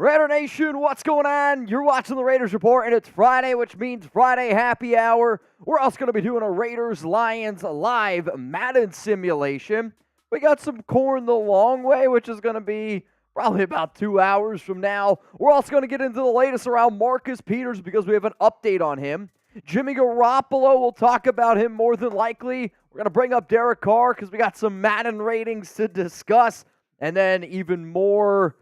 Raider Nation, what's going on? You're watching the Raiders Report, and it's Friday, which means Friday happy hour. We're also going to be doing a Raiders-Lions live Madden Simulation. We got some corn the long way, which is going to be probably about 2 hours from now. We're also going to get into the latest around Marcus Peters because we have an update on him. Jimmy Garoppolo, we'll talk about him more than likely. We're going to bring up Derek Carr because we got some Madden ratings to discuss. And then even more,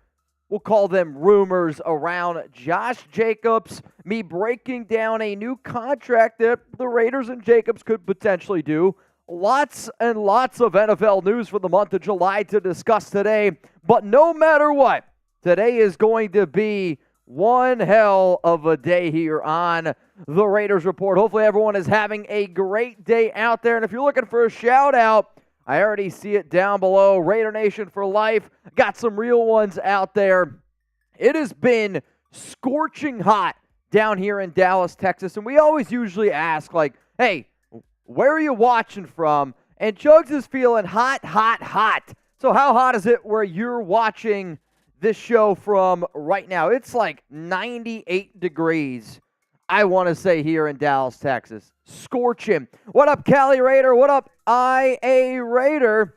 we'll call them rumors around Josh Jacobs, me breaking down a new contract that the Raiders and Jacobs could potentially do. Lots and lots of NFL news for the month of July to discuss today. But no matter what, today is going to be one hell of a day here on the Raiders Report. Hopefully everyone is having a great day out there. And if you're looking for a shout out, I already see it down below. Raider Nation for life. Got some real ones out there. It has been scorching hot down here in Dallas, Texas. And we always usually ask, like, hey, where are you watching from? And Chugs is feeling hot, hot, hot. So how hot is it where you're watching this show from right now? It's like 98 degrees, I want to say, here in Dallas, Texas. Scorching. What up, Cali Raider? What up, IA Raider?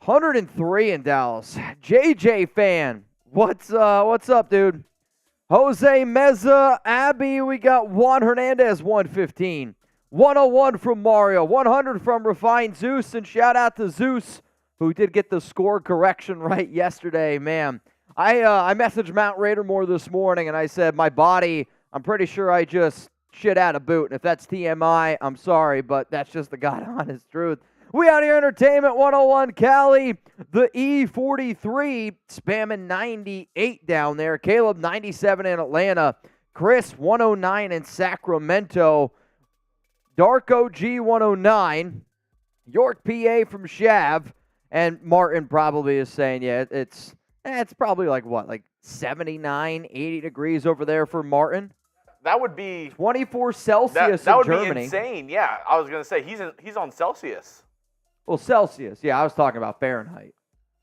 103 in Dallas. JJ fan. What's up, dude? Jose Meza, Abby, we got Juan Hernandez, 115. 101 from Mario, 100 from Refined Zeus, and shout out to Zeus, who did get the score correction right yesterday. Man, I messaged Mount Raider more this morning, and I said, my body, I'm pretty sure I just shit out a boot. And if that's TMI, I'm sorry, but that's just the God honest truth. We Out Here Entertainment 101 Cali, the E43 spamming 98 down there. Caleb 97 in Atlanta. Chris 109 in Sacramento. Dark OG 109. York PA from Shav. And Martin probably is saying, yeah, it's probably like what, like 79, 80 degrees over there for Martin. That would be 24 Celsius that in would Germany. be insane. Yeah, I was gonna say he's on Celsius. Well, Celsius. Yeah, I was talking about Fahrenheit.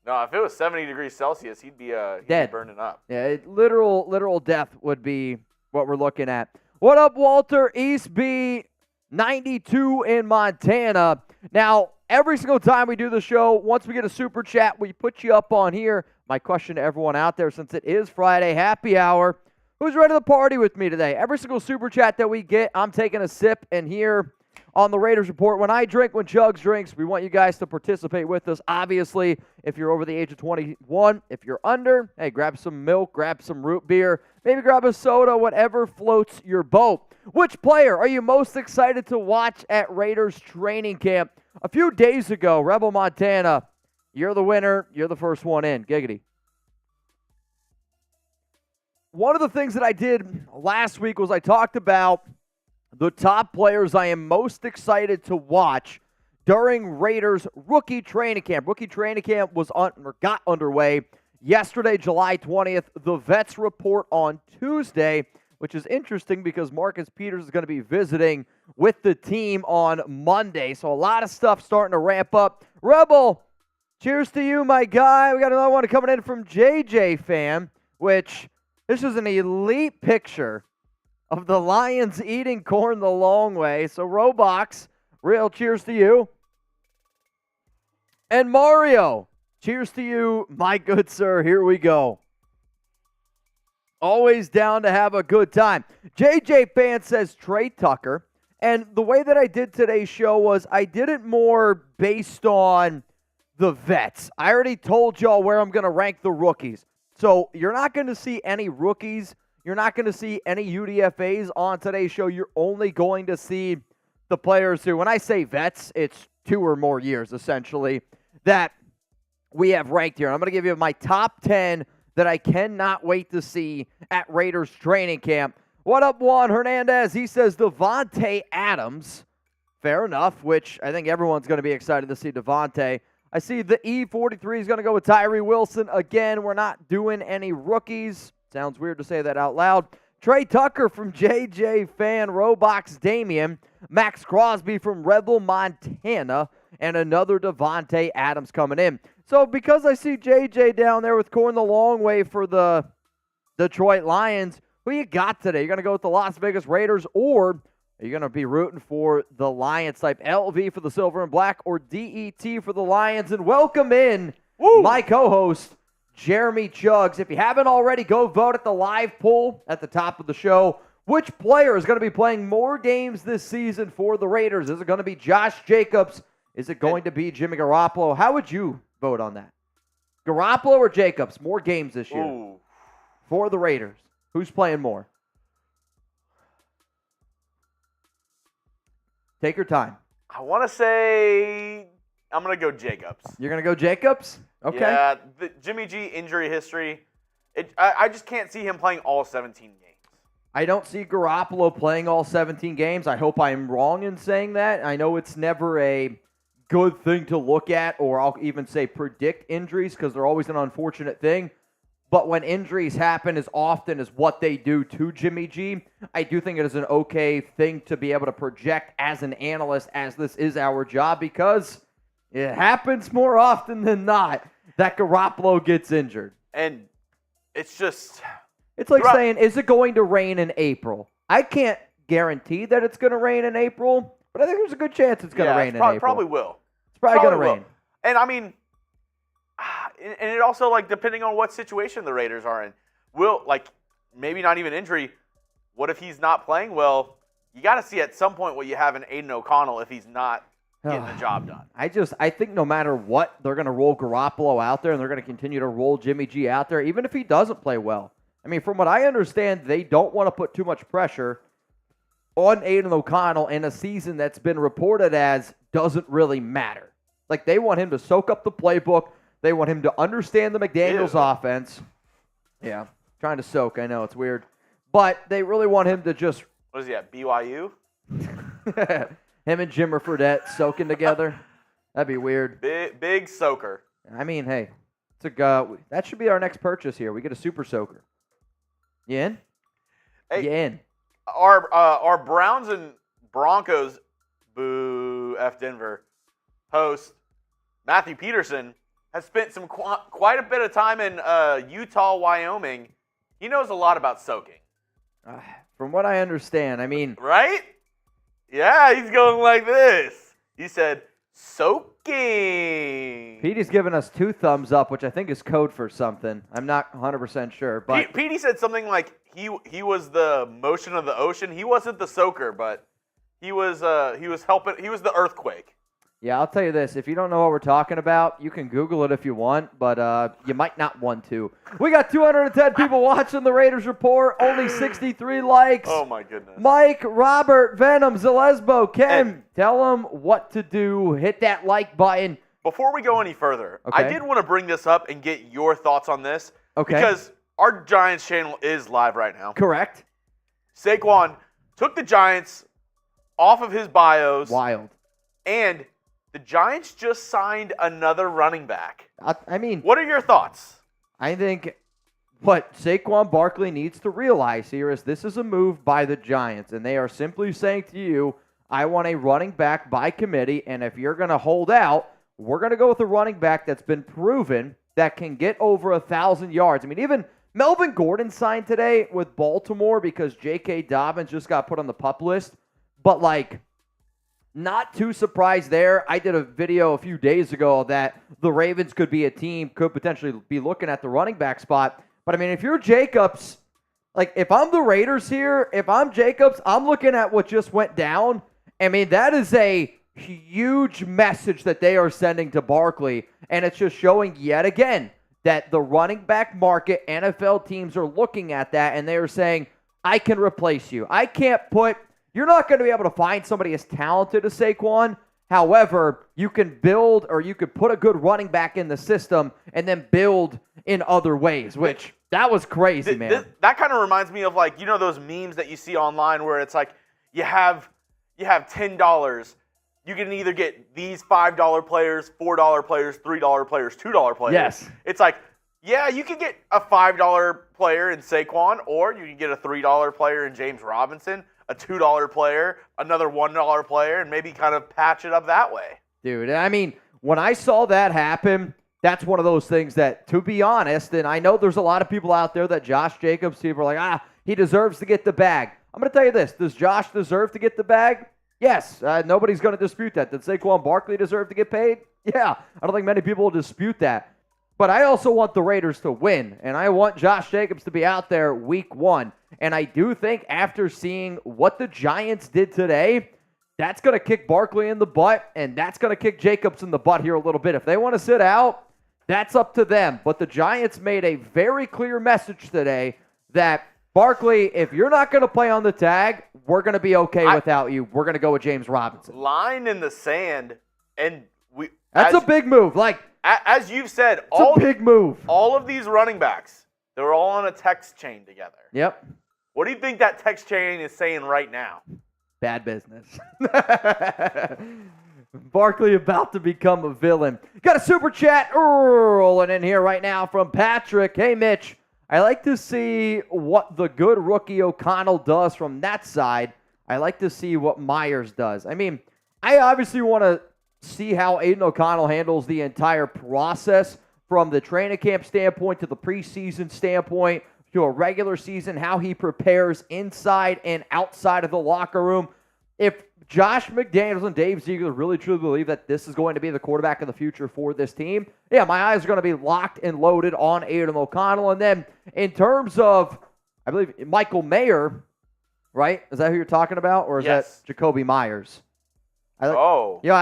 No, if it was 70 degrees Celsius, he'd be dead, burning up. Yeah, literal death would be what we're looking at. What up, Walter? East B 92 in Montana. Now, every single time we do the show, once we get a super chat, we put you up on here. My question to everyone out there, since it is Friday happy hour, who's ready to party with me today? Every single super chat that we get, I'm taking a sip, and here on the Raiders Report, when I drink, when Chugs drinks, we want you guys to participate with us. Obviously, if you're over the age of 21, if you're under, hey, grab some milk, grab some root beer, maybe grab a soda, whatever floats your boat. Which player are you most excited to watch at Raiders training camp? A few days ago, Rebel Montana, you're the winner. You're the first one in. Giggity. One of the things that I did last week was I talked about the top players I am most excited to watch during Raiders rookie training camp. Rookie training camp got underway yesterday, July 20th. The Vets report on Tuesday, which is interesting because Marcus Peters is going to be visiting with the team on Monday. So a lot of stuff starting to ramp up. Rebel, cheers to you, my guy. We got another one coming in from JJ fan, which this is an elite picture of the Lions eating corn the long way. So Robox, real cheers to you. And Mario, cheers to you, my good sir. Here we go. Always down to have a good time. JJ Fan says Trey Tucker. And the way that I did today's show was I did it more based on the vets. I already told y'all where I'm going to rank the rookies. So you're not going to see any rookies. You're not going to see any UDFAs on today's show. You're only going to see the players who, when I say vets, it's 2 or more years, essentially, that we have ranked here. I'm going to give you my top 10 that I cannot wait to see at Raiders training camp. What up, Juan Hernandez? He says Devontae Adams. Fair enough, which I think everyone's going to be excited to see Devontae. I see the E43 is going to go with Tyree Wilson. Again, we're not doing any rookies. Sounds weird to say that out loud. Trey Tucker from JJ Fan, Robox Damian, Max Crosby from Rebel Montana, and another Devontae Adams coming in. So because I see JJ down there with Corn the Long Way for the Detroit Lions. Who you got today? You're going to go with the Las Vegas Raiders, or are you going to be rooting for the Lions? Type LV for the silver and black or DET for the Lions. And welcome in my co-host, Jeremy Chuggs. If you haven't already, go vote at the live poll at the top of the show. Which player is going to be playing more games this season for the Raiders? Is it going to be Josh Jacobs? Is it going to be Jimmy Garoppolo? How would you vote on that? Garoppolo or Jacobs? More games this year. Ooh. For the Raiders. Who's playing more? Take your time. I want to say I'm going to go Jacobs. You're going to go Jacobs? Okay. Yeah, the Jimmy G injury history, I just can't see him playing all 17 games. I don't see Garoppolo playing all 17 games. I hope I'm wrong in saying that. I know it's never a good thing to look at, or I'll even say predict injuries, because they're always an unfortunate thing. But when injuries happen as often as what they do to Jimmy G, I do think it is an okay thing to be able to project as an analyst, as this is our job, because it happens more often than not that Garoppolo gets injured. And it's just... It's like saying, is it going to rain in April? I can't guarantee that it's going to rain in April, but I think there's a good chance it's going to rain in April. Probably will. It's probably going to rain. And I mean... And it also, like, depending on what situation the Raiders are in, maybe not even injury. What if he's not playing well? You got to see at some point what you have in Aiden O'Connell if he's not getting the job done. I think no matter what, they're going to roll Garoppolo out there, and they're going to continue to roll Jimmy G out there, even if he doesn't play well. I mean, from what I understand, they don't want to put too much pressure on Aiden O'Connell in a season that's been reported as doesn't really matter. Like, they want him to soak up the playbook. They want him to understand the McDaniels offense. Yeah, trying to soak. I know, it's weird. But they really want him to just... What is he at, BYU? Him and Jimmer Fredette soaking together. That'd be weird. Big soaker. I mean, hey, that should be our next purchase here. We get a super soaker. You in? Hey, you in? Our Browns and Broncos, boo, F Denver, host, Matthew Peterson, has spent quite a bit of time in Utah, Wyoming. He knows a lot about soaking. From what I understand, I mean... Right? Yeah, he's going like this. He said, soaking. Petey's giving us 2 thumbs up, which I think is code for something. I'm not 100% sure. But Petey said something like he was the motion of the ocean. He wasn't the soaker, but he was helping. He was the earthquake. Yeah, I'll tell you this. If you don't know what we're talking about, you can Google it if you want, but you might not want to. We got 210 people watching the Raiders Report, only 63 likes. Oh, my goodness. Mike, Robert, Venom, Zalesbo, Ken, tell them what to do. Hit that like button. Before we go any further, I did want to bring this up and get your thoughts on this. Okay. Because our Giants channel is live right now. Correct. Saquon took the Giants off of his bios. Wild. And... the Giants just signed another running back. I mean... what are your thoughts? I think what Saquon Barkley needs to realize here is this is a move by the Giants, and they are simply saying to you, I want a running back by committee, and if you're going to hold out, we're going to go with a running back that's been proven that can get over 1,000 yards. I mean, even Melvin Gordon signed today with Baltimore because J.K. Dobbins just got put on the PUP list, but like... not too surprised there. I did a video a few days ago that the Ravens could be a team, could potentially be looking at the running back spot. But, I mean, if you're Jacobs, like, if I'm the Raiders here, if I'm Jacobs, I'm looking at what just went down. I mean, that is a huge message that they are sending to Barkley. And it's just showing yet again that the running back market, NFL teams are looking at that, and they are saying, I can replace you. I can't put... you're not going to be able to find somebody as talented as Saquon. However, you can build, or you could put a good running back in the system and then build in other ways, which that was crazy, man. That kind of reminds me of, like, you know those memes that you see online where it's like you have $10. You can either get these $5 players, $4 players, $3 players, $2 players. Yes. It's like, yeah, you can get a $5 player in Saquon, or you can get a $3 player in James Robinson, a $2 player, another $1 player, and maybe kind of patch it up that way. Dude, I mean, when I saw that happen, that's one of those things that, to be honest, and I know there's a lot of people out there that Josh Jacobs, people are like, he deserves to get the bag. I'm going to tell you this. Does Josh deserve to get the bag? Yes. Nobody's going to dispute that. Did Saquon Barkley deserve to get paid? Yeah. I don't think many people will dispute that. But I also want the Raiders to win, and I want Josh Jacobs to be out there week 1. And I do think after seeing what the Giants did today, that's going to kick Barkley in the butt, and that's going to kick Jacobs in the butt here a little bit. If they want to sit out, that's up to them. But the Giants made a very clear message today that, Barkley, if you're not going to play on the tag, we're going to be okay without you. We're going to go with James Robinson. Line in the sand, and that's a big move. Like, as you've said, a big move. All of these running backs, they're all on a text chain together. Yep. What do you think that text chain is saying right now? Bad business. Barkley about to become a villain. Got a super chat rolling in here right now from Patrick. Hey, Mitch, I like to see what the good rookie O'Connell does from that side. I like to see what Meyers does. I mean, I obviously want to see how Aiden O'Connell handles the entire process from the training camp standpoint to the preseason standpoint to a regular season, how he prepares inside and outside of the locker room. If Josh McDaniels and Dave Ziegler really truly believe that this is going to be the quarterback of the future for this team, yeah, my eyes are going to be locked and loaded on Aiden O'Connell. And then in terms of, I believe, Michael Mayer, right? Is that who you're talking about? Or is that Jakobi Meyers? I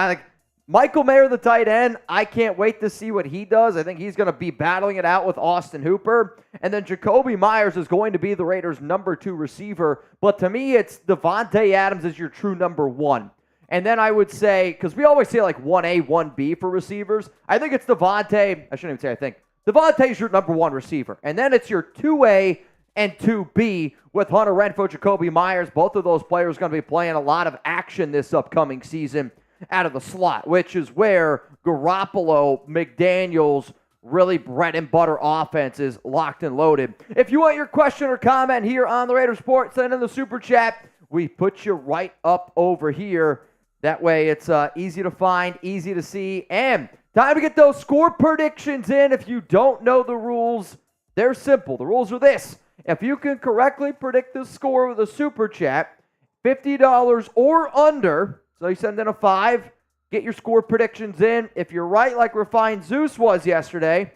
think Michael Mayer, the tight end, I can't wait to see what he does. I think he's going to be battling it out with Austin Hooper. And then Jakobi Meyers is going to be the Raiders' number 2 receiver. But to me, it's Devontae Adams is your true number 1. And then I would say, because we always say like 1A, 1B for receivers, I think it's Devontae. I shouldn't even say I think. Devontae's your number 1 receiver. And then it's your 2A and 2B with Hunter Renfrow, Jakobi Meyers. Both of those players are going to be playing a lot of action this upcoming season out of the slot, which is where Garoppolo, McDaniels, really bread and butter offense is locked and loaded. If you want your question or comment here on the Raiders Report, send in the super chat. We put you right up over here. That way it's easy to find, easy to see, and time to get those score predictions in. If you don't know the rules, they're simple. The rules are this. If you can correctly predict the score with a super chat, $50 or under, so you send in a 5, get your score predictions in. If you're right, like Refined Zeus was yesterday,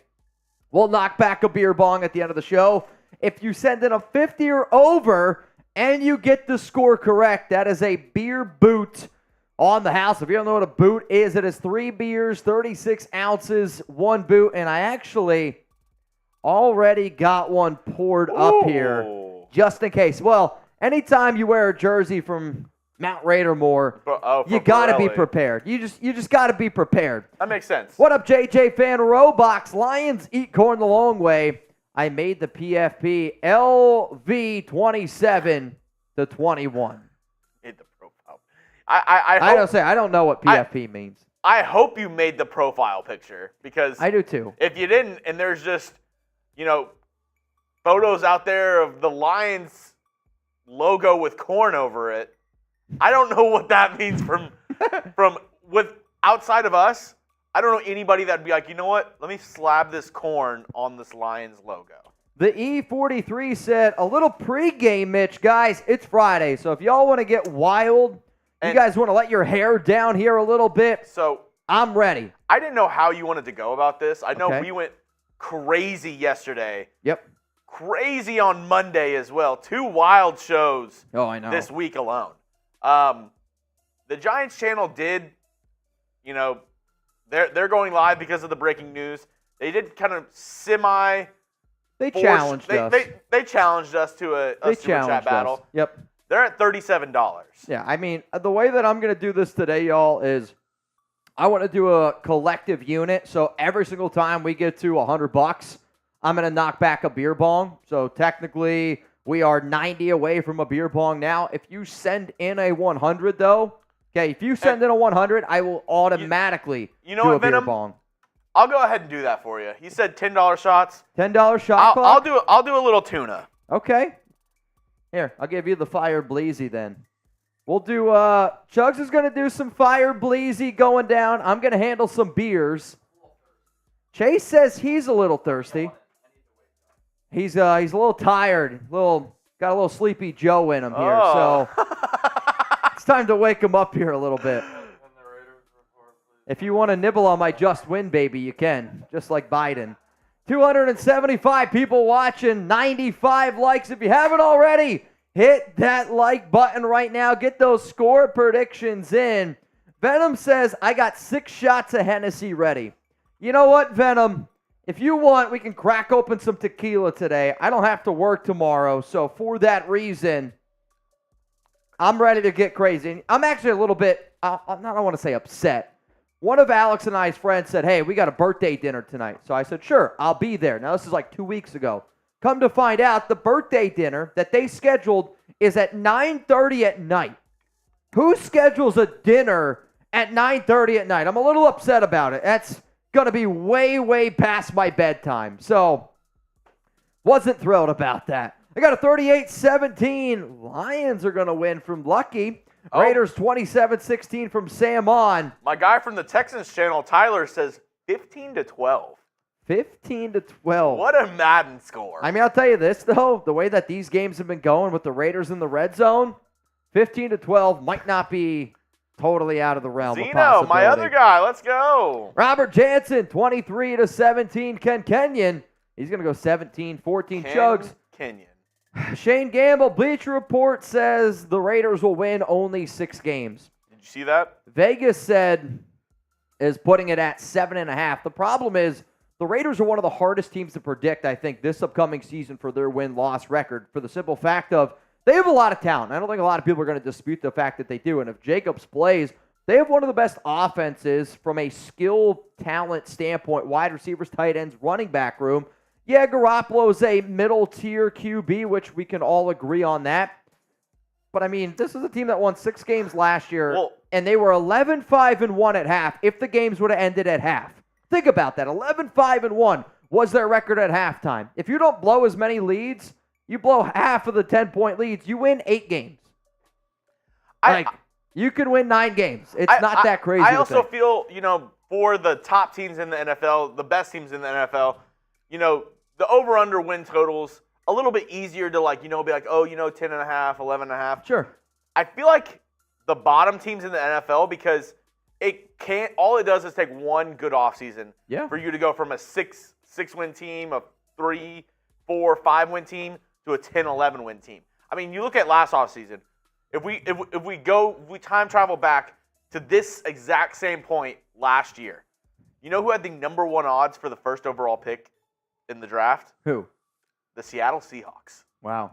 we'll knock back a beer bong at the end of the show. If you send in a 50 or over and you get the score correct, that is a beer boot on the house. If you don't know what a boot is, it is 3 beers, 36 ounces, 1 boot. And I actually already got one poured up here just in case. Well, anytime you wear a jersey from Mount Raidermore, you got to be prepared. You just got to be prepared. That makes sense. What up, JJ Fan Robox? Lions eat corn the long way. I made the PFP LV 27 to 21. Made the profile. I don't know what PFP means. I hope you made the profile picture because I do too. If you didn't, and there's just photos out there of the Lions logo with corn over it. I don't know what that means from with outside of us. I don't know anybody that'd be like, you know what? Let me slab this corn on this Lions logo. The E43 said, a little pregame, Mitch. Guys, it's Friday, so if y'all want to get wild, you guys want to let your hair down here a little bit, so I'm ready. I didn't know how you wanted to go about this. I know we went crazy yesterday. Yep. Crazy on Monday as well. 2 wild shows this week alone. The Giants channel did, they're going live because of the breaking news. They did kind of They challenged us. They challenged us to a super chat battle. Us. Yep. They're at $37. Yeah, I mean, the way that I'm going to do this today, y'all, is I want to do a collective unit. So every single time we get to $100, I'm going to knock back a beer bong. So technically, we are 90 away from a beer bong now. If you send in a 100, though, if you send in a 100, I will automatically do a beer bong. I'll go ahead and do that for you. You said $10 shots. $10 shot clock? I'll do a little tuna. Okay. Here, I'll give you the Fire Bleezy then. We'll do, Chugs is going to do some Fire Bleezy going down. I'm going to handle some beers. Chase says he's a little thirsty. He's a little tired, got a little sleepy Joe in him here, so it's time to wake him up here a little bit. If you want to nibble on my just win, baby, you can, just like Biden. 275 people watching, 95 likes. If you haven't already, hit that like button right now. Get those score predictions in. Venom says, I got 6 shots of Hennessy ready. You know what, Venom? If you want, we can crack open some tequila today. I don't have to work tomorrow, so for that reason, I'm ready to get crazy. I'm actually a little bit, I don't want to say upset. One of Alex and I's friends said, hey, we got a birthday dinner tonight. So I said, sure, I'll be there. Now, this is like 2 weeks ago. Come to find out, the birthday dinner that they scheduled is at 9:30 at night. Who schedules a dinner at 9:30 at night? I'm a little upset about it. That's going to be way, way past my bedtime. So, wasn't thrilled about that. I got a 38-17. Lions are going to win from Lucky. Raiders 27-16 from Sam On. My guy from the Texans channel, Tyler, says 15-12. 15-12. What a Madden score. I mean, I'll tell you this, though. The way that these games have been going with the Raiders in the red zone, 15-12 might not be totally out of the realm of possibility. My other guy. Let's go. Robert Jansen, 23-17. Ken Kenyon, he's going to go 17-14. Chugs. Kenyon. Shane Gamble, Bleacher Report says the Raiders will win only 6 games. Did you see that? Vegas said is putting it at 7.5. The problem is the Raiders are one of the hardest teams to predict, I think, this upcoming season for their win-loss record for the simple fact of they have a lot of talent. I don't think a lot of people are going to dispute the fact that they do. And if Jacobs plays, they have one of the best offenses from a skill talent standpoint, wide receivers, tight ends, running back room. Yeah, Garoppolo's a middle-tier QB, which we can all agree on that. But, I mean, this is a team that won 6 games last year, and they were 11-5-1 at half if the games would have ended at half. Think about that. 11-5-1 was their record at halftime. If you don't blow as many leads, you blow half of the 10-point leads, you win 8 games. You can win 9 games. It's not that crazy. I also feel, for the top teams in the NFL, the best teams in the NFL, the over-under win totals, a little bit easier to, be like, 10.5, 11.5. Sure. I feel like the bottom teams in the NFL, because all it does is take one good offseason for you to go from a 6-win team, a 3, 4, 5-win team, to a 10-11 win team. I mean, you look at last offseason. If we time travel back to this exact same point last year, you know who had the number 1 odds for the first overall pick in the draft? Who? The Seattle Seahawks. Wow.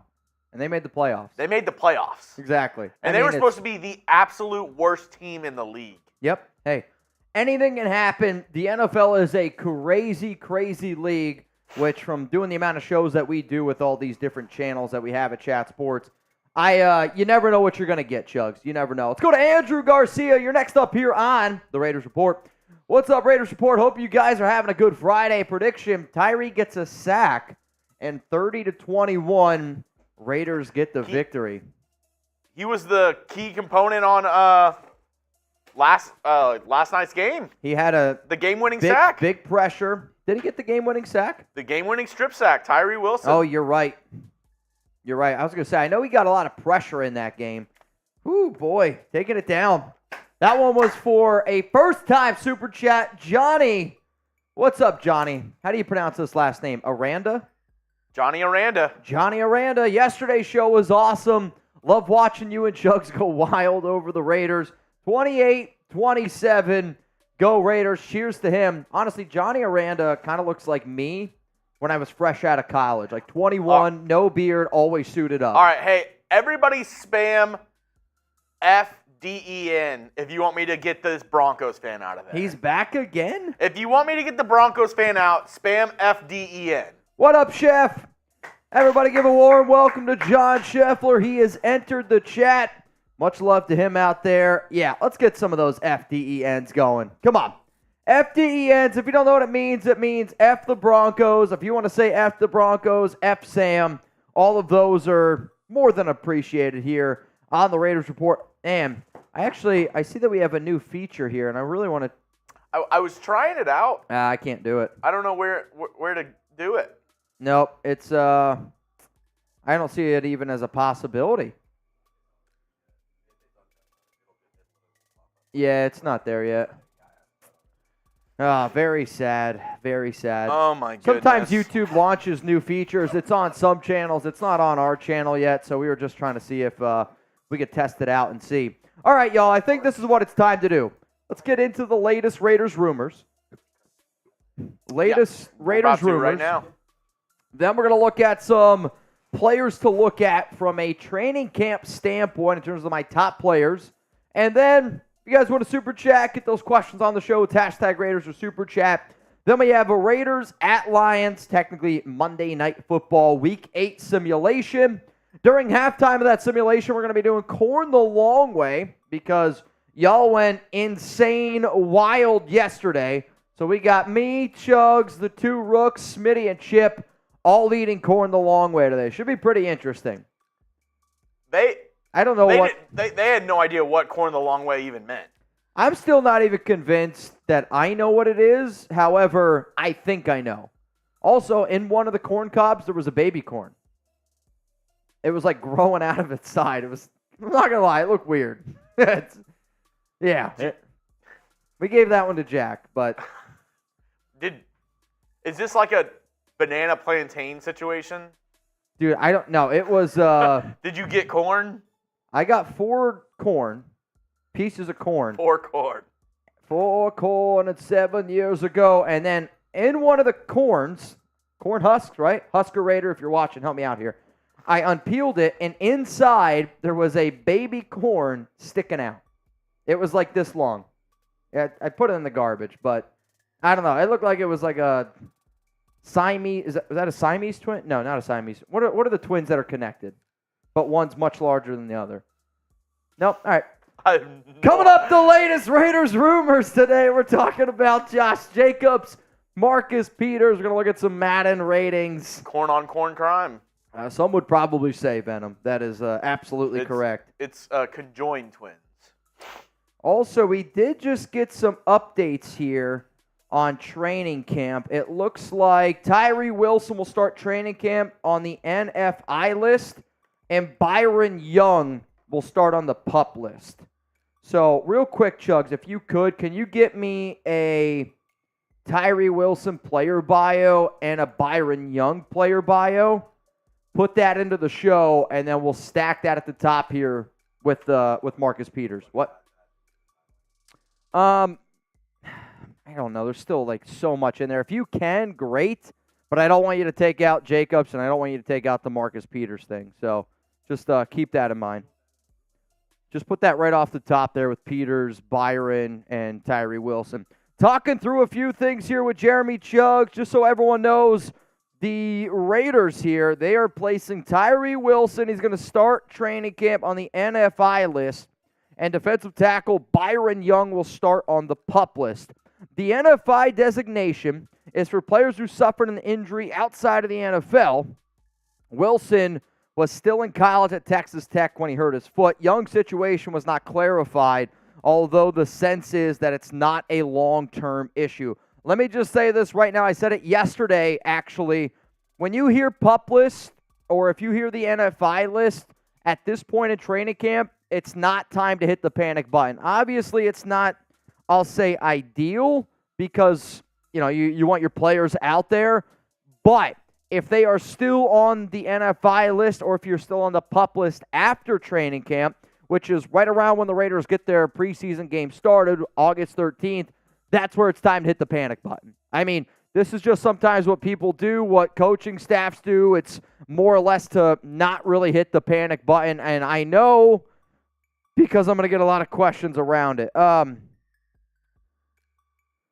And they made the playoffs. They made the playoffs. Exactly. And they were supposed to be the absolute worst team in the league. Yep. Hey, anything can happen. The NFL is a crazy, crazy league, which from doing the amount of shows that we do with all these different channels that we have at Chat Sports, you never know what you're going to get, Chugs. You never know. Let's go to Andrew Garcia. You're next up here on the Raiders Report. What's up, Raiders Report? Hope you guys are having a good Friday. Prediction, Tyree gets a sack, and 30-21, Raiders get the victory. He was the key component on last night's game. He had the game-winning sack. Big pressure. Did he get the game-winning sack? The game-winning strip sack, Tyree Wilson. Oh, you're right. You're right. I was going to say, I know he got a lot of pressure in that game. Ooh, boy, taking it down. That one was for a first-time Super Chat, Johnny. What's up, Johnny? How do you pronounce this last name? Aranda? Johnny Aranda. Johnny Aranda. Yesterday's show was awesome. Love watching you and Chugs go wild over the Raiders. 28-27. Go Raiders. Cheers to him. Honestly, Johnny Aranda kind of looks like me when I was fresh out of college. Like 21, no beard, always suited up. All right, hey, everybody spam FDEN if you want me to get this Broncos fan out of there. He's back again? If you want me to get the Broncos fan out, spam FDEN. What up, Chef? Everybody give a warm welcome to John Scheffler. He has entered the chat. Much love to him out there. Yeah, let's get some of those FDENs going. Come on. FDENs, if you don't know what it means F the Broncos. If you want to say F the Broncos, F Sam. All of those are more than appreciated here on the Raiders Report. And I see that we have a new feature here, and I really want to I was trying it out. I can't do it. I don't know where to do it. Nope. It's I don't see it even as a possibility. Yeah, it's not there yet. Very sad. Very sad. Oh, my goodness. Sometimes YouTube launches new features. It's on some channels. It's not on our channel yet, so we were just trying to see if we could test it out and see. All right, y'all, I think this is what it's time to do. Let's get into the latest Raiders rumors. Raiders rumors. Right now. Then we're going to look at some players to look at from a training camp standpoint in terms of my top players. And then, if you guys want to super chat, get those questions on the show with hashtag Raiders or super chat. Then we have a Raiders at Lions, technically Monday Night Football Week 8 simulation. During halftime of that simulation, we're going to be doing Corn the Long Way because y'all went insane wild yesterday. So we got me, Chugs, the two Rooks, Smitty, and Chip all leading Corn the Long Way today. Should be pretty interesting. They had no idea what Corn the Long Way even meant. I'm still not even convinced that I know what it is. However, I think I know. Also, in one of the corn cobs, there was a baby corn. It was like growing out of its side. I'm not going to lie, it looked weird. We gave that one to Jack, but. Is this like a banana plantain situation? Dude, I don't know. It was. Did you get corn? I got 4 corn. Pieces of corn. 4 corn. 4 corn and 7 years ago. And then in one of the corn husks, right? Husker Raider, if you're watching, help me out here. I unpeeled it, and inside there was a baby corn sticking out. It was like this long. Yeah, I put it in the garbage, but I don't know. It looked like it was like a Siamese. Was that a Siamese twin? No, not a Siamese. What are the twins that are connected, but one's much larger than the other? Nope. All right. Coming up, the latest Raiders rumors today. We're talking about Josh Jacobs, Marcus Peters. We're going to look at some Madden ratings. Corn on corn crime. Some would probably say Venom. That is absolutely correct. It's conjoined twins. Also, we did just get some updates here on training camp. It looks like Tyree Wilson will start training camp on the NFI list, and Byron Young will start on the PUP list. So, real quick, Chugs, if you could, can you get me a Tyree Wilson player bio and a Byron Young player bio? Put that into the show, and then we'll stack that at the top here with Marcus Peters. What? I don't know. There's still like so much in there. If you can, great. But I don't want you to take out Jacobs, and I don't want you to take out the Marcus Peters thing. So just keep that in mind. Just put that right off the top there with Peters, Byron, and Tyree Wilson. Talking through a few things here with Jeremy Chugs, just so everyone knows. The Raiders here, they are placing Tyree Wilson. He's going to start training camp on the NFI list. And defensive tackle Byron Young will start on the PUP list. The NFI designation is for players who suffered an injury outside of the NFL. Wilson was still in college at Texas Tech when he hurt his foot. Young's situation was not clarified, although the sense is that it's not a long-term issue. Let me just say this right now. I said it yesterday, actually. When you hear PUP list, or if you hear the NFI list, at this point in training camp, it's not time to hit the panic button. Obviously, it's not, I'll say, ideal because, you want your players out there. But if they are still on the NFI list or if you're still on the PUP list after training camp, which is right around when the Raiders get their preseason game started, August 13th, that's where it's time to hit the panic button. I mean, this is just sometimes what people do, what coaching staffs do. It's more or less to not really hit the panic button. And I know because I'm going to get a lot of questions around it.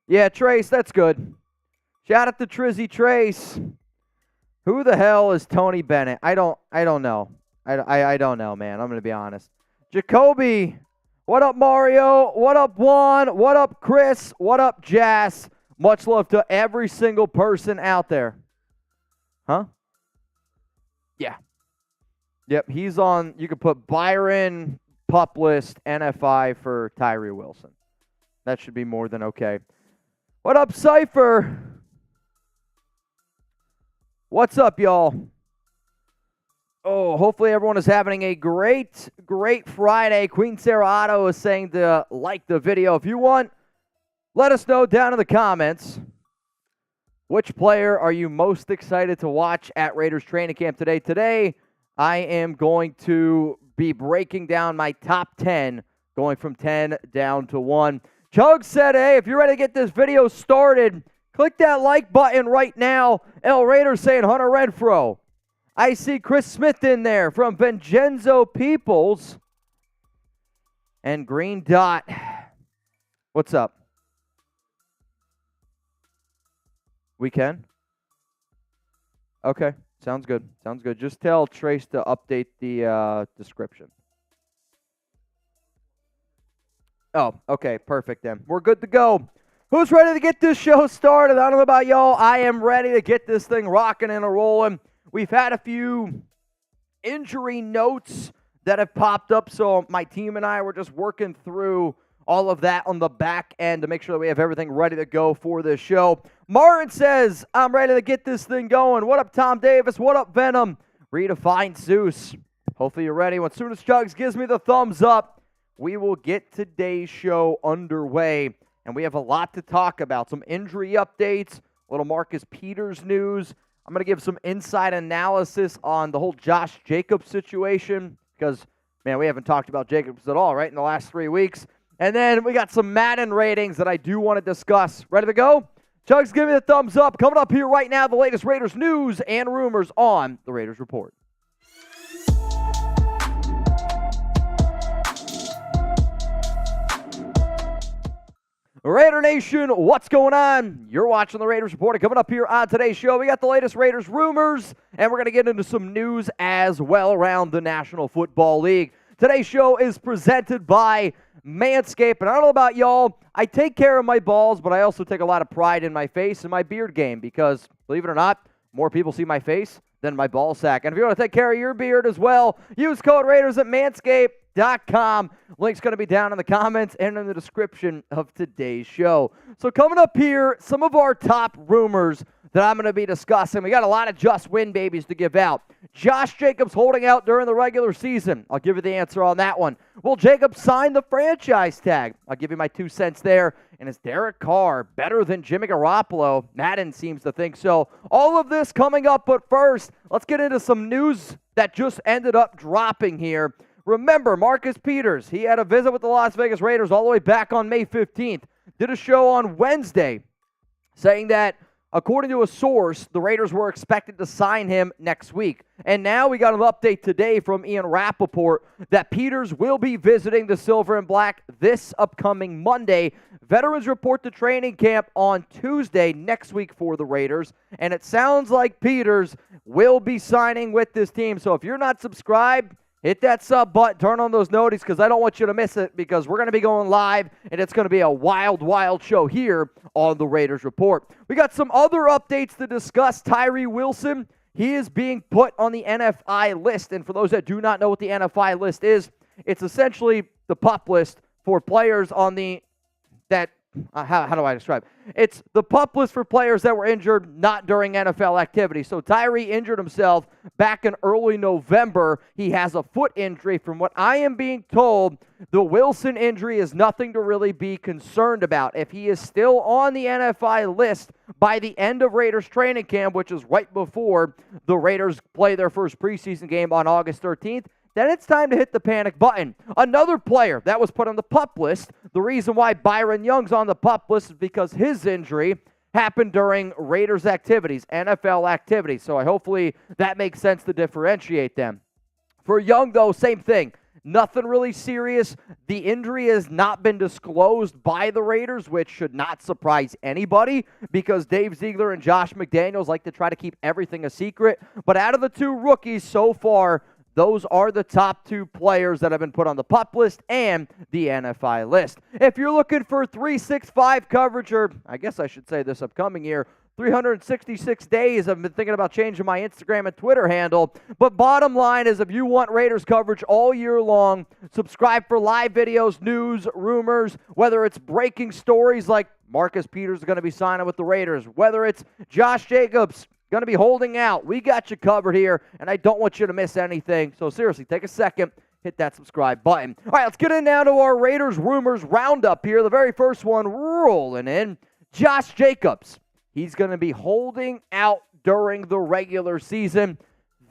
Yeah, Trace, that's good. Shout out to Trizzy Trace. Who the hell is Tony Bennett? I don't know. I don't know, man. I'm going to be honest. Jakobi. What up, Mario? What up, Juan? What up, Chris? What up, Jazz? Much love to every single person out there. Huh? Yeah. Yep, he's on. You could put Byron, PUP list, NFI for Tyree Wilson. That should be more than okay. What up, Cypher? What's up, y'all? Oh, hopefully everyone is having a great Friday. Queen Sarah Otto is saying to like the video. If you want, let us know down in the comments. Which player are you most excited to watch at Raiders training camp today? Today, I am going to be breaking down my top 10, going from 10 down to 1. Chug said, hey, if you're ready to get this video started, click that like button right now. El Raiders saying Hunter Renfro. I see Chris Smith in there from Vincenzo Peoples. And Green Dot. What's up? We can? Okay, sounds good. Sounds good. Just tell Trace to update the description. Oh, okay, perfect then. We're good to go. Who's ready to get this show started? I don't know about y'all. I am ready to get this thing rocking and rolling. We've had a few injury notes that have popped up, so my team and I were just working through all of that on the back end to make sure that we have everything ready to go for this show. Martin says, I'm ready to get this thing going. What up, Tom Davis? What up, Venom? Redefined Zeus. Hopefully you're ready. As soon as Chugs gives me the thumbs up, we will get today's show underway. And we have a lot to talk about. Some injury updates, a little Marcus Peters news. I'm going to give some inside analysis on the whole Josh Jacobs situation because, man, we haven't talked about Jacobs at all, right, in the last 3 weeks. And then we got some Madden ratings that I do want to discuss. Ready to go? Chugs, give me the thumbs up. Coming up here right now, the latest Raiders news and rumors on the Raiders Report. Raider Nation, what's going on? You're watching the Raiders Report. Coming up here on today's show, we got the latest Raiders rumors, and we're going to get into some news as well around the National Football League. Today's show is presented by Manscaped, and I don't know about y'all, I take care of my balls, but I also take a lot of pride in my face and my beard game because, believe it or not, more people see my face than my ball sack. And if you want to take care of your beard as well, use code Raiders at Manscaped.com. Link's going to be down in the comments and in the description of today's show. So coming up here, some of our top rumors that I'm going to be discussing. We got a lot of just win babies to give out. Josh Jacobs holding out during the regular season. I'll give you the answer on that one. Will Jacobs sign the franchise tag? I'll give you my 2 cents there. And is Derek Carr better than Jimmy Garoppolo? Madden seems to think so. All of this coming up, but first, let's get into some news that just ended up dropping here. Remember, Marcus Peters, he had a visit with the Las Vegas Raiders all the way back on May 15th. Did a show on Wednesday saying that, according to a source, the Raiders were expected to sign him next week. And now we got an update today from Ian Rappaport that Peters will be visiting the Silver and Black this upcoming Monday. Veterans report to training camp on Tuesday next week for the Raiders. And it sounds like Peters will be signing with this team. So if you're not subscribed, hit that sub button, turn on those notifications because I don't want you to miss it because we're going to be going live and it's going to be a wild, wild show here on the Raiders Report. We got some other updates to discuss. Tyree Wilson, he is being put on the NFI list. And for those that do not know what the NFI list is, it's essentially the PUP list for players on the how do I describe it? It's the PUP list for players that were injured not during NFL activity. So Tyree injured himself back in early November. He has a foot injury. From what I am being told, the Wilson injury is nothing to really be concerned about. If he is still on the NFI list by the end of Raiders training camp, which is right before the Raiders play their first preseason game on August 13th, then it's time to hit the panic button. Another player that was put on the PUP list, the reason why Byron Young's on the PUP list is because his injury happened during Raiders activities, NFL activities. So hopefully that makes sense to differentiate them. For Young, though, same thing. Nothing really serious. The injury has not been disclosed by the Raiders, which should not surprise anybody because Dave Ziegler and Josh McDaniels like to try to keep everything a secret. But out of the two rookies so far, those are the top 2 players that have been put on the PUP list and the NFI list. If you're looking for 365 coverage, or I guess I should say this upcoming year, 366 days I've been thinking about changing my Instagram and Twitter handle. But bottom line is, if you want Raiders coverage all year long, subscribe for live videos, news, rumors, whether it's breaking stories like Marcus Peters is going to be signing with the Raiders, whether it's Josh Jacobs going to be holding out. We got you covered here, and I don't want you to miss anything. So seriously, take a second, hit that subscribe button. All right, let's get in now to our Raiders rumors roundup here. The very first one rolling in, Josh Jacobs. He's going to be holding out during the regular season.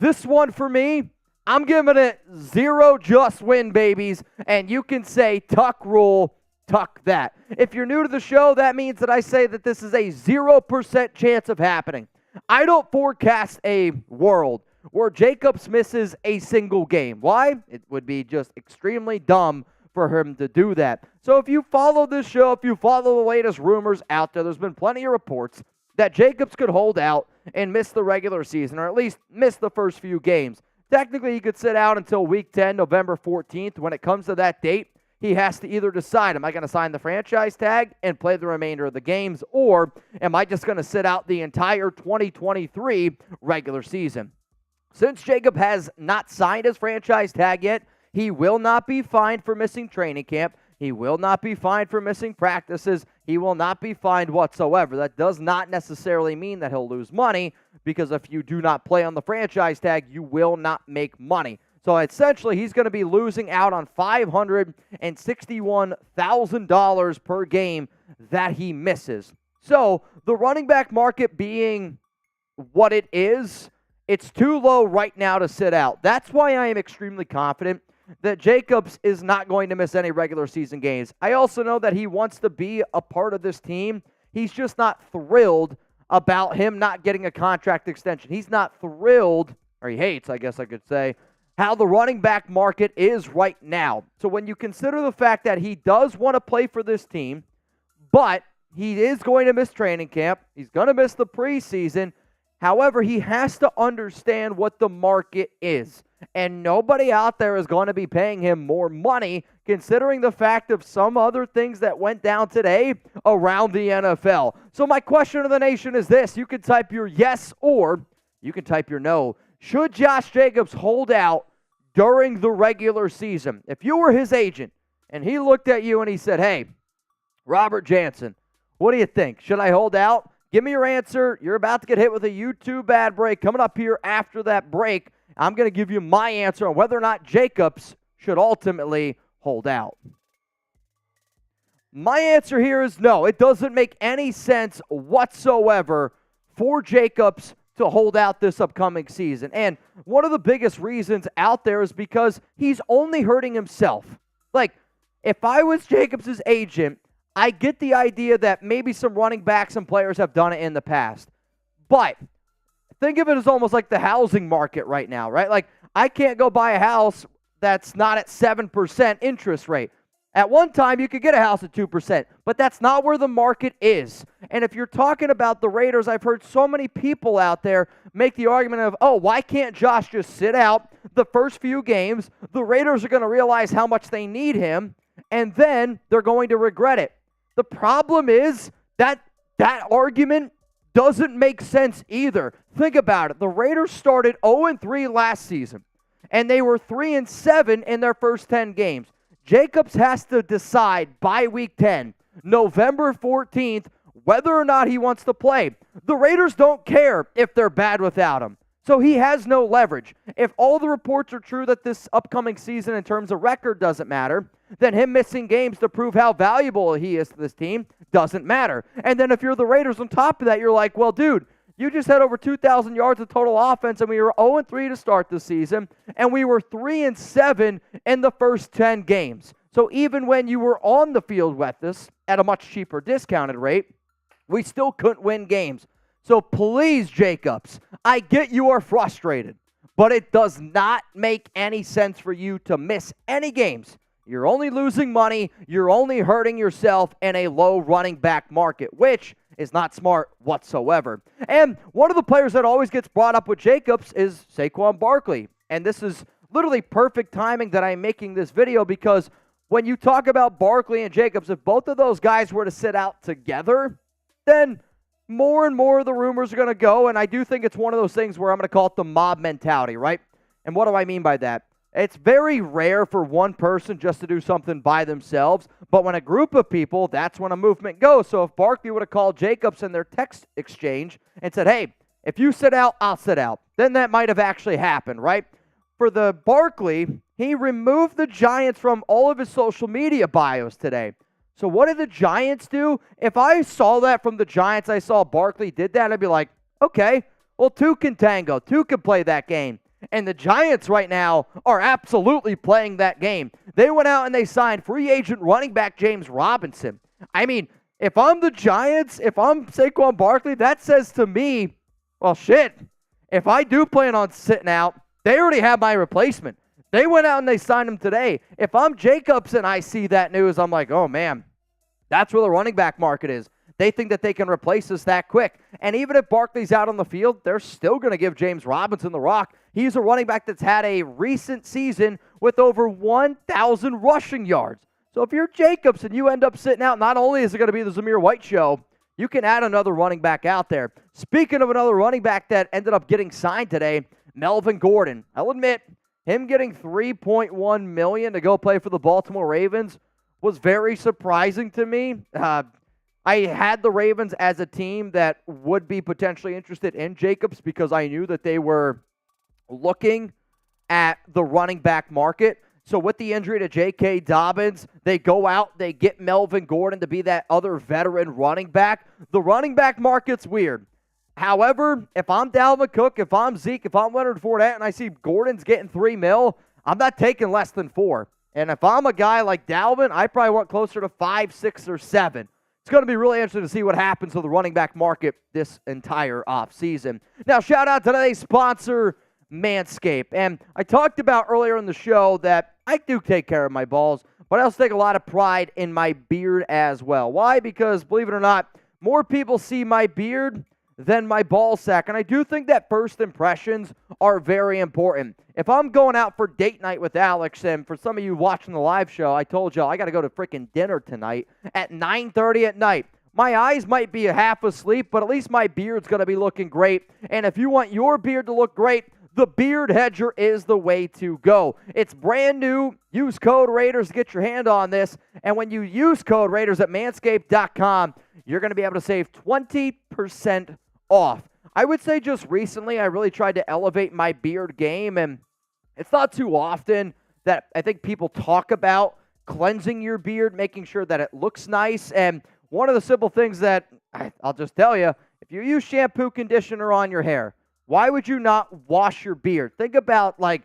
This one for me, I'm giving it 0 just win babies, and you can say tuck rule, tuck that. If you're new to the show, that means that I say that this is a 0% chance of happening. I don't forecast a world where Jacobs misses a single game. Why? It would be just extremely dumb for him to do that. So if you follow this show, if you follow the latest rumors out there, there's been plenty of reports that Jacobs could hold out and miss the regular season, or at least miss the first few games. Technically, he could sit out until Week 10, November 14th. When it comes to that date, he has to either decide, am I going to sign the franchise tag and play the remainder of the games, or am I just going to sit out the entire 2023 regular season? Since Jacob has not signed his franchise tag yet, he will not be fined for missing training camp. He will not be fined for missing practices. He will not be fined whatsoever. That does not necessarily mean that he'll lose money, because if you do not play on the franchise tag, you will not make money. So essentially, he's going to be losing out on $561,000 per game that he misses. So the running back market being what it is, it's too low right now to sit out. That's why I am extremely confident that Jacobs is not going to miss any regular season games. I also know that he wants to be a part of this team. He's just not thrilled about him not getting a contract extension. He's not thrilled, or he hates, I guess I could say, how the running back market is right now. So when you consider the fact that he does want to play for this team, but he is going to miss training camp, he's going to miss the preseason. However, he has to understand what the market is. And nobody out there is going to be paying him more money, considering the fact of some other things that went down today around the NFL. So my question to the nation is this. You can type your yes or you can type your no. Should Josh Jacobs hold out during the regular season? If you were his agent and he looked at you and he said, hey, Robert Jansen, what do you think? Should I hold out? Give me your answer. You're about to get hit with a YouTube ad break. Coming up here after that break, I'm going to give you my answer on whether or not Jacobs should ultimately hold out. My answer here is no. It doesn't make any sense whatsoever for Jacobs to hold out this upcoming season. And one of the biggest reasons out there is because he's only hurting himself. Like, if I was Jacobs' agent, I get the idea that maybe some running backs and players have done it in the past. But think of it as almost like the housing market right now, right? Like, I can't go buy a house that's not at 7% interest rate. At one time, you could get a house at 2%, but that's not where the market is. And if you're talking about the Raiders, I've heard so many people out there make the argument of, oh, why can't Josh just sit out the first few games? The Raiders are going to realize how much they need him, and then they're going to regret it. The problem is that argument doesn't make sense either. Think about it. The Raiders started 0-3 last season, and they were 3-7 in their first 10 games. Jacobs has to decide by Week 10, November 14th, whether or not he wants to play. The Raiders don't care if they're bad without him, so he has no leverage. If all the reports are true that this upcoming season in terms of record doesn't matter, then him missing games to prove how valuable he is to this team doesn't matter. And then if you're the Raiders on top of that, you're like, well, dude, you just had over 2,000 yards of total offense, and we were 0-3 to start the season, and we were 3-7 in the first 10 games. So even when you were on the field with us at a much cheaper discounted rate, we still couldn't win games. So please, Jacobs, I get you are frustrated, but it does not make any sense for you to miss any games. You're only losing money. You're only hurting yourself in a low running back market, which is not smart whatsoever. And one of the players that always gets brought up with Jacobs is Saquon Barkley. And this is literally perfect timing that I'm making this video, because when you talk about Barkley and Jacobs, if both of those guys were to sit out together, then more and more of the rumors are going to go, and I do think it's one of those things where I'm going to call it the mob mentality, right? And what do I mean by that? It's very rare for one person just to do something by themselves, but when a group of people, that's when a movement goes. So if Barkley would have called Jacobs in their text exchange and said, hey, if you sit out, I'll sit out, then that might have actually happened, right? For the Barkley, he removed the Giants from all of his social media bios today. So what did the Giants do? If I saw that from the Giants, I saw Barkley did that, I'd be like, okay, well, two can tango. Two can play that game. And the Giants right now are absolutely playing that game. They went out and they signed free agent running back James Robinson. I mean, if I'm the Giants, if I'm Saquon Barkley, that says to me, well, shit, if I do plan on sitting out, they already have my replacement. They went out and they signed him today. If I'm Jacobs and I see that news, I'm like, oh, man, that's where the running back market is. They think that they can replace us that quick. And even if Barkley's out on the field, they're still going to give James Robinson the rock. He's a running back that's had a recent season with over 1,000 rushing yards. So if you're Jacobs and you end up sitting out, not only is it going to be the Zamir White show, you can add another running back out there. Speaking of another running back that ended up getting signed today, Melvin Gordon. I'll admit, him getting $3.1 million to go play for the Baltimore Ravens was very surprising to me. I had the Ravens as a team that would be potentially interested in Jacobs because I knew that they were looking at the running back market. So with the injury to J.K. Dobbins, they go out, they get Melvin Gordon to be that other veteran running back. The running back market's weird. However, if I'm Dalvin Cook, if I'm Zeke, if I'm Leonard Fournette, and I see Gordon's getting $3 million, I'm not taking less than 4. And if I'm a guy like Dalvin, I probably want closer to 5, 6, or 7. It's going to be really interesting to see what happens to the running back market this entire offseason. Now, shout out to today's sponsor, Manscaped. And I talked about earlier in the show that I do take care of my balls, but I also take a lot of pride in my beard as well. Why? Because, believe it or not, more people see my beard than my ball sack. And I do think that first impressions are very important. If I'm going out for date night with Alex, and for some of you watching the live show, I told y'all I got to go to freaking dinner tonight at 9:30 at night. My eyes might be half asleep, but at least my beard's going to be looking great. And if you want your beard to look great, the Beard Hedger is the way to go. It's brand new. Use code Raiders to get your hand on this. And when you use code Raiders at manscaped.com, you're going to be able to save 20% off. I would say just recently I really tried to elevate my beard game, and it's not too often that I think people talk about cleansing your beard, making sure that it looks nice. And one of the simple things that I'll just tell you, if you use shampoo conditioner on your hair, why would you not wash your beard? Think about, like,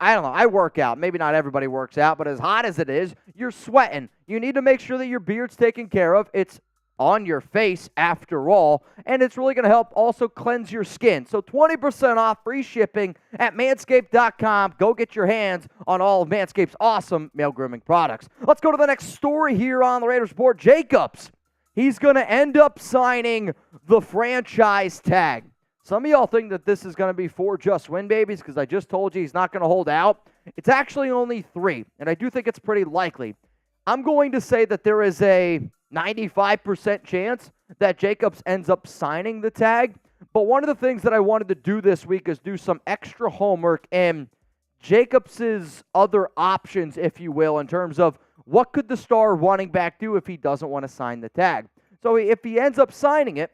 I don't know, I work out. Maybe not everybody works out, but as hot as it is, you're sweating. You need to make sure that your beard's taken care of. It's on your face after all, and it's really going to help also cleanse your skin. So 20% off, free shipping at manscaped.com. Go get your hands on all of Manscaped's awesome male grooming products. Let's go to the next story here on the Raiders Report. Jacobs, he's going to end up signing the franchise tag. Some of y'all think that this is going to be 4 just win babies because I just told you he's not going to hold out. It's actually only 3, and I do think it's pretty likely. I'm going to say that there is a 95% chance that Jacobs ends up signing the tag. But one of the things that I wanted to do this week is do some extra homework in Jacobs' other options, if you will, in terms of what could the star running back do if he doesn't want to sign the tag. So if he ends up signing it,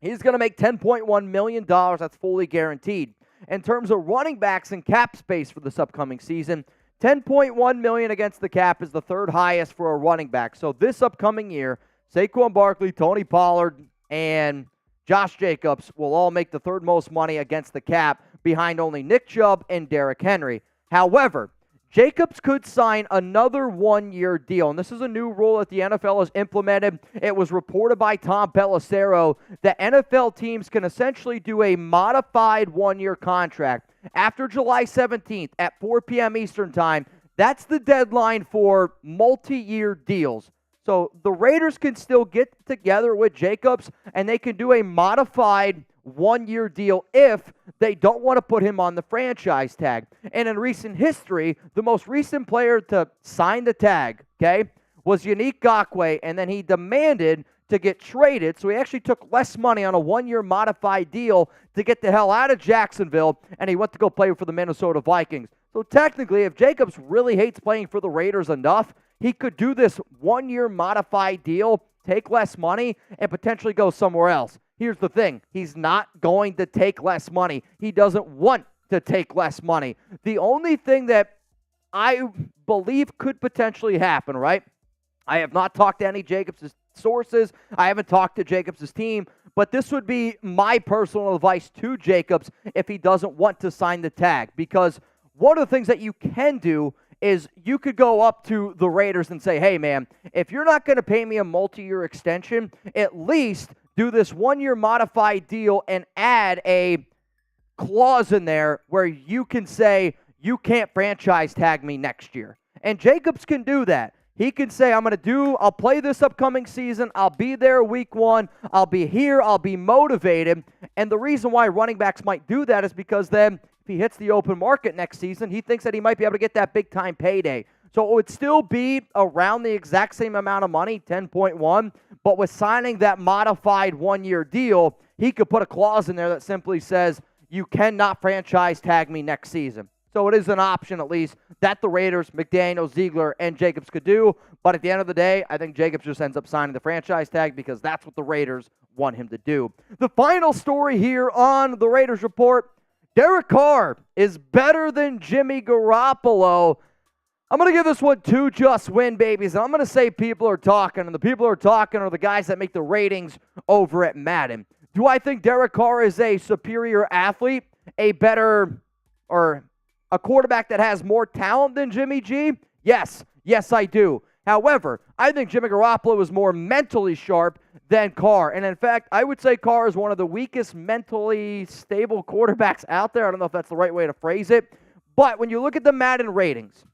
he's going to make $10.1 million. That's fully guaranteed. In terms of running backs and cap space for this upcoming season, $10.1 million against the cap is the 3rd highest for a running back. So this upcoming year, Saquon Barkley, Tony Pollard, and Josh Jacobs will all make the 3rd most money against the cap behind only Nick Chubb and Derrick Henry. However, Jacobs could sign another 1-year deal, and this is a new rule that the NFL has implemented. It was reported by Tom Pelissero that NFL teams can essentially do a modified 1-year contract after July 17th at 4 p.m. Eastern Time. That's the deadline for multi-year deals. So the Raiders can still get together with Jacobs, and they can do a modified 1-year deal if they don't want to put him on the franchise tag. And in recent history, the most recent player to sign the tag, okay, was Yannick Ngakoue, and then he demanded to get traded, so he actually took less money on a one-year modified deal to get the hell out of Jacksonville, and he went to go play for the Minnesota Vikings. So technically, if Jacobs really hates playing for the Raiders enough, he could do this one-year modified deal, take less money, and potentially go somewhere else. Here's the thing. He's not going to take less money. He doesn't want to take less money. The only thing that I believe could potentially happen, right? I have not talked to any Jacobs' sources. I haven't talked to Jacobs' team, but this would be my personal advice to Jacobs if he doesn't want to sign the tag, because one of the things that you can do is you could go up to the Raiders and say, hey, man, if you're not going to pay me a multi-year extension, at least do this one-year modified deal and add a clause in there where you can say you can't franchise tag me next year. And Jacobs can do that. He can say, I'll play this upcoming season. I'll be there week 1. I'll be here. I'll be motivated. And the reason why running backs might do that is because then if he hits the open market next season, he thinks that he might be able to get that big-time payday. So it would still be around the exact same amount of money, 10.1, but with signing that modified one-year deal, he could put a clause in there that simply says, you cannot franchise tag me next season. So it is an option, at least, that the Raiders, McDaniels, Ziegler, and Jacobs could do. But at the end of the day, I think Jacobs just ends up signing the franchise tag because that's what the Raiders want him to do. The final story here on the Raiders Report, Derek Carr is better than Jimmy Garoppolo. I'm going to give this one 2 just win, babies. And I'm going to say people are talking, and the people who are talking are the guys that make the ratings over at Madden. Do I think Derek Carr is a superior athlete, a better, or a quarterback that has more talent than Jimmy G? Yes. Yes, I do. However, I think Jimmy Garoppolo is more mentally sharp than Carr. And in fact, I would say Carr is one of the weakest mentally stable quarterbacks out there. I don't know if that's the right way to phrase it. But when you look at the Madden ratings,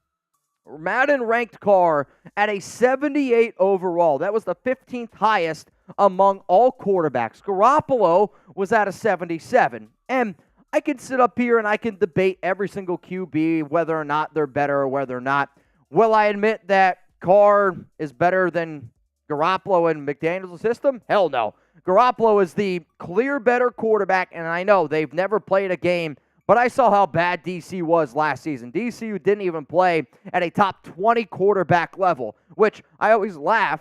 Madden ranked Carr at a 78 overall. That was the 15th highest among all quarterbacks. Garoppolo was at a 77. And I can sit up here and I can debate every single QB, whether or not they're better or whether or not. Will I admit that Carr is better than Garoppolo in McDaniels' system? Hell no. Garoppolo is the clear better quarterback, and I know they've never played a game, but I saw how bad DC was last season. DC didn't even play at a top 20 quarterback level, which I always laugh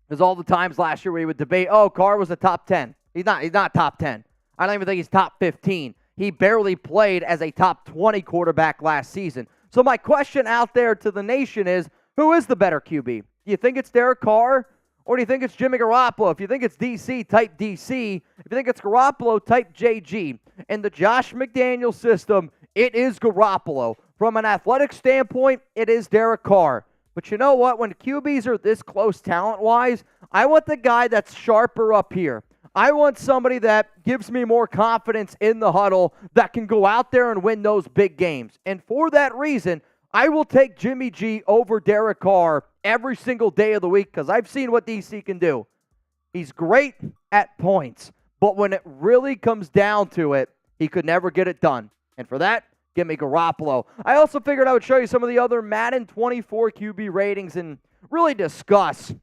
because all the times last year we would debate, oh, Carr was a top 10. He's not top 10. I don't even think he's top 15. He barely played as a top 20 quarterback last season. So my question out there to the nation is, who is the better QB? Do you think it's Derek Carr, or do you think it's Jimmy Garoppolo? If you think it's DC, type DC. If you think it's Garoppolo, type JG. In the Josh McDaniels system, it is Garoppolo. From an athletic standpoint, it is Derek Carr. But you know what? When QBs are this close talent-wise, I want the guy that's sharper up here. I want somebody that gives me more confidence in the huddle that can go out there and win those big games. And for that reason, I will take Jimmy G over Derek Carr every single day of the week because I've seen what DC can do. He's great at points, but when it really comes down to it, he could never get it done. And for that, give me Garoppolo. I also figured I would show you some of the other Madden 24 QB ratings and really discuss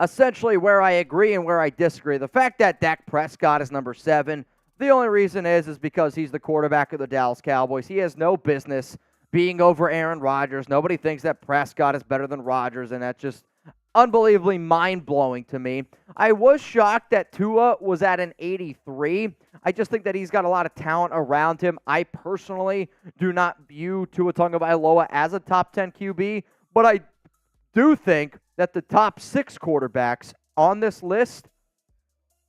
essentially where I agree and where I disagree. The fact that Dak Prescott is number 7, the only reason is because he's the quarterback of the Dallas Cowboys. He has no business being over Aaron Rodgers. Nobody thinks that Prescott is better than Rodgers, and that's just unbelievably mind-blowing to me. I was shocked that Tua was at an 83. I just think that he's got a lot of talent around him. I personally do not view Tua Tagovailoa as a top 10 QB, but I do think that the top 6 quarterbacks on this list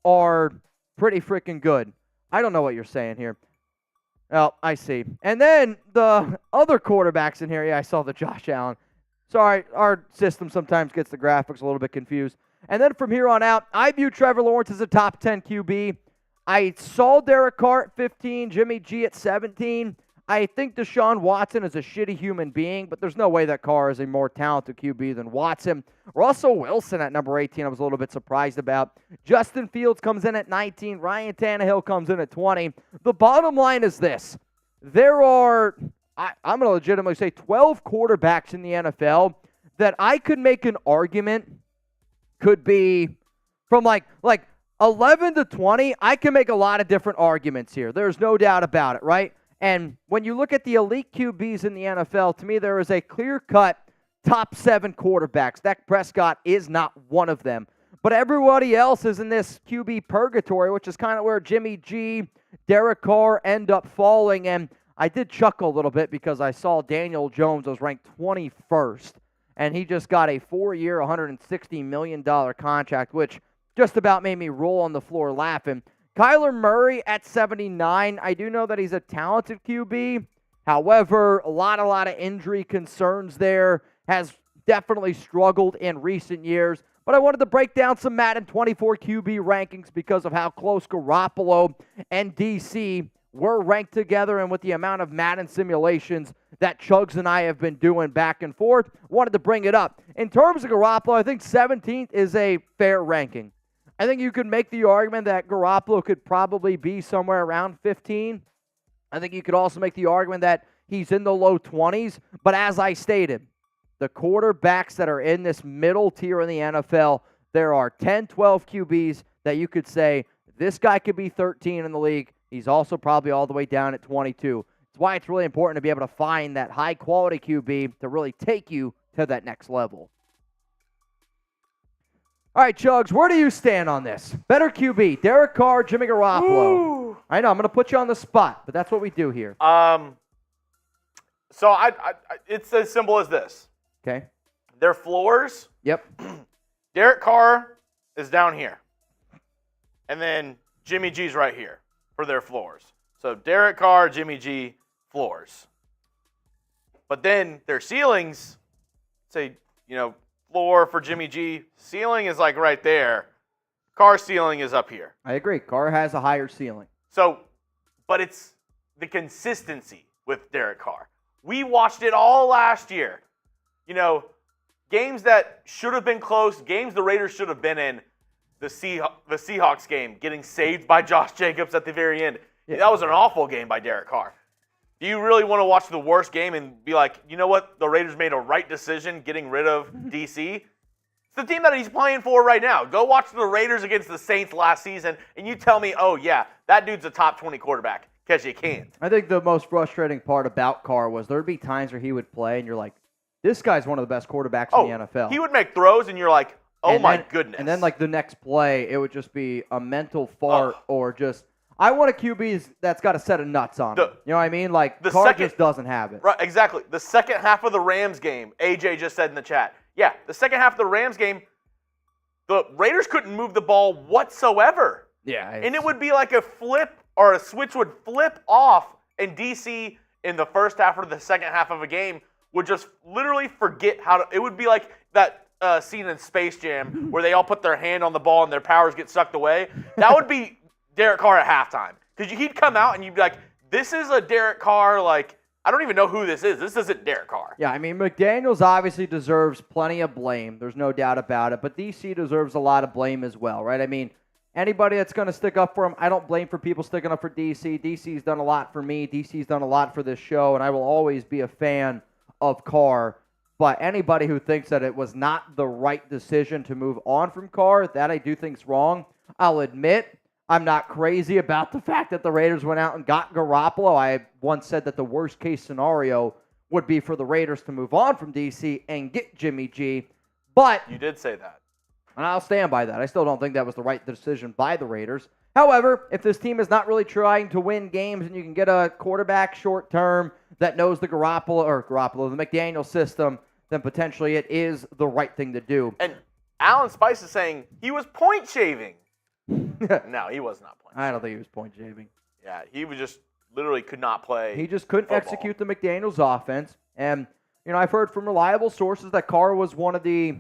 are pretty freaking good. I don't know what you're saying here. Oh, I see. And then the other quarterbacks in here, yeah, I saw the Josh Allen. Sorry, our system sometimes gets the graphics a little bit confused. And then from here on out, I view Trevor Lawrence as a top 10 QB. I saw Derek Carr at 15, Jimmy G at 17. I think Deshaun Watson is a shitty human being, but there's no way that Carr is a more talented QB than Watson. Russell Wilson at number 18, I was a little bit surprised about. Justin Fields comes in at 19. Ryan Tannehill comes in at 20. The bottom line is this. There are, I'm going to legitimately say, 12 quarterbacks in the NFL that I could make an argument could be From like 11 to 20, I can make a lot of different arguments here. There's no doubt about it, right? And when you look at the elite QBs in the NFL, to me, there is a clear-cut top 7 quarterbacks. Dak Prescott is not one of them. But everybody else is in this QB purgatory, which is kind of where Jimmy G, Derek Carr end up falling. And I did chuckle a little bit because I saw Daniel Jones was ranked 21st, and he just got a 4-year, $160 million contract, which just about made me roll on the floor laughing. Kyler Murray at 79, I do know that he's a talented QB. However, a lot of injury concerns there. Has definitely struggled in recent years. But I wanted to break down some Madden 24 QB rankings because of how close Garoppolo and DC were ranked together, and with the amount of Madden simulations that Chugs and I have been doing back and forth, wanted to bring it up. In terms of Garoppolo, I think 17th is a fair ranking. I think you could make the argument that Garoppolo could probably be somewhere around 15. I think you could also make the argument that he's in the low 20s. But as I stated, the quarterbacks that are in this middle tier in the NFL, there are 10, 12 QBs that you could say, this guy could be 13 in the league. He's also probably all the way down at 22. It's why it's really important to be able to find that high-quality QB to really take you to that next level. All right, Chugs, where do you stand on this? Better QB, Derek Carr, Jimmy Garoppolo. Ooh. I know, I'm going to put you on the spot, but that's what we do here. So it's as simple as this. Okay. Their floors. Yep. Derek Carr is down here. And then Jimmy G's right here for their floors. So Derek Carr, Jimmy G, floors. But then their ceilings, say, floor for Jimmy G, ceiling is like right there. Carr's ceiling is up here. I agree. Carr has a higher ceiling. So, but it's the consistency with Derek Carr. We watched it all last year. Games that should have been close, games the Raiders should have been in, the Seahawks game, getting saved by Josh Jacobs at the very end. Yeah. That was an awful game by Derek Carr. Do you really want to watch the worst game and be like, you know what, the Raiders made a right decision getting rid of DC? It's the team that he's playing for right now. Go watch the Raiders against the Saints last season, and you tell me, oh, yeah, that dude's a top 20 quarterback, because you can't. I think the most frustrating part about Carr was there would be times where he would play, and you're like, this guy's one of the best quarterbacks in the NFL. He would make throws, and you're like, my goodness. And then, the next play, it would just be a mental fart or just, I want a QB that's got a set of nuts on him. You know what I mean? Carr just doesn't have it. Right, exactly. The second half of the Rams game, AJ just said in the chat, yeah, the second half of the Rams game, the Raiders couldn't move the ball whatsoever. Yeah. And it would be like a flip or a switch would flip off, and DC in the first half or the second half of a game would just literally forget how to – it would be like that scene in Space Jam where they all put their hand on the ball and their powers get sucked away. That would be Derek Carr at halftime. Because he'd come out and you'd be like, this is a Derek Carr, I don't even know who this is. This isn't Derek Carr. Yeah, I mean, McDaniels obviously deserves plenty of blame. There's no doubt about it. But DC deserves a lot of blame as well, right? I mean, anybody that's going to stick up for him, I don't blame for people sticking up for DC. DC's done a lot for me. DC's done a lot for this show, and I will always be a fan of Carr. But anybody who thinks that it was not the right decision to move on from Carr, that I do think is wrong. I'll admit I'm not crazy about the fact that the Raiders went out and got Garoppolo. I once said that the worst-case scenario would be for the Raiders to move on from DC and get Jimmy G. But you did say that. And I'll stand by that. I still don't think that was the right decision by the Raiders. However, if this team is not really trying to win games and you can get a quarterback short-term that knows the the McDaniel system, then potentially it is the right thing to do. And Alan Spice is saying he was point shaving. No, he was not point shaving. I don't think he was point shaving. Yeah, he was just literally could not play. He just couldn't football. execute the McDaniels offense. And, I've heard from reliable sources that Carr was one of the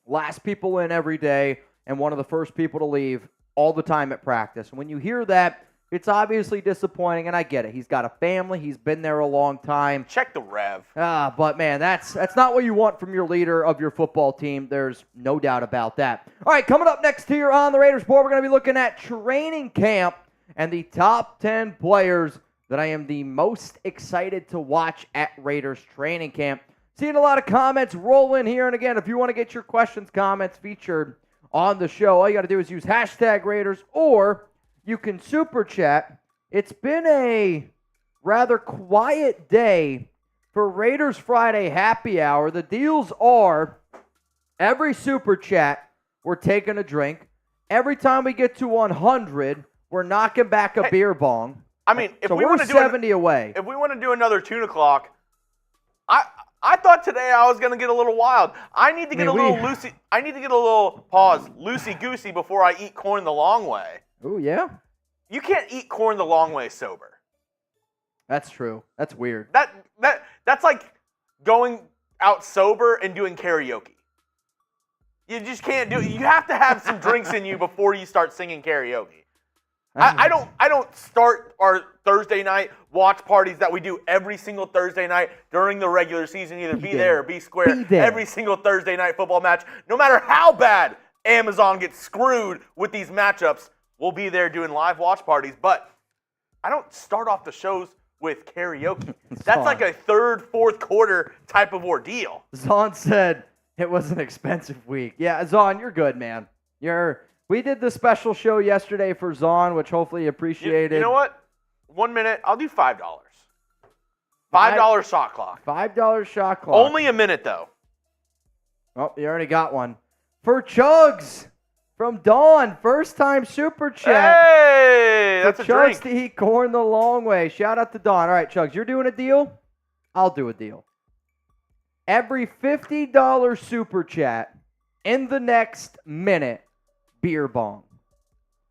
last people in every day and one of the first people to leave all the time at practice. And when you hear that, it's obviously disappointing, and I get it. He's got a family. He's been there a long time. Check the rev. But, man, that's not what you want from your leader of your football team. There's no doubt about that. All right, coming up next here on the Raiders Report, we're going to be looking at training camp and the top 10 players that I am the most excited to watch at Raiders training camp. Seeing a lot of comments roll in here, and again, if you want to get your questions, comments featured on the show. All you got to do is use hashtag Raiders, or you can super chat. It's been a rather quiet day for Raiders Friday happy hour. The deals are every super chat, we're taking a drink. Every time we get to 100, we're knocking back a beer bong. I mean, if so we we're want to do 70 away. If we want to do another tune o'clock, I thought today I was going to get a little wild. I need to get a little loosey. I need to get a little loosey goosey before I eat corn the long way. Oh yeah. You can't eat corn the long way sober. That's true. That's weird. That's like going out sober and doing karaoke. You just can't do it. You have to have some drinks in you before you start singing karaoke. I don't start our Thursday night watch parties that we do every single Thursday night during the regular season. Either be there or be square. Every single Thursday night football match. No matter how bad Amazon gets screwed with these matchups, we'll be there doing live watch parties. But I don't start off the shows with karaoke. That's like a third, fourth quarter type of ordeal. Zahn said it was an expensive week. Yeah, Zahn, you're good, man. We did the special show yesterday for Zahn, which hopefully you appreciated. You know what? 1 minute, I'll do $5. $5 shot clock. $5 shot clock. Only a minute, though. Oh, you already got one. For Chugs from Dawn, first time super chat. Hey, that's a drink. Chugs to eat corn the long way. Shout out to Dawn. All right, Chugs, you're doing a deal? I'll do a deal. Every $50 super chat in the next minute, beer bong.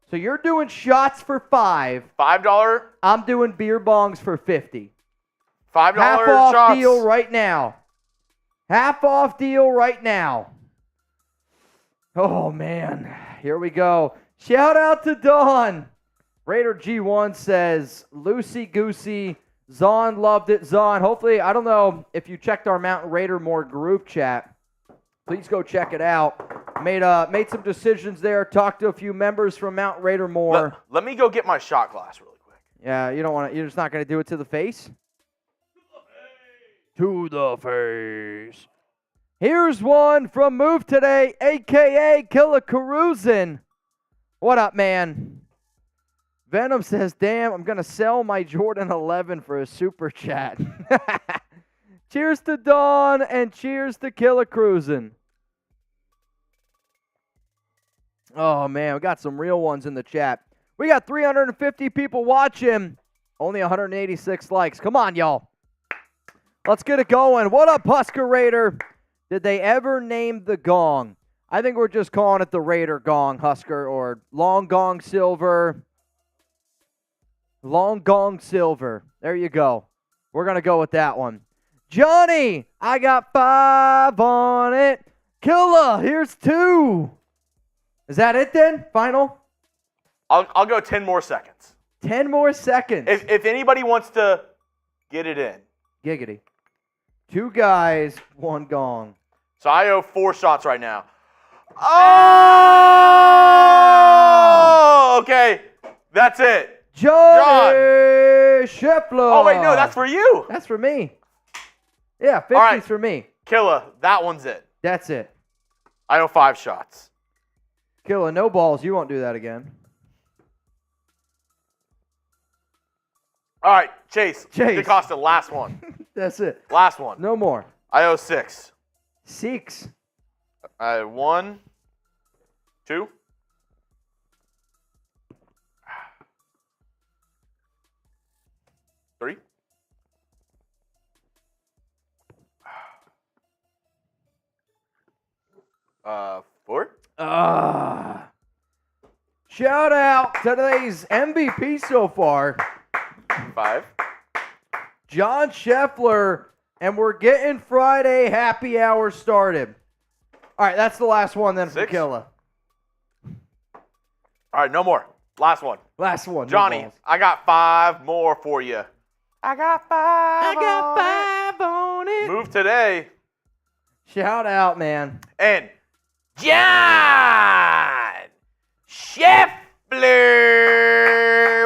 So you're doing shots for $5. $5? I'm doing beer bongs for $50. $5 Half off shots. deal right now. Half off deal right now. Oh, man. Here we go. Shout out to Dawn. Raider G1 says, loosey-goosey. Zahn loved it. Zahn, hopefully, I don't know if you checked our Mountain Raider More group chat. Please go check it out. Made some decisions there. Talked to a few members from Mountain Raider More. Let me go get my shot glass really quick. Yeah, you don't want to. You're just not going to do it to the face? To the face. Here's one from Move Today, a.k.a. Killa Carusin. What up, man? Venom says, damn, I'm going to sell my Jordan 11 for a super chat. Cheers to Dawn and cheers to Killa Carusin. Oh, man, we got some real ones in the chat. We got 350 people watching. Only 186 likes. Come on, y'all. Let's get it going. What up, Husker Raider? Did they ever name the gong? I think we're just calling it the Raider gong, Husker, or Long Gong Silver. Long Gong Silver. There you go. We're going to go with that one. Johnny, I got 5 on it. Killa, here's 2. Is that it then? Final? I'll go 10 more seconds. 10 more seconds. If anybody wants to get it in. Giggity. 2 guys, 1 gong. So I owe 4 shots right now. Oh! Okay. That's it. John Scheffler. Oh, wait, no, that's for you. That's for me. Yeah, 50's right. for me. Killa, that one's it. That's it. I owe 5 shots. Killa, no balls. You won't do that again. All right, Chase. DeCosta, last one. That's it. Last one. No more. I owe 6. 6. 1, 2. 3. 4. Shout out to today's MVP so far, 5. John Scheffler, and we're getting Friday happy hour started. All right, that's the last one then for 6. Killa. All right, no more. Last one. Last one. Johnny, no I got 5 more for you. I got 5 on it. Move today. Shout out, man. And John Scheffler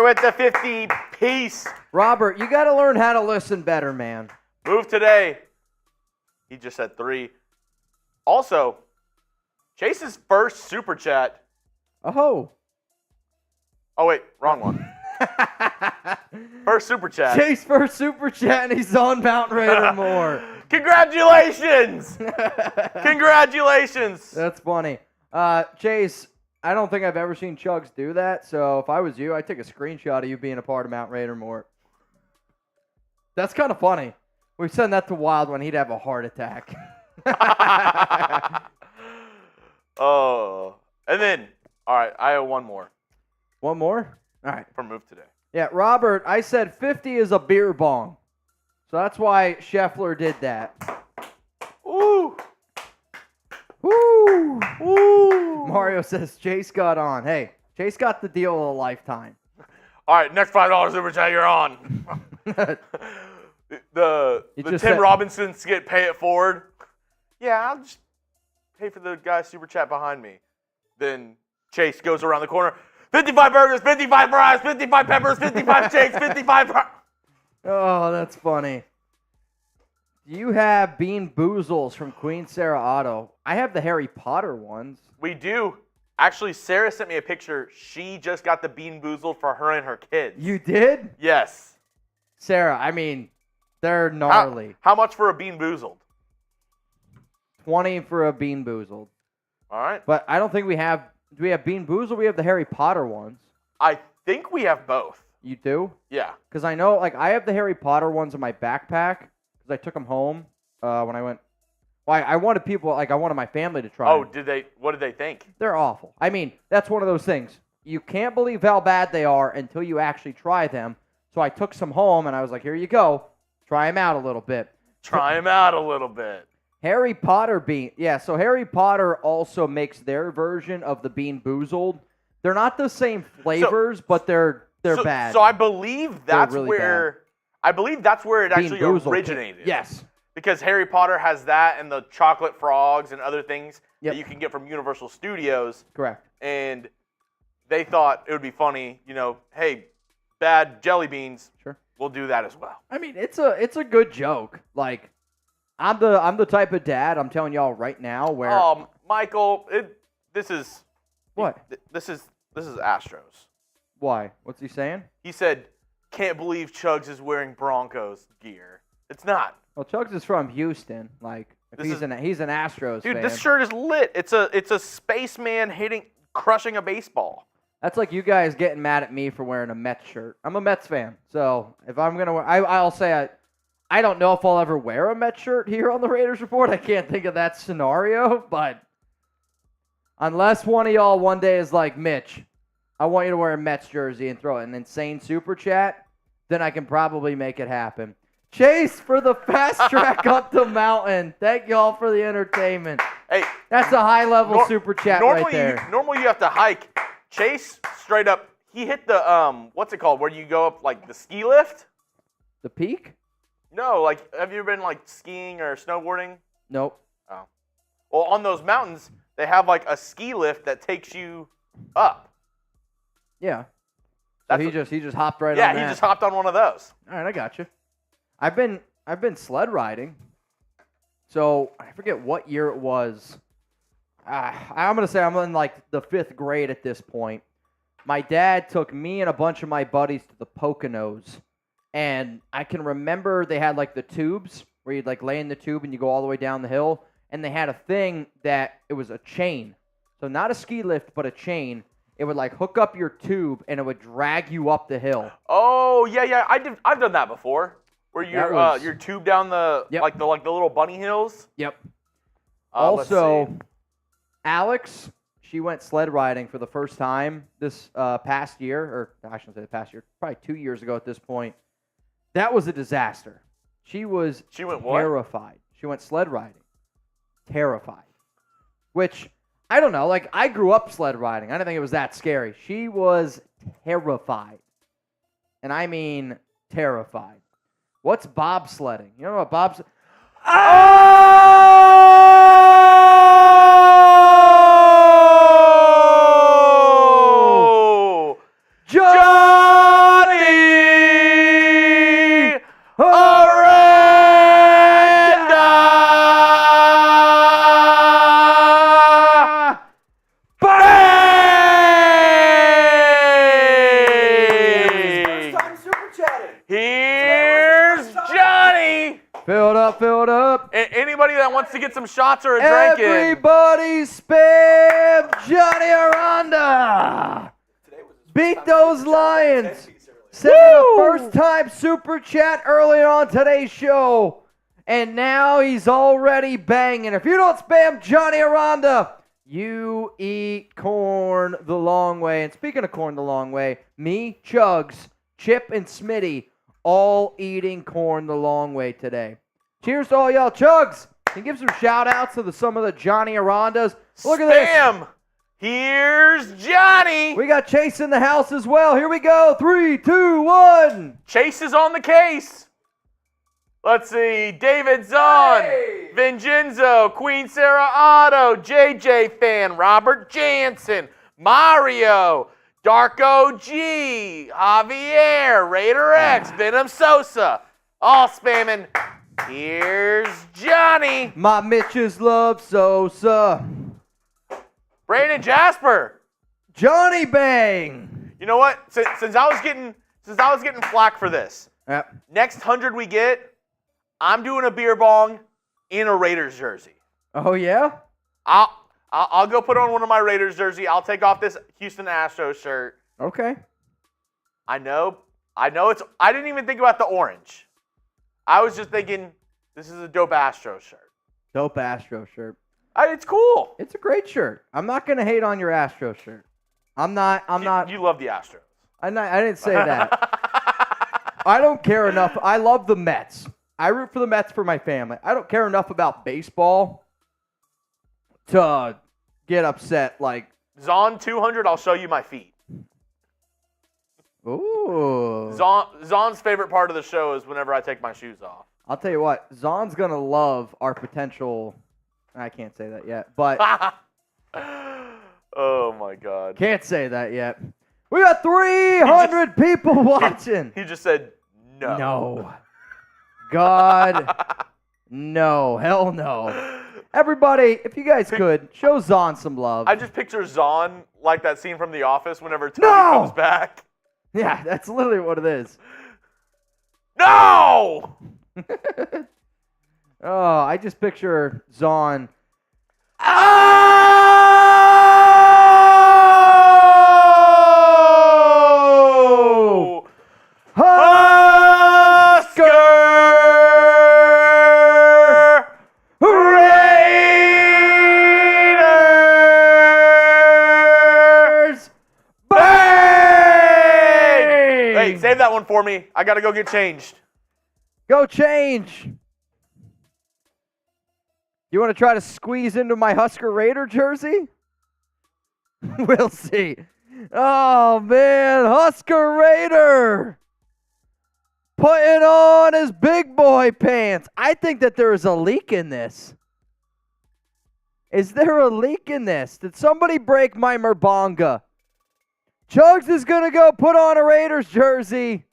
with the 50-piece. Robert, you got to learn how to listen better, man. Move today. He just said 3. Also, Chase's first super chat. Oh. Oh, wait. Wrong one. First super chat. Chase first super chat, and he's on Mount Raider more. Congratulations! Congratulations! That's funny. Chase, I don't think I've ever seen Chugs do that, so if I was you, I'd take a screenshot of you being a part of Mount Raider more. That's kind of funny. We send that to Wild when he'd have a heart attack. Oh. And then, all right, I have one more. One more? All right. For Move Today. Yeah, Robert, I said 50 is a beer bong. So that's why Scheffler did that. Ooh. Woo! Ooh. Mario says Chase got on. Hey, Chase got the deal of a lifetime. All right, next $5 super chat, you're on. the Tim Robinson skit, pay it forward. Yeah, I'll just pay for the guy's super chat behind me. Then Chase goes around the corner. 55 burgers, 55 fries, 55 peppers, 55 shakes, 55 fries. Oh, that's funny. Do you have Bean Boozles from Queen Sarah Auto? I have the Harry Potter ones. We do. Actually, Sarah sent me a picture. She just got the Bean Boozled for her and her kids. You did? Yes. Sarah, I mean, they're gnarly. How much for a Bean Boozled? 20 for a Bean Boozled. All right. But I don't think we have... Do we have Bean Boozled? We have the Harry Potter ones. I think we have both. You do? Yeah. Because I know, like, I have the Harry Potter ones in my backpack because I took them home when I went. Well, I wanted people, like, I wanted my family to try. Oh, them. What did they think? They're awful. I mean, that's one of those things. You can't believe how bad they are until you actually try them. So I took some home and I was like, here you go. Try them out a little bit. Try them out a little bit. Harry Potter bean. Yeah, so Harry Potter also makes their version of the Bean Boozled. They're not the same flavors, but they're bad. So I believe that's really where it actually Bean Boozled originated. Yes. Because Harry Potter has that and the chocolate frogs and other things Yep. that you can get from Universal Studios. Correct. And they thought it would be funny, hey, bad jelly beans. Sure. We'll do that as well. I mean, it's a good joke. Like, I'm the type of dad, I'm telling y'all right now, where Michael, this is what? This is Astros. Why? What's he saying? He said, "Can't believe Chugs is wearing Broncos gear." It's not. Well, Chugs is from Houston. Like, he's an Astros dude, fan. this shirt is lit. It's a spaceman crushing a baseball. That's like you guys getting mad at me for wearing a Mets shirt. I'm a Mets fan, so if I'm gonna wear, I'll say I don't know if I'll ever wear a Mets shirt here on the Raiders Report. I can't think of that scenario, but unless one of y'all one day is like, Mitch, I want you to wear a Mets jersey and throw an insane super chat, then I can probably make it happen. Chase for the fast track up the mountain. Thank y'all for the entertainment. Hey, that's a high-level super chat right there. Normally you have to hike. Chase straight up, he hit the, what's it called, where you go up, like, the ski lift? The peak? No, like, have you ever been, like, skiing or snowboarding? Nope. Oh. Well, on those mountains, they have, like, a ski lift that takes you up. Yeah. So he just hopped right on that. Yeah, he just hopped on one of those. All right, I got you. I've been sled riding. So I forget what year it was. I'm going to say I'm in like the 5th grade at this point. My dad took me and a bunch of my buddies to the Poconos. And I can remember they had like the tubes where you'd like lay in the tube and you go all the way down the hill. And they had a thing that it was a chain. So not a ski lift, but a chain. It would like hook up your tube and it would drag you up the hill. Oh, yeah. I've done that before. Where you're tube down the like the little bunny hills. Yep. Also, Alex, she went sled riding for the first time this past year, or I shouldn't say the past year, probably 2 years ago at this point. That was a disaster. She went terrified. She went sled riding. Terrified. Which, I don't know, like I grew up sled riding. I didn't think it was that scary. She was terrified. And I mean terrified. What's bobsledding? You know what bobsledding? Oh! Johnny Aranda! Fill it up, fill it up. Anybody that wants to get some shots or a drink in. Everybody spam Johnny Aranda. Beat those Lions. Sent the first time super chat early on today's show. And now he's already banging. If you don't spam Johnny Aranda, you eat corn the long way. And speaking of corn the long way, me, Chugs, Chip, and Smitty all eating corn the long way today. Cheers to all y'all. Chugs, can you give some shout-outs to some of the Johnny Arandas? Look at this. Spam! Here's Johnny! We got Chase in the house as well. Here we go. 3, 2, 1. Chase is on the case. Let's see. David Zahn, Vincenzo, Queen Sarah Otto, JJ Fan, Robert Jansen, Mario, Darko G, Javier, Raider X, Venom Sosa, all spamming. Here's Johnny. My Mitches love Sosa. Brandon Jasper. Johnny Bang. You know what? Since I was getting flack for this, Yep. next 100 we get, I'm doing a beer bong in a Raiders jersey. Oh, yeah? I'll go put on one of my Raiders jersey. I'll take off this Houston Astros shirt. Okay. I know I didn't even think about the orange. I was just thinking this is a dope Astros shirt. Dope Astro shirt. It's cool. It's a great shirt. I'm not going to hate on your Astro shirt. I'm not. You love the Astros. I didn't say that. I don't care enough. I love the Mets. I root for the Mets for my family. I don't care enough about baseball to get upset. Like Zahn 200, I'll show you my feet. Ooh. Zahn's favorite part of the show is whenever I take my shoes off. I'll tell you what. Zahn's going to love our potential. I can't say that yet, but. Oh, my God. Can't say that yet. We got 300 people watching. He just said no. No. God. No. Hell no. Everybody, if you guys could, show Zahn some love. I just picture Zahn like that scene from The Office whenever Tony comes back. Yeah, that's literally what it is. No! Oh, I just picture Zahn. Oh! Husker Raiders! Bang! Hey, save that one for me. I got to go get changed. Go change. You want to try to squeeze into my Husker Raider jersey? We'll see. Oh, man. Husker Raider. Putting on his big boy pants. I think that there is a leak in this. Is there a leak in this? Did somebody break my Merbonga? Chugs is going to go put on a Raiders jersey.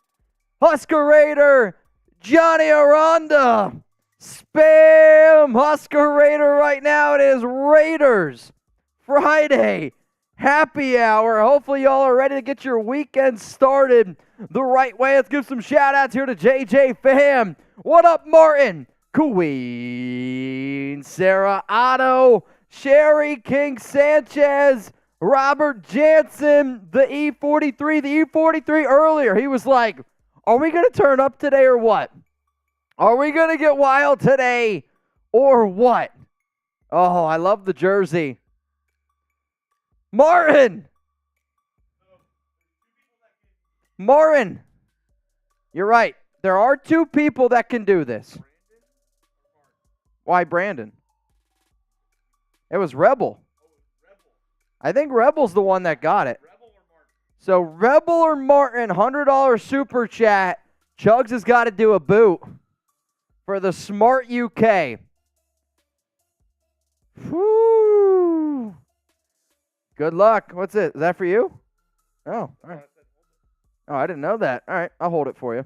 Husker Raider. Johnny Aranda. Spam Husker Raider right now. It is Raiders Friday happy hour. Hopefully y'all are ready to get your weekend started the right way. Let's give some shout outs here to JJ Fam. What up, Martin? Queen Sarah Otto, Sherry King Sanchez, Robert Jansen, the E43. The E43 earlier, he was like, are we going to turn up today or what? Are we going to get wild today or what? Oh, I love the jersey. Martin, you're right. There are two people that can do this. Why Brandon? It was Rebel. I think Rebel's the one that got it. So Rebel or Martin, $100 super chat. Chugs has got to do a boot for the Smart UK. Woo. Good luck. What's it? Is that for you? Oh, all right. Oh, I didn't know that. All right, I'll hold it for you.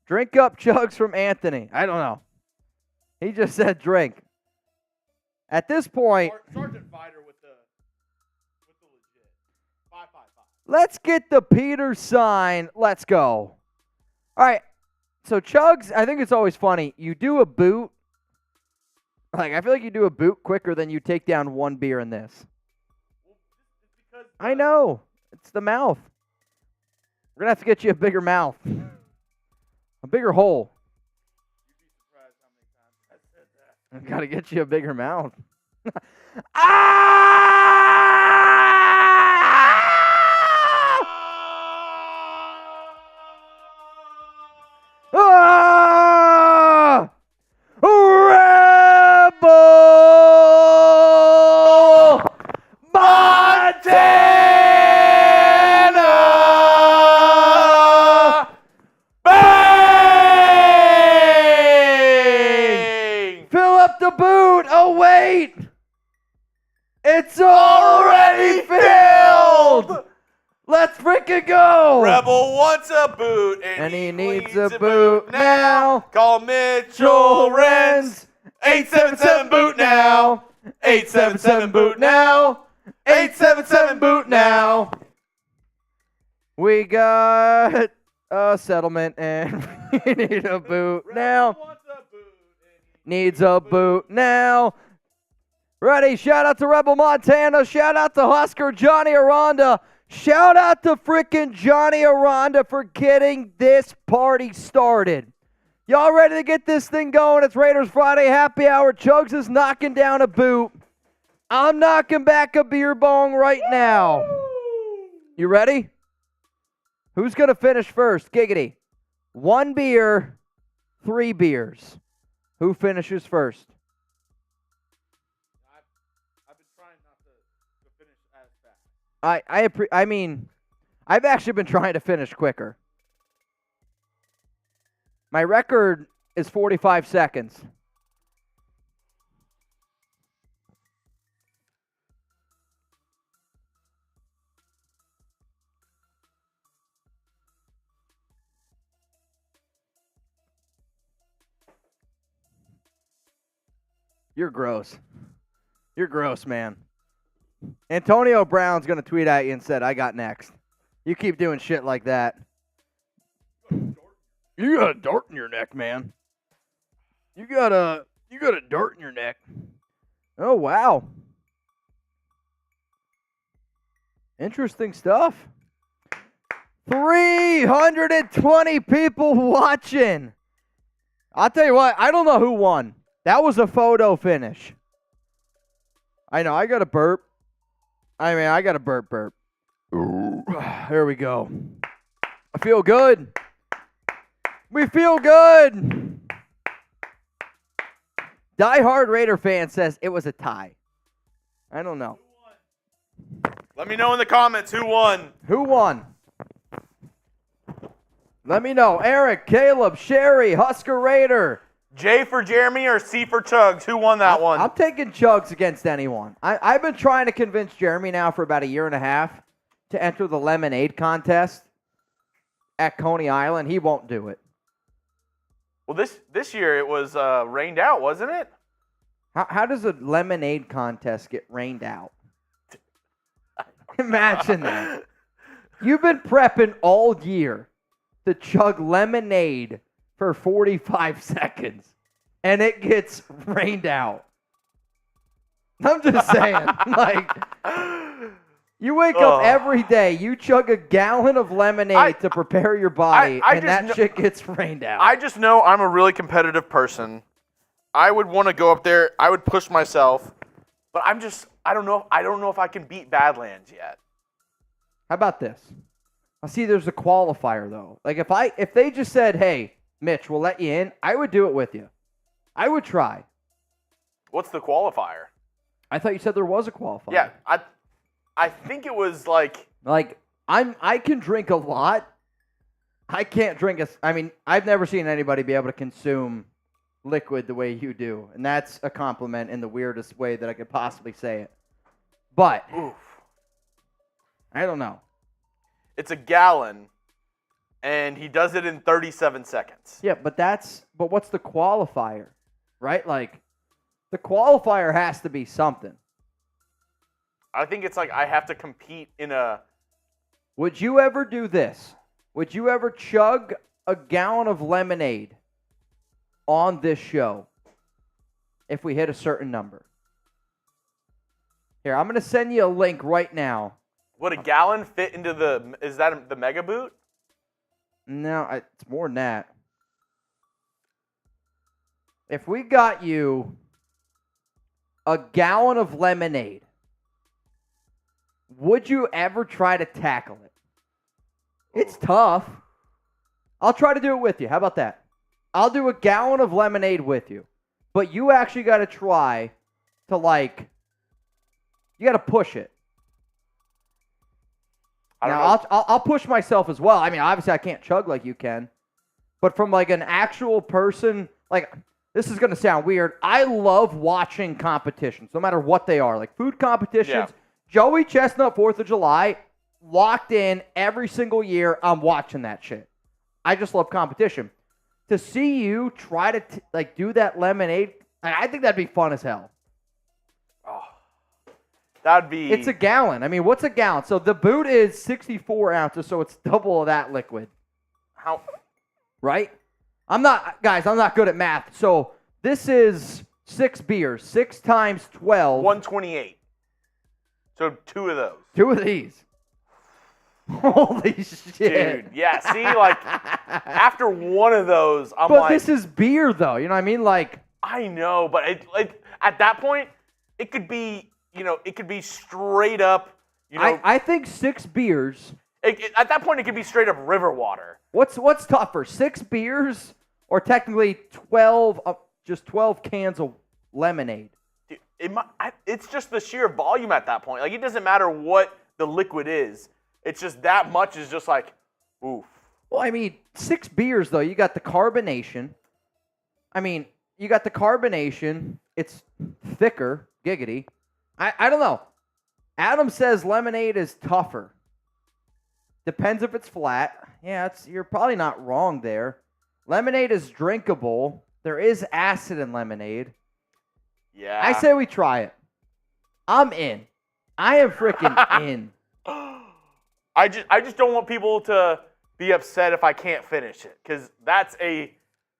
Drink up Chugs from Anthony. I don't know. He just said drink. At this point, Sergeant Fighter with the legit 555. let's get the Peter sign. Let's go. All right. So Chugs, I think it's always funny. You do a boot. Like, I feel like you do a boot quicker than you take down one beer in this. I know. It's the mouth. We're going to have to get you a bigger mouth. A bigger hole. I've got to get you a bigger mouth. Rebel Montana! Bang! Fill up the boot. Oh, wait. It's already filled. Let's freaking go. Rebel wants a boot, And he needs a boot now. Call Mitchell Renz. 877 boot now. 877 boot now. 877 boot now. We got a settlement and we need a boot now. Needs a boot now. Ready, shout out to Rebel Montana. Shout out to Husker Johnny Aranda. Shout out to freaking Johnny Aranda for getting this party started. Y'all ready to get this thing going? It's Raiders Friday Happy Hour. Chugs is knocking down a boot. I'm knocking back a beer bong right now. You ready? Who's going to finish first? Giggity. 1 beer, 3 beers. Who finishes first? I've been trying not to finish as fast. I mean, I've actually been trying to finish quicker. My record is 45 seconds. You're gross. You're gross, man. Antonio Brown's going to tweet at you and said, I got next. You keep doing shit like that. You got a dart in your neck, man. You got a dart in your neck. Oh, wow. Interesting stuff. 320 people watching. I'll tell you what, I don't know who won. That was a photo finish. I know, I got a burp. I got a burp. Ooh, there we go. I feel good. We feel good. Die Hard Raider fan says it was a tie. I don't know. Let me know in the comments who won. Who won? Let me know. Eric, Caleb, Sherry, Husker Raider. J for Jeremy or C for Chugs? Who won that one? I'm taking Chugs against anyone. I've been trying to convince Jeremy now for about a year and a half to enter the lemonade contest at Coney Island. He won't do it. Well, this year it was rained out, wasn't it? How does a lemonade contest get rained out? Imagine that. You've been prepping all year to chug lemonade for 45 seconds, and it gets rained out. I'm just saying, like, you wake up every day, you chug a gallon of lemonade to prepare your body, and that shit gets rained out. I just know I'm a really competitive person. I would want to go up there. I would push myself, but I don't know if I can beat Badlands yet. How about this? I see there's a qualifier, though. Like, if they just said, hey, Mitch, we'll let you in, I would do it with you. I would try. What's the qualifier? I thought you said there was a qualifier. Yeah, I think it was like I can drink a lot. I can't drink I've never seen anybody be able to consume liquid the way you do, and that's a compliment in the weirdest way that I could possibly say it. But oof. I don't know. It's a gallon, and he does it in 37 seconds. Yeah, but what's the qualifier, right? Like, the qualifier has to be something. I think it's like I have to compete in a... Would you ever do this? Would you ever chug a gallon of lemonade on this show if we hit a certain number. Here, I'm going to send you a link right now. Would a gallon fit into is that the Mega Boot? No, it's more than that. If we got you a gallon of lemonade, would you ever try to tackle it? It's tough. I'll try to do it with you. How about that? I'll do a gallon of lemonade with you. But you actually got to try to, you got to push it. I'll push myself as well. I mean, obviously I can't chug like you can. But from, an actual person, this is going to sound weird. I love watching competitions, no matter what they are. Like food competitions. Yeah. Joey Chestnut, 4th of July, locked in every single year. I'm watching that shit. I just love competition. To see you try to do that lemonade, I think that'd be fun as hell. Oh, that'd be... It's a gallon. I mean, what's a gallon? So the boot is 64 ounces, so it's double of that liquid. How? Right? I'm not good at math. So this is 6 beers. 6 times 12. 128. So 2 of those. 2 of these. Holy shit. Dude, yeah. See, after one of those, But this is beer, though. You know what I mean? I know, but at that point, it could be, straight up, I think 6 beers. At that point, it could be straight up river water. What's tougher, 6 beers or technically 12 cans of lemonade? Dude, it's just the sheer volume at that point. It doesn't matter what the liquid is. It's just that much is just oof. Well, I mean, 6 beers, though. You got the carbonation. It's thicker. Giggity. I don't know. Adam says lemonade is tougher. Depends if it's flat. Yeah, you're probably not wrong there. Lemonade is drinkable. There is acid in lemonade. Yeah. I say we try it. I'm in. I am freaking in. I just don't want people to be upset if I can't finish it, because that's a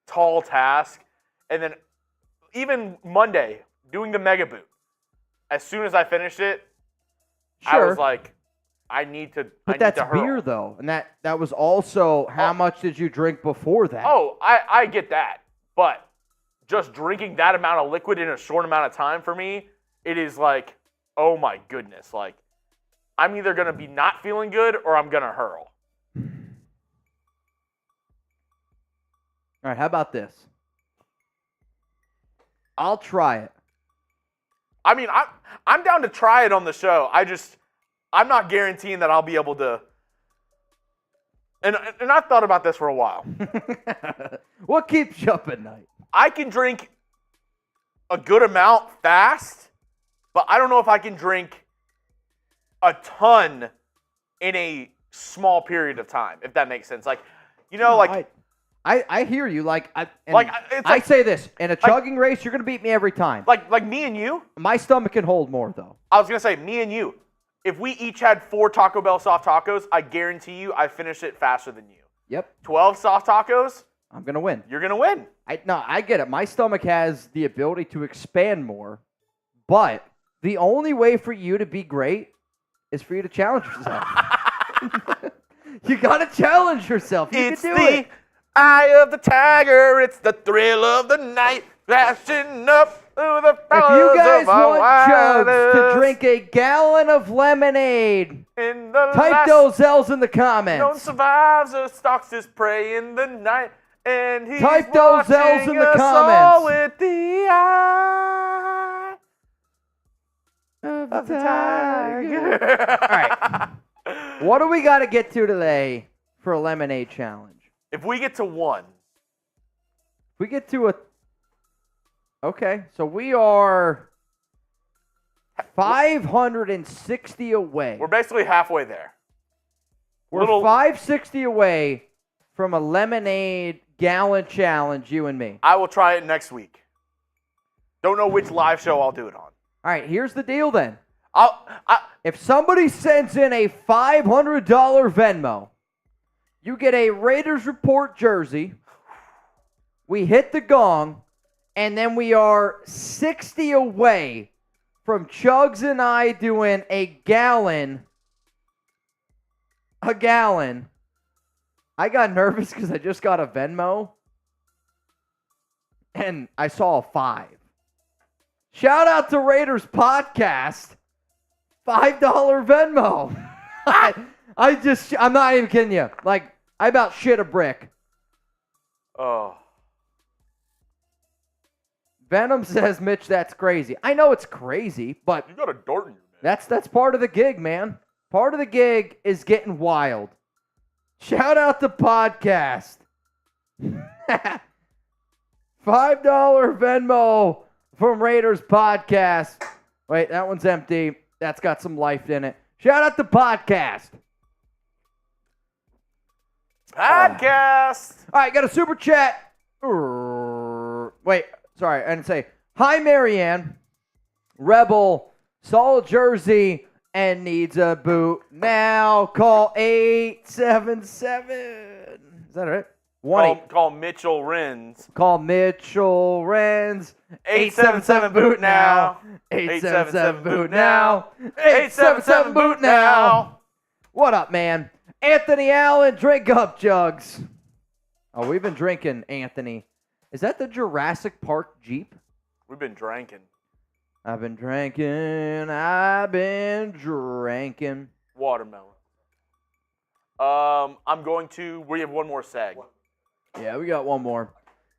tall task. And then even Monday, doing the Mega Boot, as soon as I finished it, sure. I was like, I need to But that's beer, though. And that was also, how much did you drink before that? Oh, I get that. But just drinking that amount of liquid in a short amount of time for me, it is oh my goodness. I'm either going to be not feeling good or I'm going to hurl. All right, how about this? I'll try it. I mean, I'm down to try it on the show. I'm not guaranteeing that I'll be able to. And I've thought about this for a while. What keeps you up at night? I can drink a good amount fast, but I don't know if I can drink a ton in a small period of time, if that makes sense. I hear you. I say this, in a chugging race, you're going to beat me every time. Like me and you. My stomach can hold more, though. I was going to say, me and you. If we each had 4 Taco Bell soft tacos, I guarantee you I finish it faster than you. Yep. 12 soft tacos. I'm going to win. You're going to win. I get it. My stomach has the ability to expand more, but the only way for you to be great is for you to challenge yourself. You got to challenge yourself. You it's can the do it. eye of the tiger. It's the thrill of the night. Flashing up through the If you guys want Jugs Jugs to drink a gallon of lemonade, type those L's in the comments. No one survives or stalks his prey in the night. And he's type those L's in the comments. With the eye of the tiger. All right. What do we got to get to today for a lemonade challenge? If we get to 1. We get to a... Okay, so we are 560 away. We're basically halfway there. We're 560 away from a lemonade gallon challenge, you and me. I will try it next week. Don't know which live show I'll do it on. All right, here's the deal then. I If somebody sends in a $500 Venmo, You get a Raiders Report jersey. We hit the gong, and then we are 60 away from Chugs and I doing a gallon. I got nervous because I just got a Venmo, and I saw a 5. Shout out to Raiders Podcast. $5 Venmo. I'm not even kidding you. Like, I about shit a brick. Oh. Venom says, Mitch, that's crazy. I know it's crazy, but You got a dart in your man. that's part of the gig, man. Part of the gig is getting wild. Shout out to Podcast. $5 Venmo from Raiders Podcast. Wait, that one's empty. That's got some life in it. Shout out to Podcast. Podcast. All right, got a super chat. Wait, sorry, I didn't say. Hi, Marianne. Rebel, saw a jersey and needs a boot now. Call 877. Is that right? Call Mitchell Renz. Call Mitchell Renz. 877 boot now. 877 boot now. 877 boot now. What up, man? Anthony Allen, drink up, Jugs. Oh, we've been drinking, Anthony. Is that the Jurassic Park Jeep? We've been drinking. I've been drinking. Watermelon. We have one more seg. Yeah, we got one more.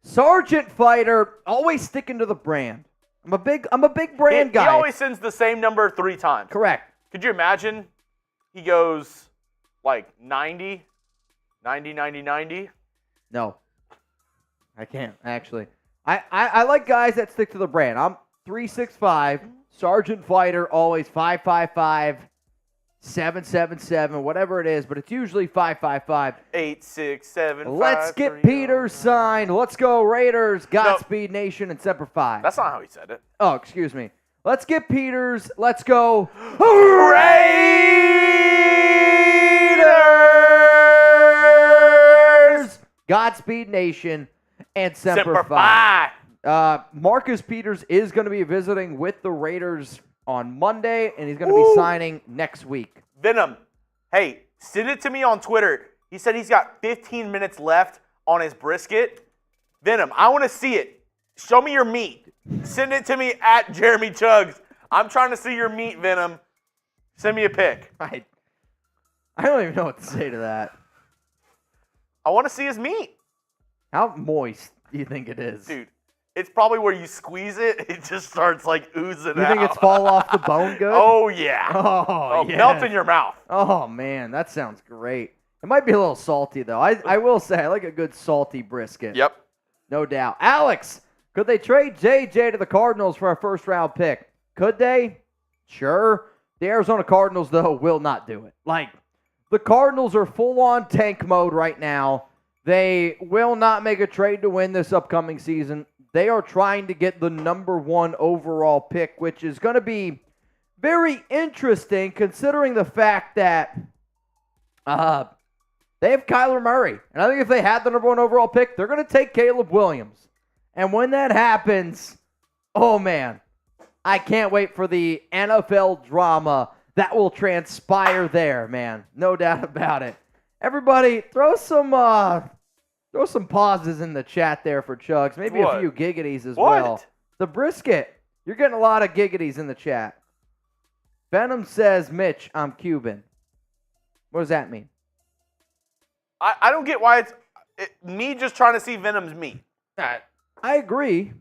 Sergeant Fighter, always sticking to the brand. I'm a big brand guy. He always sends the same number 3 times. Correct. Could you imagine? He goes like 90, 90, 90, 90. No, I can't, actually. I like guys that stick to the brand. I'm 365, Sergeant Fighter, always 555, 777, whatever it is, but it's usually 555. 867. Let's get Peters signed. Let's go Raiders, Godspeed Nation, and Semper Fi. That's not how he said it. Oh, excuse me. Let's get Peters. Let's go Raiders! Godspeed Nation and Semper Fi. Marcus Peters is going to be visiting with the Raiders on Monday, and he's going to be signing next week. Venom, hey, send it to me on Twitter. He said he's got 15 minutes left on his brisket. Venom, I want to see it. Show me your meat. Send it to me at Jeremy Chugs. I'm trying to see your meat, Venom. Send me a pic. I don't even know what to say to that. I want to see his meat. How moist do you think it is? Dude, it's probably where you squeeze it, it just starts like oozing out. You think it's fall off the bone good? Oh, yeah. Oh, yeah. Melt in your mouth. Oh, man, that sounds great. It might be a little salty, though. I will say I like a good salty brisket. Yep. No doubt. Alex, could they trade JJ to the Cardinals for a first-round pick? Could they? Sure. The Arizona Cardinals, though, will not do it. Like, the Cardinals are full-on tank mode right now. They will not make a trade to win this upcoming season. They are trying to get the number 1 overall pick, which is going to be very interesting considering the fact that they have Kyler Murray. And I think if they had the number 1 overall pick, they're going to take Caleb Williams. And when that happens, oh, man, I can't wait for the NFL drama that will transpire there, man. No doubt about it. Everybody, throw some pauses in the chat there for Chugs. Maybe a few giggities as well. The brisket. You're getting a lot of giggities in the chat. Venom says, Mitch, I'm Cuban. What does that mean? I don't get why it's me just trying to see Venom's meat. I agree.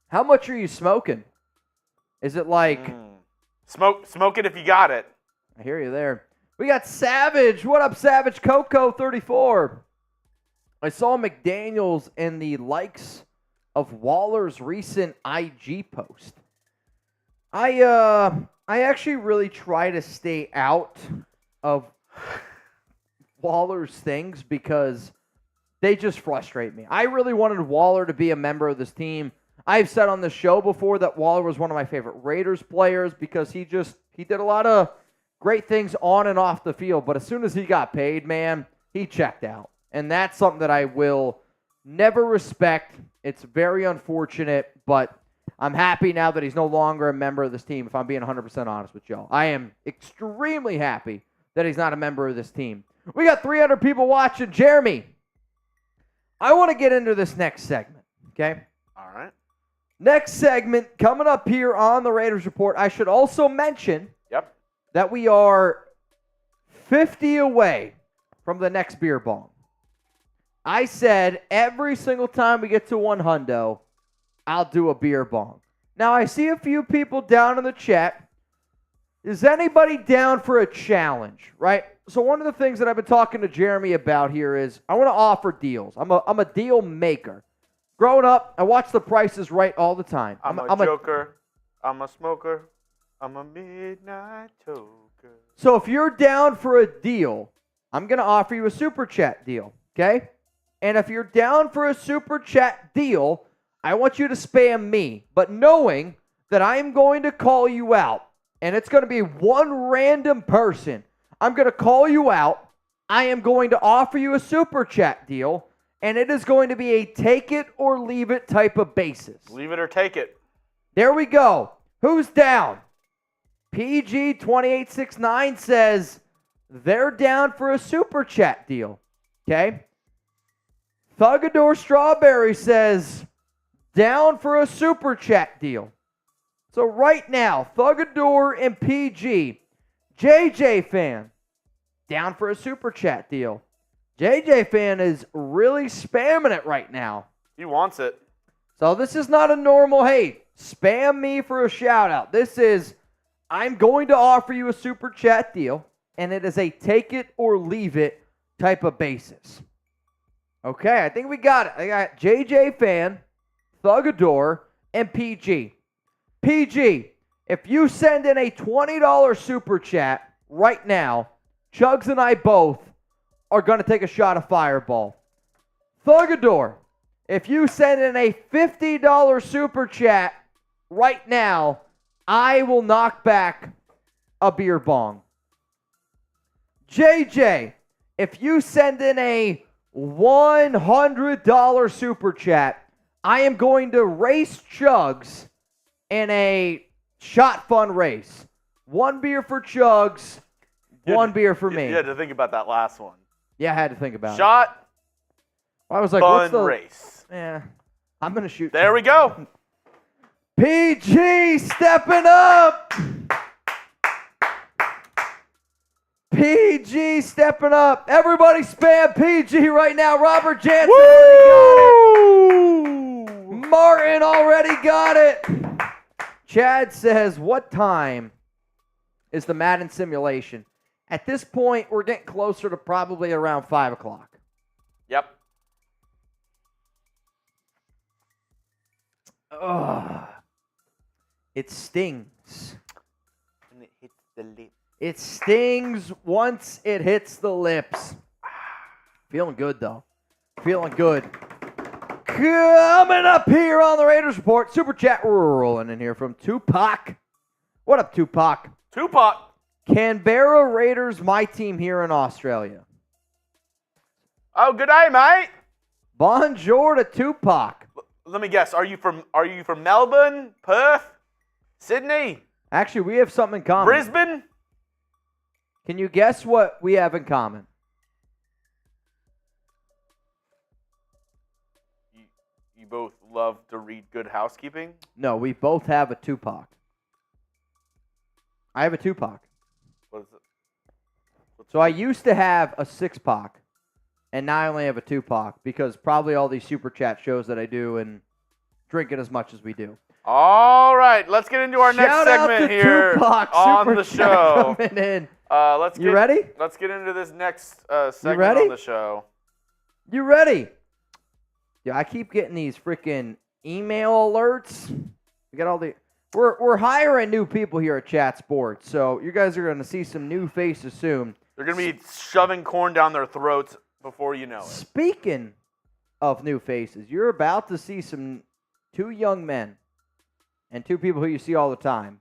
How much are you smoking? Is it like... Smoke it if you got it. I hear you there. We got Savage. What up, Savage? Coco34. I saw McDaniels in the likes of Waller's recent IG post. I actually really try to stay out of Waller's things because they just frustrate me. I really wanted Waller to be a member of this team. I've said on the show before that Waller was one of my favorite Raiders players because he did a lot of great things on and off the field. But as soon as he got paid, man, he checked out. And that's something that I will never respect. It's very unfortunate, but I'm happy now that he's no longer a member of this team, if I'm being 100% honest with y'all. I am extremely happy that he's not a member of this team. We got 300 people watching. Jeremy, I want to get into this next segment, okay? All right. Next segment coming up here on the Raiders Report. I should also mention that we are 50 away from the next beer bong. I said every single time we get to 100, I'll do a beer bong. Now, I see a few people down in the chat. Is anybody down for a challenge, right? So one of the things that I've been talking to Jeremy about here is I want to offer deals. I'm a deal maker. Growing up, I watched The Price is Right all the time. I'm a joker. I'm a smoker. I'm a midnight toker. So if you're down for a deal, I'm going to offer you a super chat deal, okay? And if you're down for a super chat deal, I want you to spam me, but knowing that I am going to call you out, and it's going to be one random person. I'm going to call you out. I am going to offer you a super chat deal, and it is going to be a take it or leave it type of basis. Leave it or take it. There we go. Who's down? PG2869 says they're down for a super chat deal. Okay? Thugador Strawberry says down for a super chat deal. So right now, Thugador and PG, JJ Fan, down for a super chat deal. JJ Fan is really spamming it right now. He wants it. So this is not a normal, hey, spam me for a shout out. This is, I'm going to offer you a super chat deal, and it is a take it or leave it type of basis. Okay, I think we got it. I got JJ Fan, Thugador, and PG. PG, if you send in a $20 super chat right now, Chugs and I both are going to take a shot of Fireball. Thugador, if you send in a $50 super chat right now, I will knock back a beer bong. JJ, if you send in a $100 super chat, I am going to race Chugs in a shot fun race. One beer for Chugs, one beer for me. You had to think about that last one. Yeah, I had to think about it. Shot, I was like, fun what's the race. Yeah, I'm going to shoot. There we go. PG stepping up. PG stepping up. Everybody spam PG right now. Robert Jansen already got it. Martin already got it. Chad says, what time is the Madden Simulation? At this point, we're getting closer to probably around 5 o'clock. Yep. Ugh. It stings. And it hits the lip. It stings once it hits the lips. Feeling good, though. Feeling good. Coming up here on the Raiders Report, Super Chat rolling in here from Tupac. What up, Tupac? Tupac. Canberra Raiders, my team here in Australia. Oh, good day, mate. Bonjour to Tupac. Let me guess. Are you from Melbourne, Perth, Sydney? Actually, we have something in common. Brisbane? Can you guess what we have in common? You both love to read Good Housekeeping? No, we both have a Tupac. I have a Tupac. What is it? So I used to have a 6-pack, and now I only have a 2-pack because probably all these Super Chat shows that I do and drinking as much as we do. All right, let's get into our next segment here on the show. Coming in. You ready? Let's get into this next segment on the show. You ready? Yeah, I keep getting these freaking email alerts. We got all the. We're hiring new people here at Chat Sports, so you guys are going to see some new faces soon. They're going to be shoving corn down their throats before you know it. Speaking of new faces, you're about to see two young men and two people who you see all the time.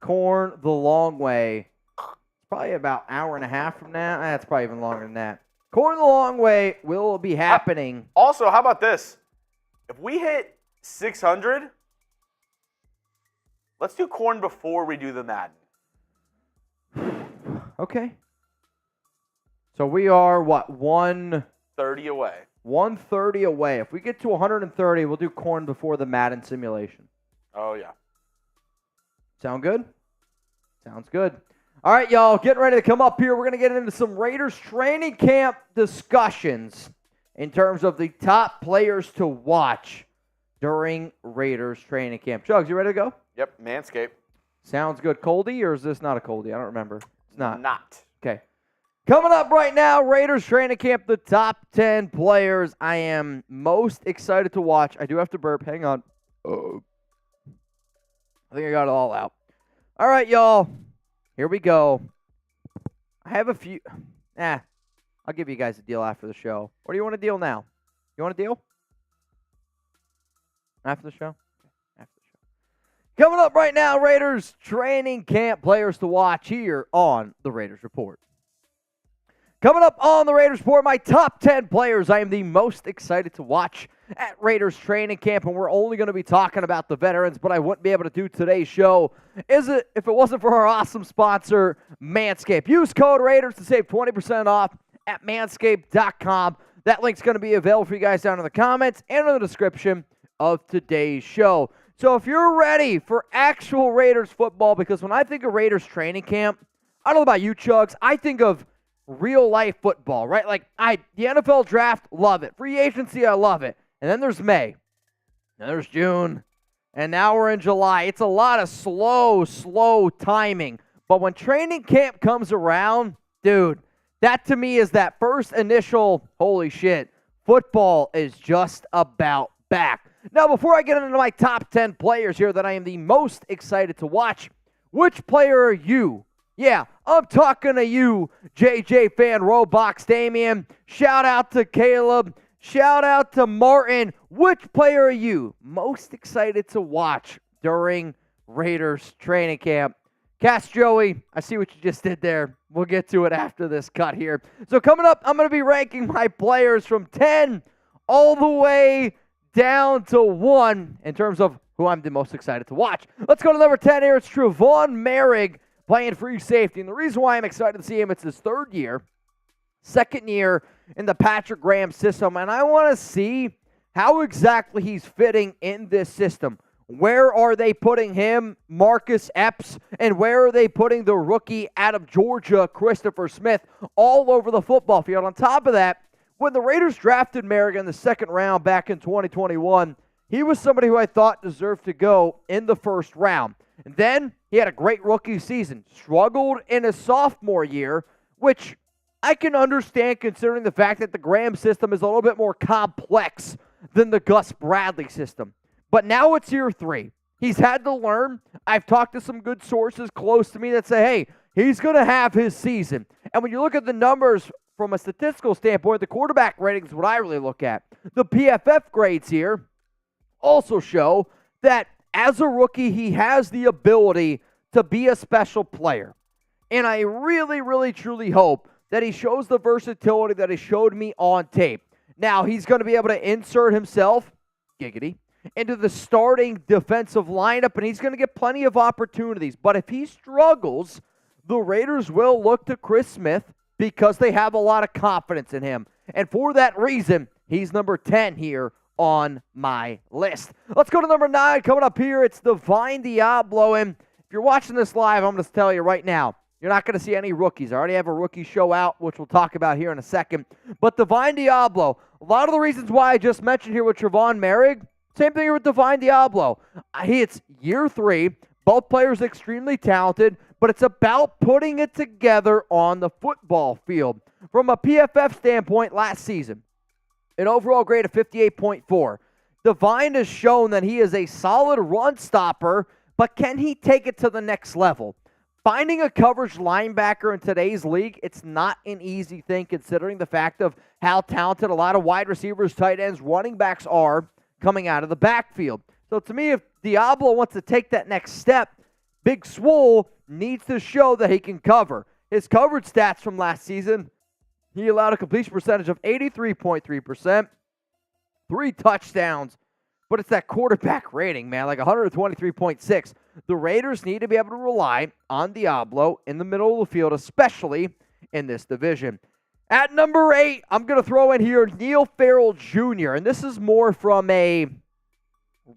Corn the long way. It's probably about an hour and a half from now. That's probably even longer than that. Corn the Long Way will be happening. Also, how about this? If we hit 600, let's do corn before we do the Madden. Okay. So we are, what, 30 away. 130 away. If we get to 130, we'll do corn before the Madden simulation. Oh, yeah. Sound good? Sounds good. All right, y'all, getting ready to come up here. We're going to get into some Raiders training camp discussions in terms of the top players to watch during Raiders training camp. Chugs, you ready to go? Yep, Manscaped. Sounds good. Coldie, or is this not a coldie? I don't remember. It's not. Not. Okay. Coming up right now, Raiders training camp, the top 10 players I am most excited to watch. I do have to burp. Hang on. I think I got it all out. All right, y'all. Here we go. I have a few. I'll give you guys a deal after the show. Or do you want a deal now? You want a deal? After the show? After the show. Coming up right now, Raiders training camp players to watch here on the Raiders Report. Coming up on the Raiders Report, my top 10 players I am the most excited to watch at Raiders training camp, and we're only going to be talking about the veterans, but I wouldn't be able to do today's show if it wasn't for our awesome sponsor, Manscaped. Use code Raiders to save 20% off at manscaped.com. That link's going to be available for you guys down in the comments and in the description of today's show. So if you're ready for actual Raiders football, because when I think of Raiders training camp, I don't know about you, Chugs, I think of real life football, right? Like the NFL draft, love it. Free agency, I love it. And then there's May. Then there's June. And now we're in July. It's a lot of slow timing. But when training camp comes around, dude, that to me is that first initial, holy shit, football is just about back. Now, before I get into my top 10 players here that I am the most excited to watch, which player are you? Yeah, I'm talking to you, JJ fan, Roblox Damien. Shout out to Caleb. Shout out to Martin. Which player are you most excited to watch during Raiders training camp? Cast Joey, I see what you just did there. We'll get to it after this cut here. So coming up, I'm going to be ranking my players from 10 all the way down to 1 in terms of who I'm the most excited to watch. Let's go to number 10 here. It's Tre'von Moehrig, playing free safety. And the reason why I'm excited to see him, it's his third year, second year in the Patrick Graham system. And I want to see how exactly he's fitting in this system. Where are they putting him, Marcus Epps, and where are they putting the rookie out of Georgia, Christopher Smith, all over the football field? On top of that, when the Raiders drafted Moehrig in the second round back in 2021, he was somebody who I thought deserved to go in the first round. And then he had a great rookie season, struggled in his sophomore year, which I can understand considering the fact that the Graham system is a little bit more complex than the Gus Bradley system. But now it's year 3. He's had to learn. I've talked to some good sources close to me that say, hey, he's going to have his season. And when you look at the numbers from a statistical standpoint, the quarterback rating is what I really look at. The PFF grades here also show that as a rookie, he has the ability to be a special player. And I really, truly hope that he shows the versatility that he showed me on tape. Now, he's going to be able to insert himself, giggity, into the starting defensive lineup, and he's going to get plenty of opportunities. But if he struggles, the Raiders will look to Chris Smith because they have a lot of confidence in him. And for that reason, he's number 10 here on my list. Let's go to number 9. Coming up here, it's Divine Deablo. And if you're watching this live, I'm going to tell you right now, you're not going to see any rookies. I already have a rookie show out, which we'll talk about here in a second. But Divine Deablo, a lot of the reasons why I just mentioned here with Tre'von Moehrig, same thing here with Divine Deablo. It's year 3. Both players extremely talented, but it's about putting it together on the football field. From a PFF standpoint, last season, an overall grade of 58.4. Divine has shown that he is a solid run stopper, but can he take it to the next level? Finding a coverage linebacker in today's league, it's not an easy thing considering the fact of how talented a lot of wide receivers, tight ends, running backs are coming out of the backfield. So to me, if Deablo wants to take that next step, Big Swole needs to show that he can cover. His coverage stats from last season, He allowed a completion percentage of 83.3%, 3 touchdowns, but it's that quarterback rating, man, like 123.6. The Raiders need to be able to rely on Deablo in the middle of the field, especially in this division. At number 8, I'm going to throw in here Neil Farrell Jr., and this is more from a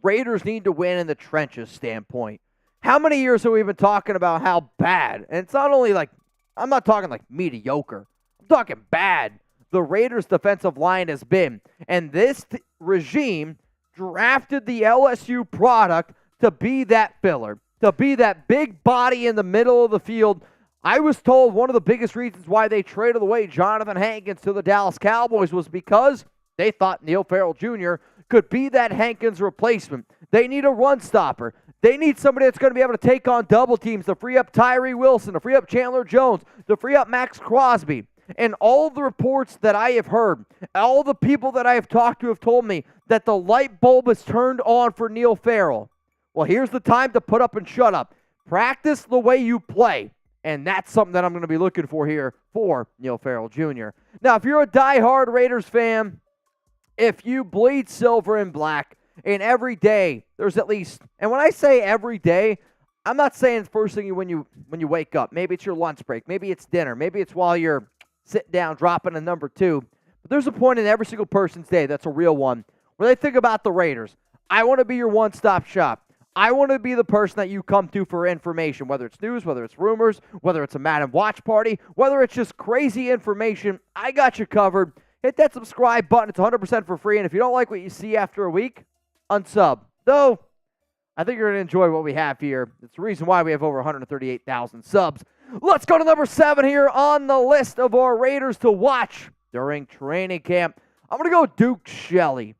Raiders need to win in the trenches standpoint. How many years have we been talking about how bad, and it's not only like, I'm not talking like mediocre, I'm talking bad, the Raiders' defensive line has been. And this regime drafted the LSU product to be that filler, to be that big body in the middle of the field. I was told one of the biggest reasons why they traded away Jonathan Hankins to the Dallas Cowboys was because they thought Neil Farrell Jr. could be that Hankins replacement. They need a run stopper. They need somebody that's going to be able to take on double teams, to free up Tyree Wilson, to free up Chandler Jones, to free up Max Crosby. And all the reports that I have heard, all the people that I have talked to have told me that the light bulb is turned on for Neil Farrell. Well, here's the time to put up and shut up. Practice the way you play. And that's something that I'm going to be looking for here for Neil Farrell Jr. Now, if you're a diehard Raiders fan, if you bleed silver and black, and every day there's at least, and when I say every day, I'm not saying first thing when you wake up. Maybe it's your lunch break. Maybe it's dinner. Maybe it's while you're sitting down dropping a number 2. But there's a point in every single person's day that's a real one where they think about the Raiders. I want to be your one-stop shop. I want to be the person that you come to for information, whether it's news, whether it's rumors, whether it's a Madden watch party, whether it's just crazy information. I got you covered. Hit that subscribe button. It's 100% for free. And if you don't like what you see after a week, unsub. Though, I think you're going to enjoy what we have here. It's the reason why we have over 138,000 subs. Let's go to number 7 here on the list of our Raiders to watch during training camp. I'm going to go Duke Shelley.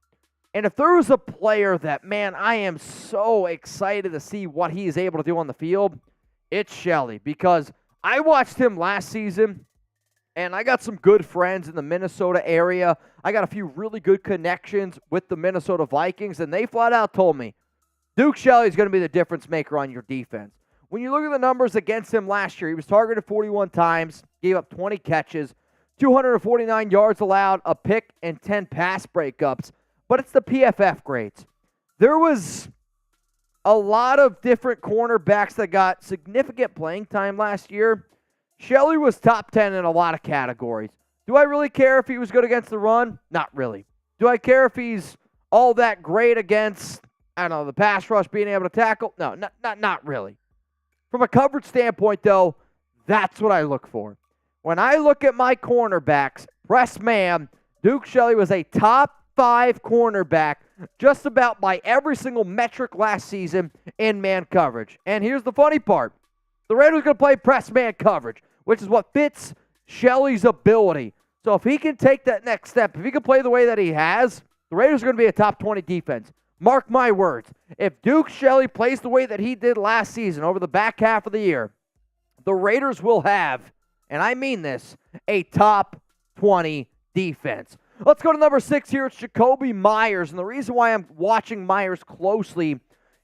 And if there was a player that, man, I am so excited to see what he is able to do on the field, it's Shelley. Because I watched him last season, and I got some good friends in the Minnesota area. I got a few really good connections with the Minnesota Vikings, and they flat out told me, Duke Shelley is going to be the difference maker on your defense. When you look at the numbers against him last year, he was targeted 41 times, gave up 20 catches, 249 yards allowed, a pick, and 10 pass breakups. But it's the PFF grades. There was a lot of different cornerbacks that got significant playing time last year. Shelley was top 10 in a lot of categories. Do I really care if he was good against the run? Not really. Do I care if he's all that great against, I don't know, the pass rush, being able to tackle? No, not really. From a coverage standpoint, though, that's what I look for. When I look at my cornerbacks, press man, Duke Shelley was a top 5 cornerback just about by every single metric last season in man coverage. And here's the funny part. The Raiders are going to play press man coverage, which is what fits Shelley's ability. So if he can take that next step, if he can play the way that he has, the Raiders are going to be a top 20 defense. Mark my words. If Duke Shelley plays the way that he did last season over the back half of the year, the Raiders will have, and I mean this, a top 20 defense. Let's go to number 6 here. It's Jakobi Meyers. And the reason why I'm watching Meyers closely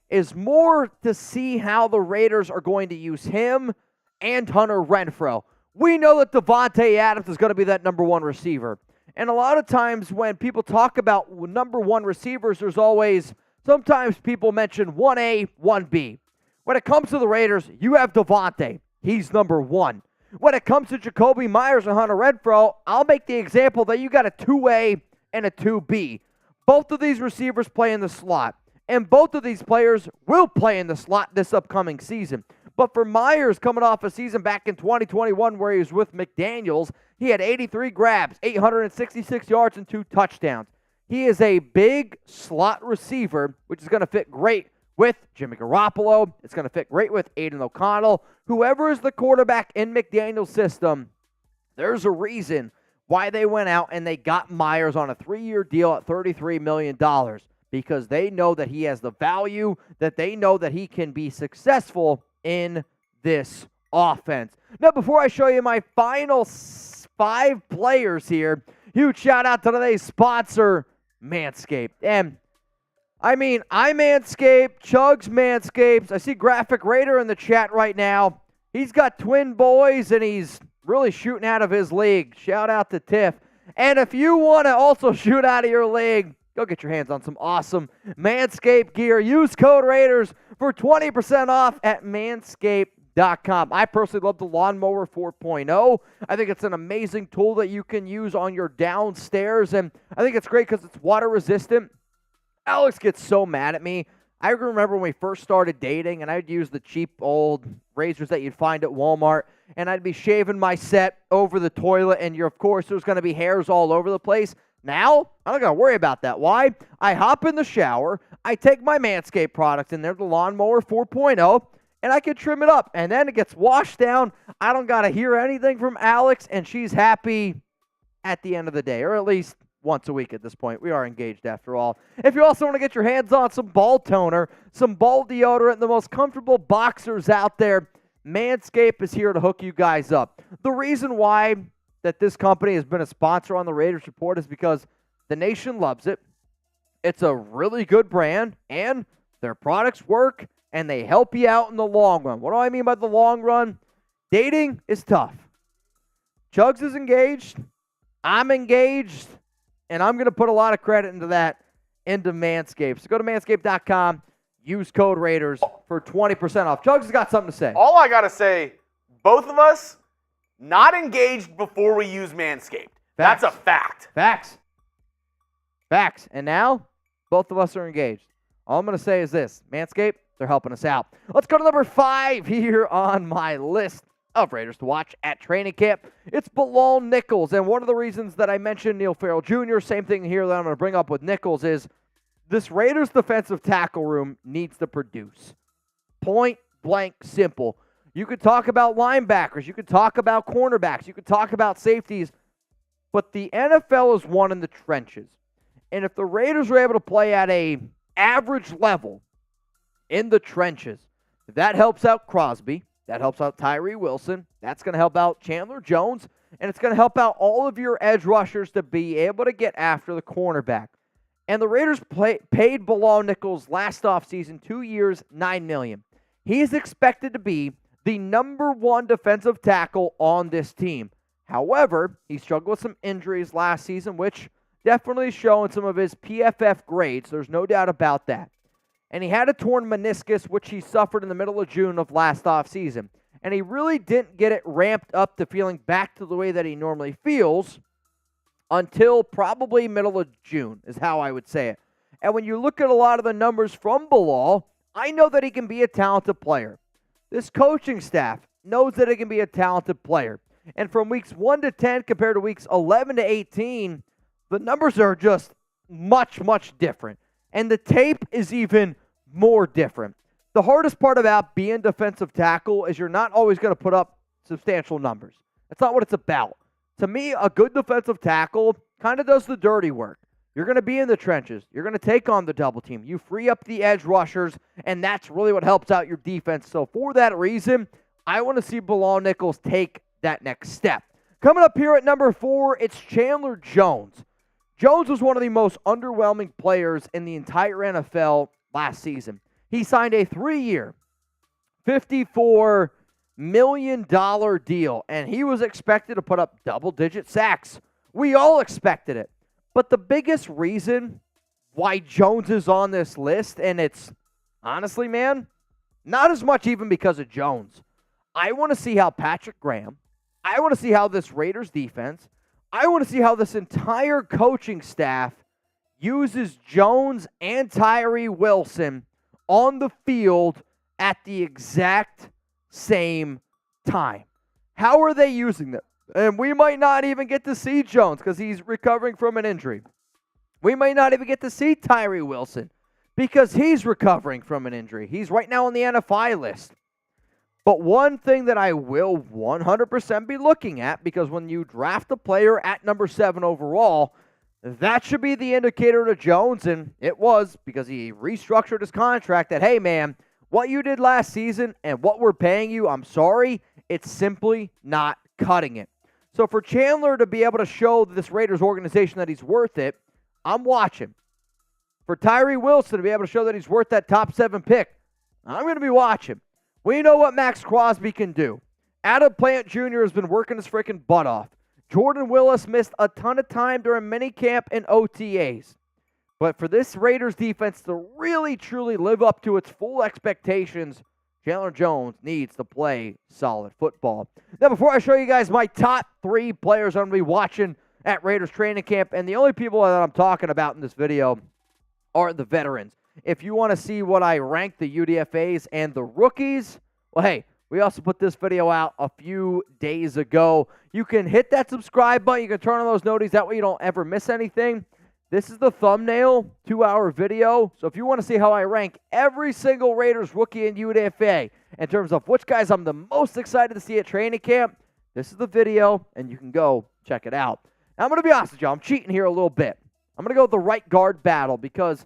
is more to see how the Raiders are going to use him and Hunter Renfrow. We know that Devontae Adams is going to be that number 1 receiver. And a lot of times when people talk about number 1 receivers, there's always, sometimes people mention 1A, 1B. When it comes to the Raiders, you have Devontae. He's number 1. When it comes to Jakobi Meyers and Hunter Renfrow, I'll make the example that you got a 2A and a 2B. Both of these receivers play in the slot, and both of these players will play in the slot this upcoming season. But for Meyers, coming off a season back in 2021 where he was with McDaniels, he had 83 grabs, 866 yards, and 2 touchdowns. He is a big slot receiver, which is going to fit great with Jimmy Garoppolo. It's going to fit great with Aiden O'Connell. Whoever is the quarterback in McDaniel's system, there's a reason why they went out and they got Meyers on a 3-year deal at $33 million, because they know that he has the value, that they know that he can be successful in this offense. Now, before I show you my final 5 players here, huge shout out to today's sponsor, Manscaped. And I mean, I Manscaped, Chugs Manscaped. I see Graphic Raider in the chat right now. He's got twin boys, and he's really shooting out of his league. Shout out to Tiff. And if you want to also shoot out of your league, go get your hands on some awesome Manscaped gear. Use code Raiders for 20% off at manscaped.com. I personally love the Lawnmower 4.0. I think it's an amazing tool that you can use on your downstairs, and I think it's great because it's water resistant. Alex gets so mad at me. I remember when we first started dating, and I'd use the cheap old razors that you'd find at Walmart, and I'd be shaving my set over the toilet, and of course, there's going to be hairs all over the place. Now, I'm not going to worry about that. Why? I hop in the shower, I take my Manscaped product in there, the Lawnmower 4.0, and I can trim it up, and then it gets washed down. I don't got to hear anything from Alex, and she's happy at the end of the day, or at least once a week at this point. We are engaged after all. If you also want to get your hands on some ball toner, some ball deodorant, the most comfortable boxers out there, Manscaped is here to hook you guys up. The reason why that this company has been a sponsor on the Raiders Report is because the nation loves it. It's a really good brand, and their products work, and they help you out in the long run. What do I mean by the long run? Dating is tough. Chugs is engaged. I'm engaged. And I'm going to put a lot of credit into that, into Manscaped. So go to manscaped.com, use code Raiders for 20% off. Chugs has got something to say. All I got to say, both of us not engaged before we use Manscaped. Facts. That's a fact. Facts. And now, both of us are engaged. All I'm going to say is this. Manscaped, they're helping us out. Let's go to number 5 here on my list of Raiders to watch at training camp. It's Bilal Nichols, and one of the reasons that I mentioned Neil Farrell Jr., same thing here that I'm going to bring up with Nichols, is this Raiders defensive tackle room needs to produce. Point blank simple. You could talk about linebackers, you could talk about cornerbacks, you could talk about safeties, but the NFL is one in the trenches. And if the Raiders are able to play at a average level in the trenches, that helps out Crosby. That helps out Tyree Wilson. That's going to help out Chandler Jones. And it's going to help out all of your edge rushers to be able to get after the cornerback. And the Raiders paid Bilal Nichols last offseason 2 years, $9 million. He is expected to be the number 1 defensive tackle on this team. However, he struggled with some injuries last season, which definitely showing some of his PFF grades. There's no doubt about that. And he had a torn meniscus, which he suffered in the middle of June of last offseason. And he really didn't get it ramped up to feeling back to the way that he normally feels until probably middle of June, is how I would say it. And when you look at a lot of the numbers from Bilal, I know that he can be a talented player. This coaching staff knows that he can be a talented player. And from weeks 1 to 10 compared to weeks 11 to 18, the numbers are just much, much different. And the tape is even more different. The hardest part about being defensive tackle is you're not always going to put up substantial numbers. That's not what it's about. To me, a good defensive tackle kind of does the dirty work. You're going to be in the trenches. You're going to take on the double team. You free up the edge rushers, and that's really what helps out your defense. So for that reason, I want to see Bilal Nichols take that next step. Coming up here at number 4, it's Chandler Jones. Jones was one of the most underwhelming players in the entire NFL last season. He signed a 3-year, $54 million deal, and he was expected to put up double-digit sacks. We all expected it. But the biggest reason why Jones is on this list, and it's honestly, man, not as much even because of Jones. I want to see how Patrick Graham, I want to see how this Raiders defense, I want to see how this entire coaching staff uses Jones and Tyree Wilson on the field at the exact same time. How are they using them? And we might not even get to see Jones because he's recovering from an injury. We might not even get to see Tyree Wilson because he's recovering from an injury. He's right now on the NFI list. But one thing that I will 100% be looking at, because when you draft a player at number 7 overall, that should be the indicator to Jones, and it was because he restructured his contract that, hey, man, what you did last season and what we're paying you, I'm sorry, it's simply not cutting it. So for Chandler to be able to show this Raiders organization that he's worth it, I'm watching. For Tyree Wilson to be able to show that he's worth that top 7 pick, I'm going to be watching. We know what Max Crosby can do. Adam Plant Jr. has been working his freaking butt off. Jordan Willis missed a ton of time during minicamp and OTAs. But for this Raiders defense to really, truly live up to its full expectations, Chandler Jones needs to play solid football. Now, before I show you guys my top 3 players I'm going to be watching at Raiders training camp, and the only people that I'm talking about in this video are the veterans. If you want to see what I rank the UDFAs and the rookies, well, hey, we also put this video out a few days ago. You can hit that subscribe button. You can turn on those notifications. That way you don't ever miss anything. This is the thumbnail, 2-hour video. So if you want to see how I rank every single Raiders rookie and UDFA in terms of which guys I'm the most excited to see at training camp, this is the video, and you can go check it out. Now, I'm going to be honest with you. I'm cheating here a little bit. I'm going to go with the right guard battle because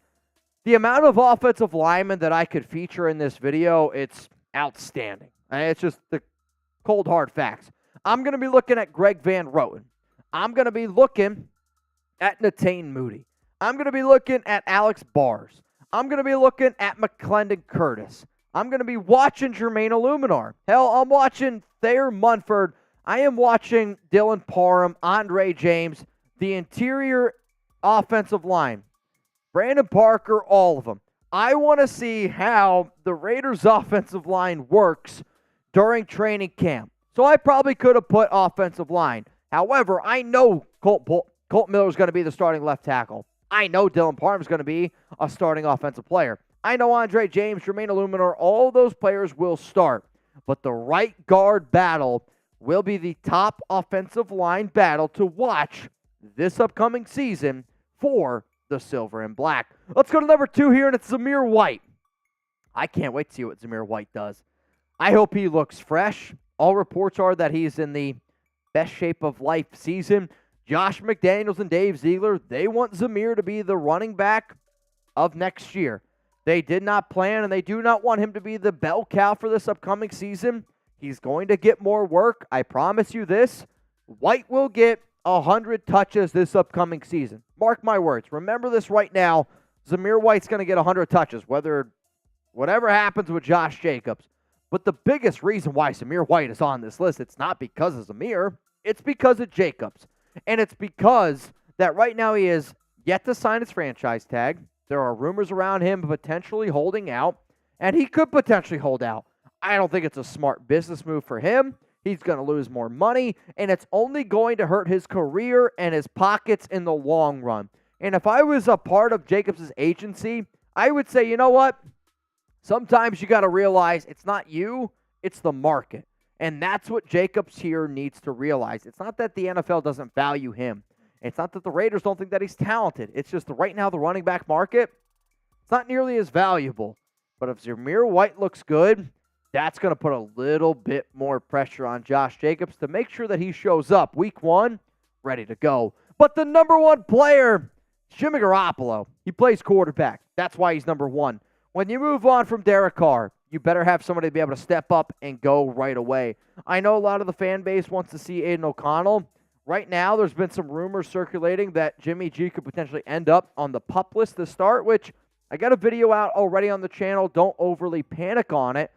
the amount of offensive linemen that I could feature in this video, it's outstanding. It's just the cold, hard facts. I'm going to be looking at Greg Van Roten. I'm going to be looking at Netane Moody. I'm going to be looking at Alex Bars. I'm going to be looking at McClendon Curtis. I'm going to be watching Jermaine Illuminar. Hell, I'm watching Thayer Munford. I am watching Dylan Parham, Andre James, the interior offensive line, Brandon Parker, all of them. I want to see how the Raiders' offensive line works during training camp. So I probably could have put offensive line. However, I know Colt Miller is going to be the starting left tackle. I know Dylan Parham is going to be a starting offensive player. I know Andre James, Jermaine Illuminar, all those players will start. But the right guard battle will be the top offensive line battle to watch this upcoming season for the Silver and Black. Let's go to number 2 here, and it's Zamir White. I can't wait to see what Zamir White does. I hope he looks fresh. All reports are that he's in the best shape of life season. Josh McDaniels and Dave Ziegler, they want Zamir to be the running back of next year. They did not plan, and they do not want him to be the bell cow for this upcoming season. He's going to get more work. I promise you this. White will get 100 touches this upcoming season. Mark my words. Remember this right now. Zamir White's going to get 100 touches, whatever happens with Josh Jacobs. But the biggest reason why Zamir White is on this list, it's not because of Zamir. It's because of Jacobs. And it's because that right now he is yet to sign his franchise tag. There are rumors around him potentially holding out, and he could potentially hold out. I don't think it's a smart business move for him. He's going to lose more money, and it's only going to hurt his career and his pockets in the long run. And if I was a part of Jacobs' agency, I would say, you know what? Sometimes you got to realize it's not you, it's the market. And that's what Jacobs here needs to realize. It's not that the NFL doesn't value him. It's not that the Raiders don't think that he's talented. It's just right now the running back market, it's not nearly as valuable. But if Zamir White looks good, that's going to put a little bit more pressure on Josh Jacobs to make sure that he shows up week 1 ready to go. But the number 1 player, Jimmy Garoppolo, he plays quarterback. That's why he's number 1. When you move on from Derek Carr, you better have somebody to be able to step up and go right away. I know a lot of the fan base wants to see Aiden O'Connell. Right now, there's been some rumors circulating that Jimmy G could potentially end up on the PUP list to start, which I got a video out already on the channel. Don't overly panic on it.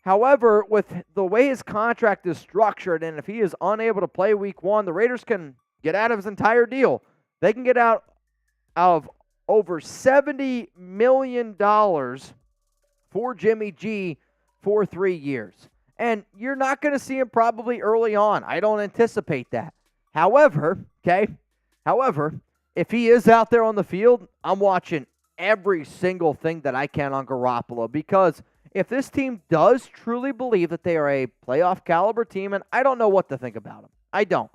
However, with the way his contract is structured, and if he is unable to play week 1, the Raiders can get out of his entire deal. They can get out of over $70 million for Jimmy G for 3 years. And you're not going to see him probably early on. I don't anticipate that. However, if he is out there on the field, I'm watching every single thing that I can on Garoppolo, because if this team does truly believe that they are a playoff caliber team, and I don't know what to think about them. I don't.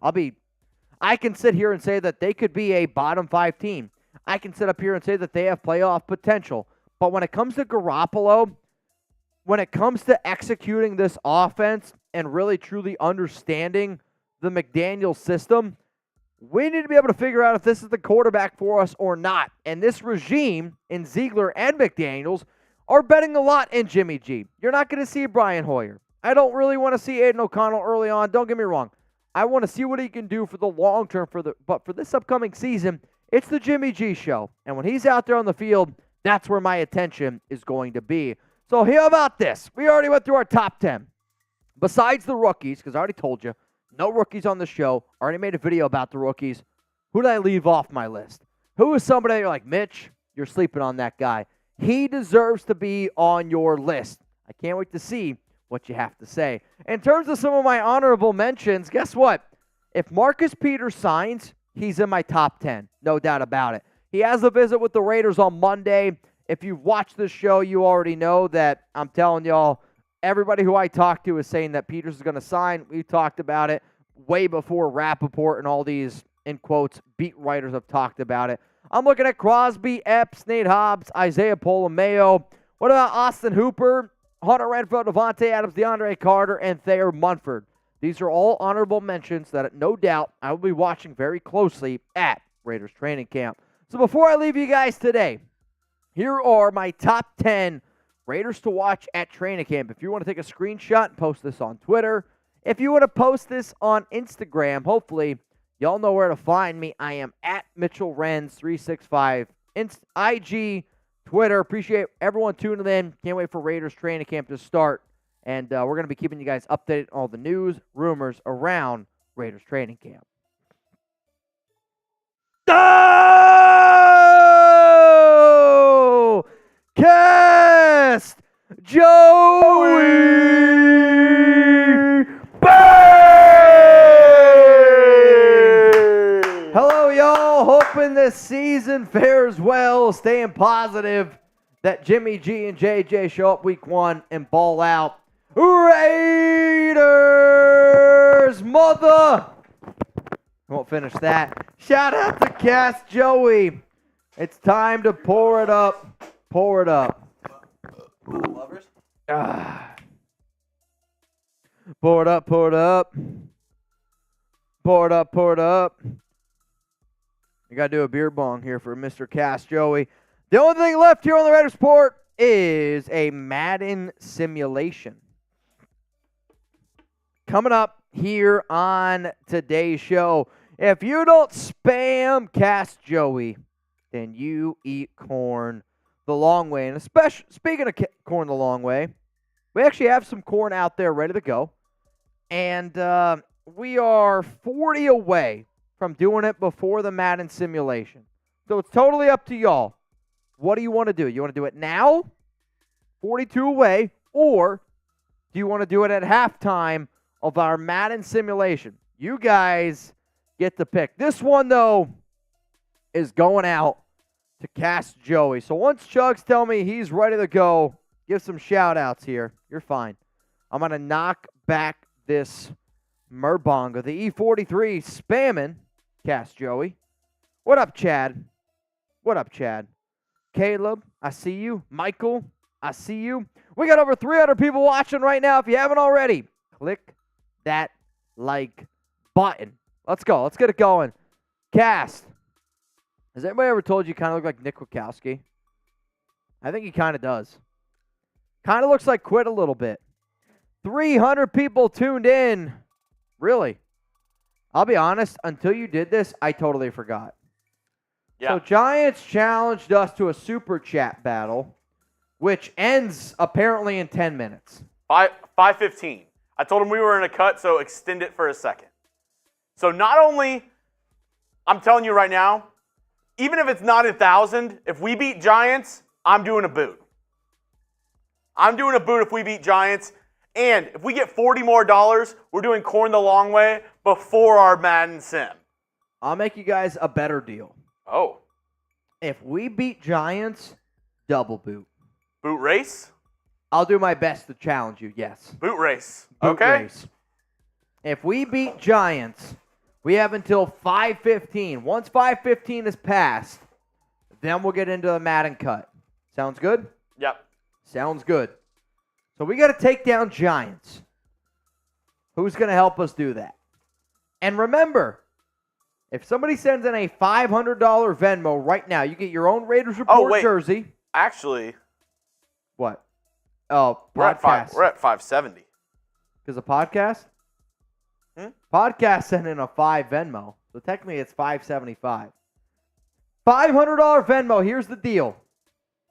I can sit here and say that they could be a bottom 5 team. I can sit up here and say that they have playoff potential. But when it comes to Garoppolo, when it comes to executing this offense and really truly understanding the McDaniels system, we need to be able to figure out if this is the quarterback for us or not. And this regime in Ziegler and McDaniels are betting a lot in Jimmy G. You're not going to see Brian Hoyer. I don't really want to see Aiden O'Connell early on. Don't get me wrong. I want to see what he can do for the long term. But for this upcoming season, it's the Jimmy G show. And when he's out there on the field, that's where my attention is going to be. So how about this? We already went through our top 10. besides the rookies, because I already told you, no rookies on the show. I already made a video about the rookies. Who did I leave off my list? Who is somebody you're like, Mitch, you're sleeping on that guy. He deserves to be on your list. I can't wait to see what you have to say. In terms of some of my honorable mentions, guess what? If Marcus Peters signs, he's in my top 10. No doubt about it. He has a visit with the Raiders on Monday. If you've watched this show, you already know that I'm telling y'all, everybody who I talked to is saying that Peters is going to sign. We talked about it way before Rappaport and all these, in quotes, beat writers have talked about it. I'm looking at Crosby, Epps, Nate Hobbs, Isaiah Polamayo. What about Austin Hooper, Hunter Renfrow, Devontae Adams, DeAndre Carter, and Thayer Munford? These are all honorable mentions that no doubt I will be watching very closely at Raiders training camp. So before I leave you guys today, here are my top 10 Raiders to watch at training camp. If you want to take a screenshot and post this on Twitter, if you want to post this on Instagram, hopefully y'all know where to find me. I am at Mitchell Renz 365, IG, Twitter. Appreciate everyone tuning in. Can't wait for Raiders training camp to start. And we're going to be keeping you guys updated on all the news, rumors around Raiders training camp. Oh! Cast Joey! Hello, y'all. Hoping this season fares well. Staying positive that Jimmy G and JJ show up week 1 and ball out. Raiders, mother! Won't finish that. Shout out to Cast Joey. It's time to pour it up. Pour it up. Lovers? Pour it up, pour it up. Pour it up, pour it up. You got to do a beer bong here for Mr. Cast Joey. The only thing left here on the Raiders Report is a Madden Simulation. Coming up here on today's show. If you don't spam Cast Joey, then you eat corn the long way. And especially, speaking of corn the long way, we actually have some corn out there ready to go. And we are 40 away from doing it before the Madden Simulation. So it's totally up to y'all. What do you want to do? You want to do it now, 42 away, or do you want to do it at halftime of our Madden Simulation? You guys get to pick. This one, though, is going out to Cast Joey. So once Chugs tell me he's ready to go, give some shout-outs here. You're fine. I'm going to knock back this Merbonga. The E43 spamming Cast Joey. What up, Chad? What up, Chad? Caleb, I see you. Michael, I see you. We got over 300 people watching right now. If you haven't already, click that like button. Let's go. Let's get it going. Cast. Has anybody ever told you kind of look like Nick Wachowski? I think he kind of does. Kind of looks like Quit a little bit. 300 people tuned in. Really? I'll be honest, until you did this, I totally forgot. Yeah. So Giants challenged us to a super chat battle, which ends apparently in 10 minutes. 5:15. I told him we were in a cut, so extend it for a second. So not only, I'm telling you right now, even if it's not 1,000, if we beat Giants, I'm doing a boot. I'm doing a boot if we beat Giants. And if we get $40 more, we're doing corn the long way before our Madden Sim. I'll make you guys a better deal. Oh. If we beat Giants, double boot. Boot race? I'll do my best to challenge you, yes. Boot race. Boot okay. Race. If we beat Giants, we have until 5:15. Once 5:15 is passed, then we'll get into the Madden cut. Sounds good? Yep. Sounds good. So we got to take down Giants. Who's going to help us do that? And remember, if somebody sends in a $500 Venmo right now, you get your own Raiders Report jersey. Actually. What? Oh, we're at 570. Because of podcast? Podcast sent in a $5 Venmo. So technically it's $575. $500 Venmo. Here's the deal.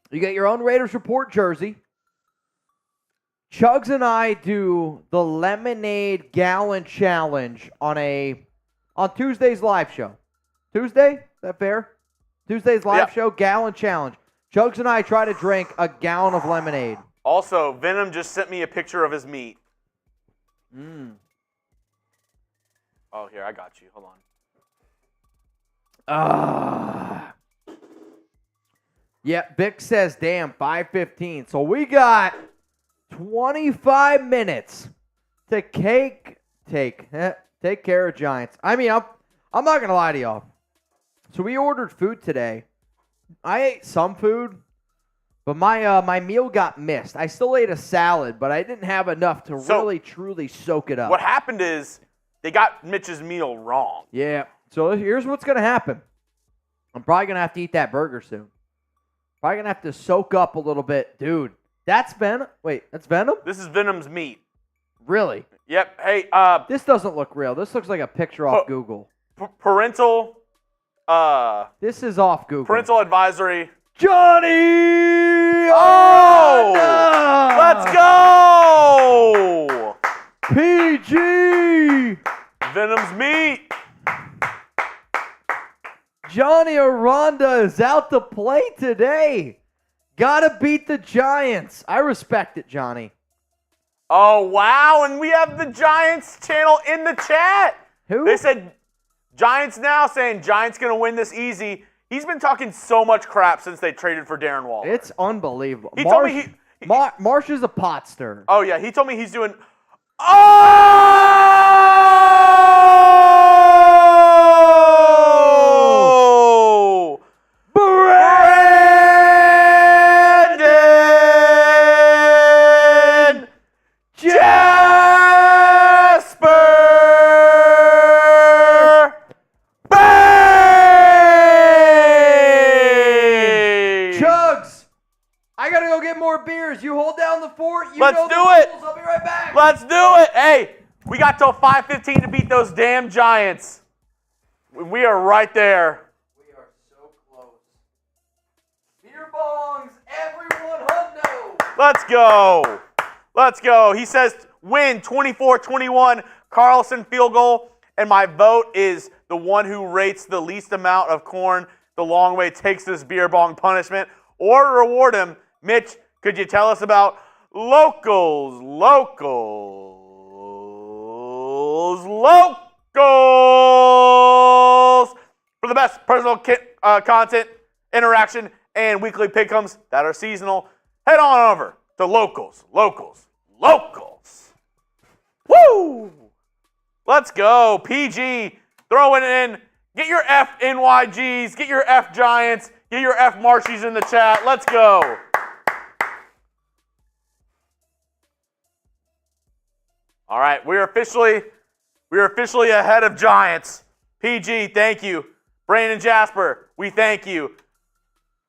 You get your own Raiders Report jersey. Chugs and I do the lemonade gallon challenge on Tuesday's live show. Tuesday? Is that fair? Tuesday's live show, gallon challenge. Chugs and I try to drink a gallon of lemonade. Also, Venom just sent me a picture of his meat. Oh, here, I got you. Hold on. Yeah, Vic says, damn, 5:15. So we got 25 minutes to take care of Giants. I mean, I'm not going to lie to y'all. So we ordered food today. I ate some food, but my meal got missed. I still ate a salad, but I didn't have enough to really, truly soak it up. What happened is they got Mitch's meal wrong. Yeah. So here's what's going to happen. I'm probably going to have to eat that burger soon. Probably going to have to soak up a little bit. Dude, that's Venom? Wait, that's Venom? This is Venom's meat. Really? Yep. Hey, this doesn't look real. This looks like a picture off Google. Parental, this is off Google. parental advisory. Johnny! Oh! Let's go! PG! Venom's meat. Johnny Aranda is out to play today. Gotta beat the Giants. I respect it, Johnny. Oh, wow. And we have the Giants channel in the chat. Who? They said Giants now, saying Giants going to win this easy. He's been talking so much crap since they traded for Darren Waller. It's unbelievable. He told me Marsh is a pot stirrer. Oh, yeah. He told me he's doing... Oh! Brandon Jasper! Bang! Chugs! I gotta go get more beers. You hold down the fort. Let's do it. I'll be right back. Let's do it. Hey, we got till 5:15 to beat those damn Giants. We are right there. We are so close. Beer bongs, everyone hundo. Let's go. Let's go. He says win 24-21, Carlson field goal. And my vote is the one who rates the least amount of corn the long way takes this beer bong punishment. Or reward him. Mitch, could you tell us about locals for the best personal content, interaction, and weekly pick'ems that are seasonal? Head on over to locals. Woo! Let's go. PG, throw it in. Get your F NYGs, get your F Giants, get your F Marshies in the chat. Let's go. All right, we're officially ahead of Giants. PG, thank you. Brandon Jasper, we thank you.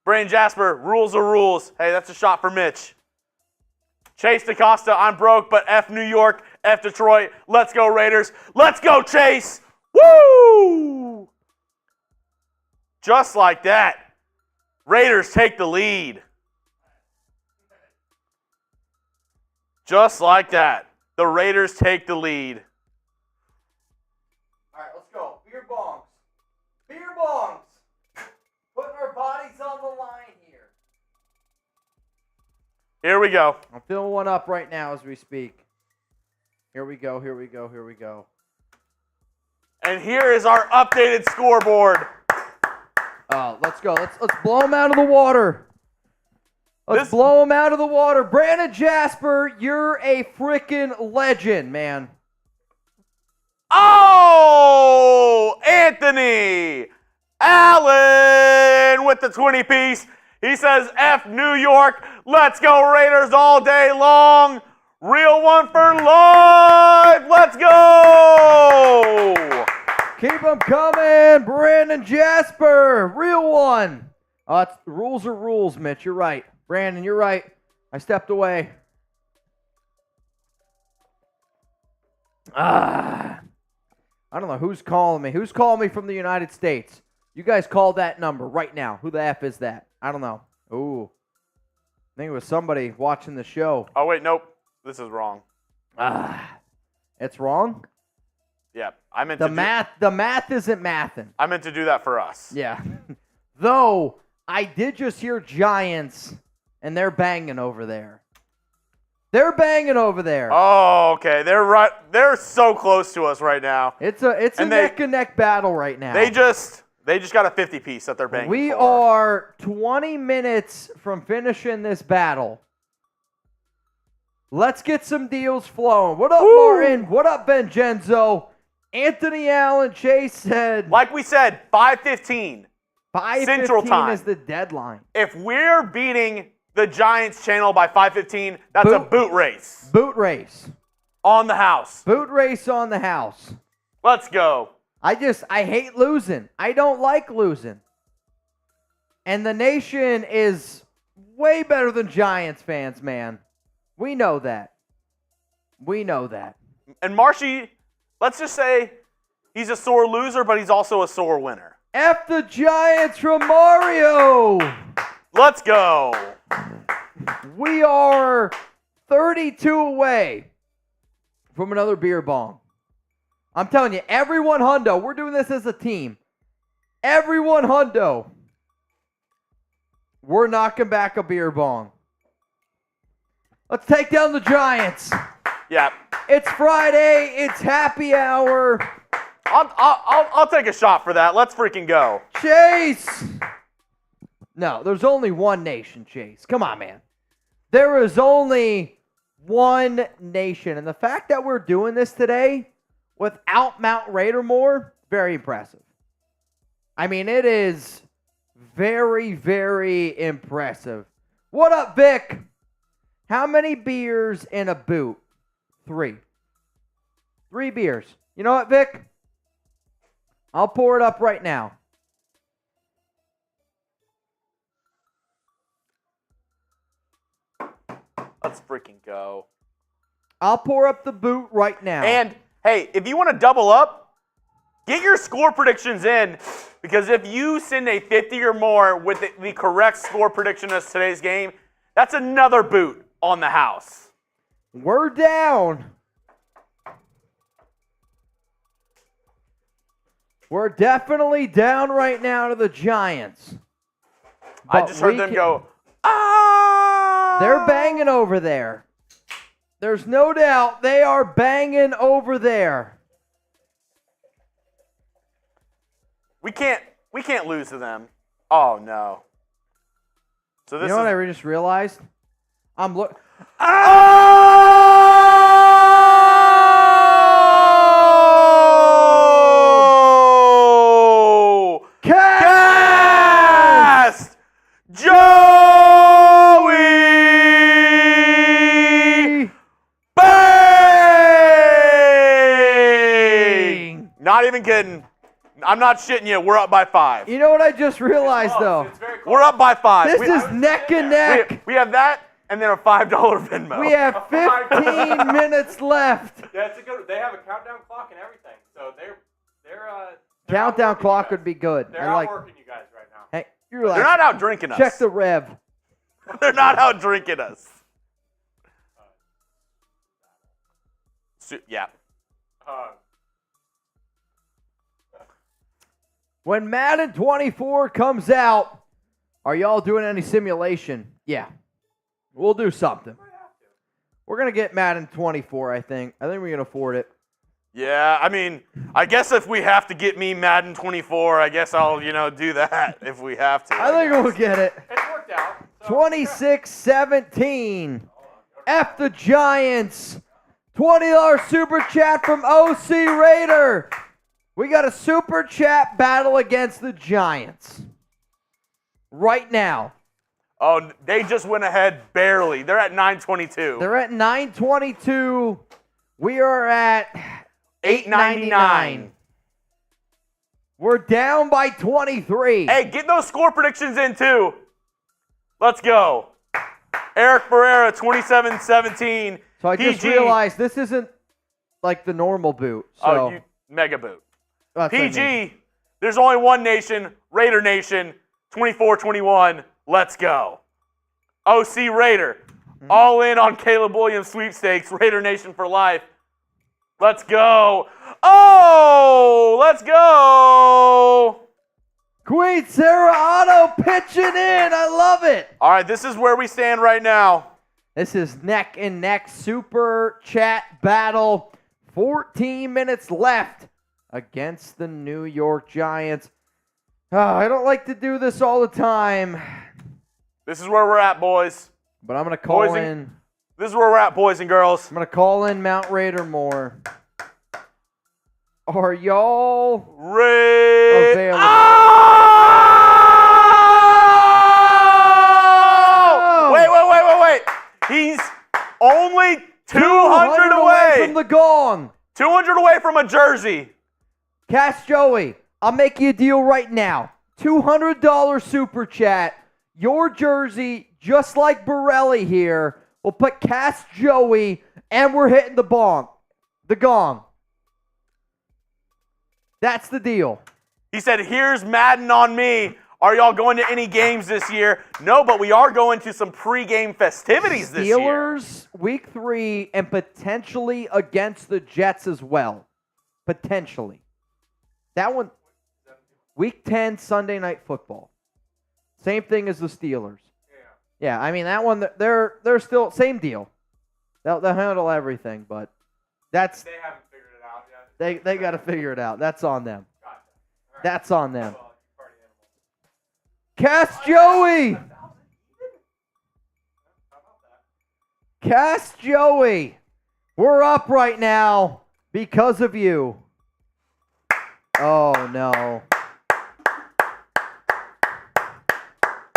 Brandon Jasper, rules are rules. Hey, that's a shot for Mitch. Chase DaCosta, I'm broke, but F New York, F Detroit. Let's go Raiders. Let's go Chase. Woo! Just like that, Raiders take the lead. Just like that, the Raiders take the lead. All right, let's go. Beer bongs. Putting our bodies on the line here. Here we go. I'm filling one up right now as we speak. Here we go. And here is our updated scoreboard. Let's go. Let's blow him out of the water. Blow him out of the water. Brandon Jasper, you're a freaking legend, man. Oh, Anthony Allen with the 20-piece. He says, F New York. Let's go Raiders all day long. Real one for life. Let's go. Keep them coming, Brandon Jasper. Real one. Rules are rules, Mitch. You're right. Brandon, you're right. I stepped away. I don't know who's calling me. Who's calling me from the United States? You guys call that number right now. Who the F is that? I don't know. Ooh. I think it was somebody watching the show. Oh, wait, nope. This is wrong. It's wrong? Yeah, I meant The math isn't mathing. I meant to do that for us. Yeah. Though, I did just hear Giants, and they're banging over there. They're banging over there. Oh, okay. They're so close to us right now. It's a neck and neck battle right now. They just got a 50-piece that they're banging We for. are 20 minutes from finishing this battle. Let's get some deals flowing. What up, Martin? What up, Benjenzo? Anthony Allen Chase said. Like we said, 5:15. 5:15 Central Time is the deadline. If we're beating the Giants channel by 5:15, that's a boot race. Boot race. On the house. Boot race on the house. Let's go. I hate losing. I don't like losing. And the nation is way better than Giants fans, man. We know that. We know that. And Marshy, let's just say he's a sore loser, but he's also a sore winner. F the Giants from Mario. Let's go. We are 32 away from another beer bong. I'm telling you, everyone hundo. We're doing this as a team. Everyone hundo. We're knocking back a beer bong. Let's take down the Giants. Yeah. It's Friday. It's happy hour. I'll take a shot for that. Let's freaking go. Chase. No, there's only one nation, Chase. Come on, man. There is only one nation. And the fact that we're doing this today without Mount Raidermore, very impressive. I mean, it is very, very impressive. What up, Vic? How many beers in a boot? 3. 3 beers. You know what, Vic? I'll pour it up right now. Let's freaking go. I'll pour up the boot right now. And, hey, if you want to double up, get your score predictions in, because if you send a 50 or more with the correct score prediction of today's game, that's another boot on the house. We're down. We're definitely down right now to the Giants. I just heard them go, ah! They're banging over there. There's no doubt they are banging over there. We can't lose to them. Oh no. So this you know what I just realized? I'm looking. Oh! Cast! Joey! Bang! Not even kidding. I'm not shitting you. We're up by 5. You know what I just realized, though? We're up by 5. This is neck and neck. We have that and then a $5 Venmo. We have 15 minutes left. Yeah, it's a good. They have a countdown clock and everything, so they're Countdown clock would be good. They're I like. outworking you guys right now. Hey, you're like. They're not out drinking us. Check the rev. They're not out drinking us. Yeah. When Madden 24 comes out, are y'all doing any simulation? Yeah. We'll do something. We're going to get Madden 24, I think. I think we can afford it. Yeah, I mean, I guess if we have to get me Madden 24, I guess I'll, do that if we have to. I think we'll get it. It's worked out. So 26-17. F the Giants. $20 super chat from OC Raider. We got a super chat battle against the Giants. Right now. Oh, they just went ahead barely. They're at 922. They're at 922. We are at 899. We're down by 23. Hey, get those score predictions in too. Let's go. Eric Ferreira, 27-17. So I just realized this isn't like the normal boot. So. Mega boot. That's what I mean. PG, there's only one nation, Raider Nation, 24-21. Let's go. OC Raider. All in on Caleb Williams sweepstakes. Raider Nation for life. Let's go. Oh, let's go. Queen Sarah Otto pitching in. I love it. All right, this is where we stand right now. This is neck and neck super chat battle. 14 minutes left against the New York Giants. I don't like to do this all the time. This is where we're at, boys. But I'm going to call in. This is where we're at, boys and girls. I'm going to call in Mount Raider more. Are y'all available? Oh! Wait. He's only 200 away from the gong. 200 away from a jersey. Cash Joey, I'll make you a deal right now. $200 super chat. Your jersey, just like Borelli here, will put Cash Joey, and we're hitting the gong. That's the deal. He said, here's Madden on me. Are y'all going to any games this year? No, but we are going to some pregame festivities this year. Steelers, week 3, and potentially against the Jets as well. Potentially. That one, week 10, Sunday Night Football. Same thing as the Steelers. Yeah, I mean, that one, they're still, same deal. They'll handle everything, but that's... They haven't figured it out yet. They got to figure it out. That's on them. Gotcha. Right. That's on them. Well, party animals. Cast Joey! How about that? Cast Joey! We're up right now because of you. Oh, no.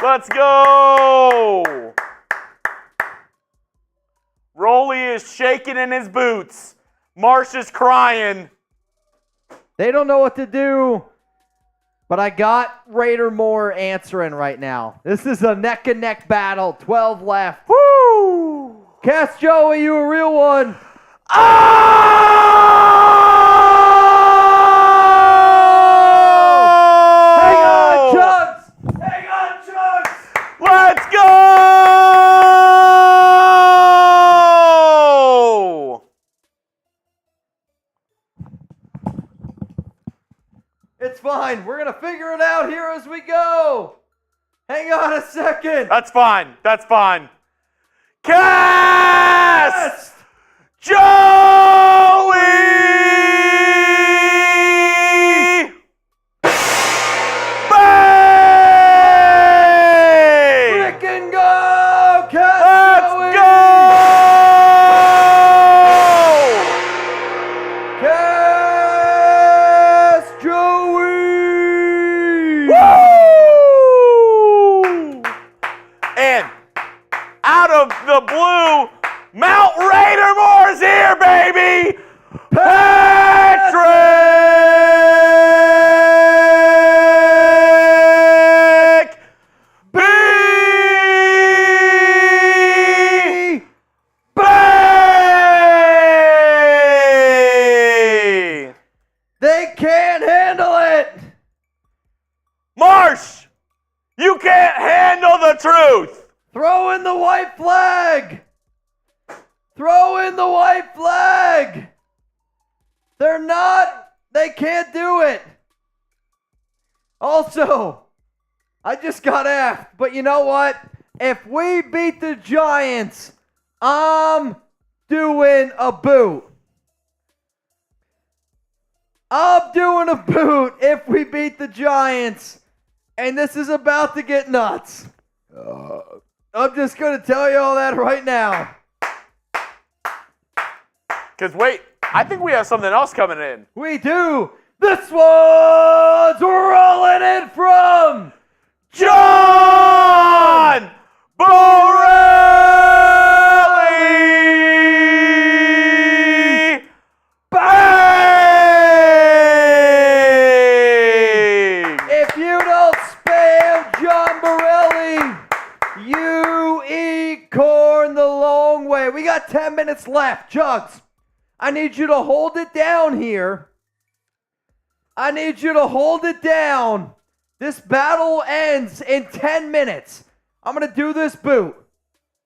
Let's go! Rolly is shaking in his boots. Marsh is crying. They don't know what to do, but I got Raider Moore answering right now. This is a neck-and-neck battle. 12 left. Woo! Cast Joey, you a real one. Oh! Hang on, Chugs! Hang on, Chugs! Let's go! It's fine. We're going to figure it out here as we go. Hang on a second. That's fine. That's fine. Cast! Joey! Bang! Frickin' go! Cast Let's Joey! go! Cast Joey! Woo! And out of the blue, Mount Raider Moore's here, baby! Patrick B. Bay! They can't handle it! Marsh, you can't handle the truth! Throw in the white flag! Throw in the white flag! They can't do it! Also, I just got effed, but you know what? If we beat the Giants, I'm doing a boot. I'm doing a boot if we beat the Giants, and this is about to get nuts. I'm just going to tell you all that right now. Because wait, I think we have something else coming in. We do. This one's rolling in from John Borelli! Bang! If you don't spam John Borelli, you eat corn the long way. We got 10 minutes left. Jugs, I need you to hold it down here. I need you to hold it down. This battle ends in 10 minutes. I'm going to do this boot.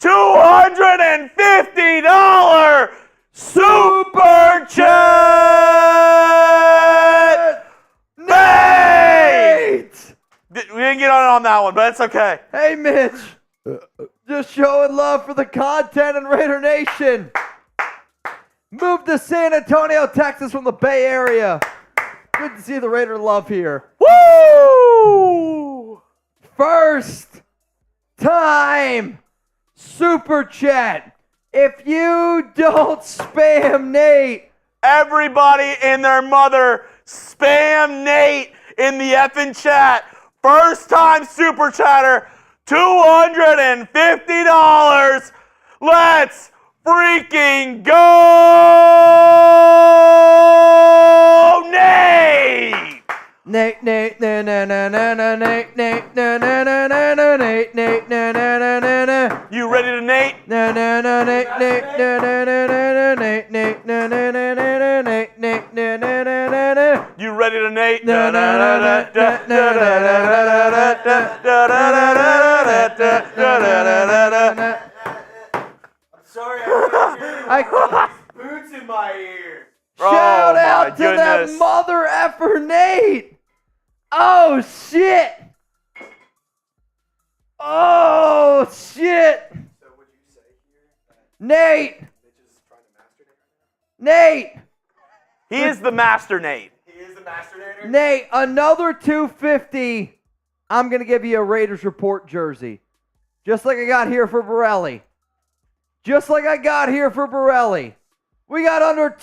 $250 Super Chat! Nate! We didn't get on that one, but that's okay. Hey, Mitch. Just showing love for the content in Raider Nation. Moved to San Antonio, Texas from the Bay Area. Good to see the Raider love here. Woo! First time Super Chat. If you don't spam Nate, Everybody and their mother, spam Nate in the effing chat. First time Super Chatter, $250. Let's freaking go, Nate! Nate, na na na na na, Nate, Nate, na na na na na, Nate, Nate, na na na na na. You ready to Nate? Na na na, Nate, Nate, na na na na na, Nate, Nate, na na na na na, Nate, Nate, na na na na na. You ready to Nate? Na na na na na na na. I'm sorry, I can't hear you. Boots in my ear. Shout Oh, out my to that goodness. mother effer Nate. Oh shit. Oh shit. So would you say here that Nate. Mitch is trying to master Nate? Nate. He is the master, Nate. He is the master Nader? Nate, another 250. I'm going to give you a Raiders Report jersey. Just like I got here for Borelli. Just like I got here for Borelli. We got under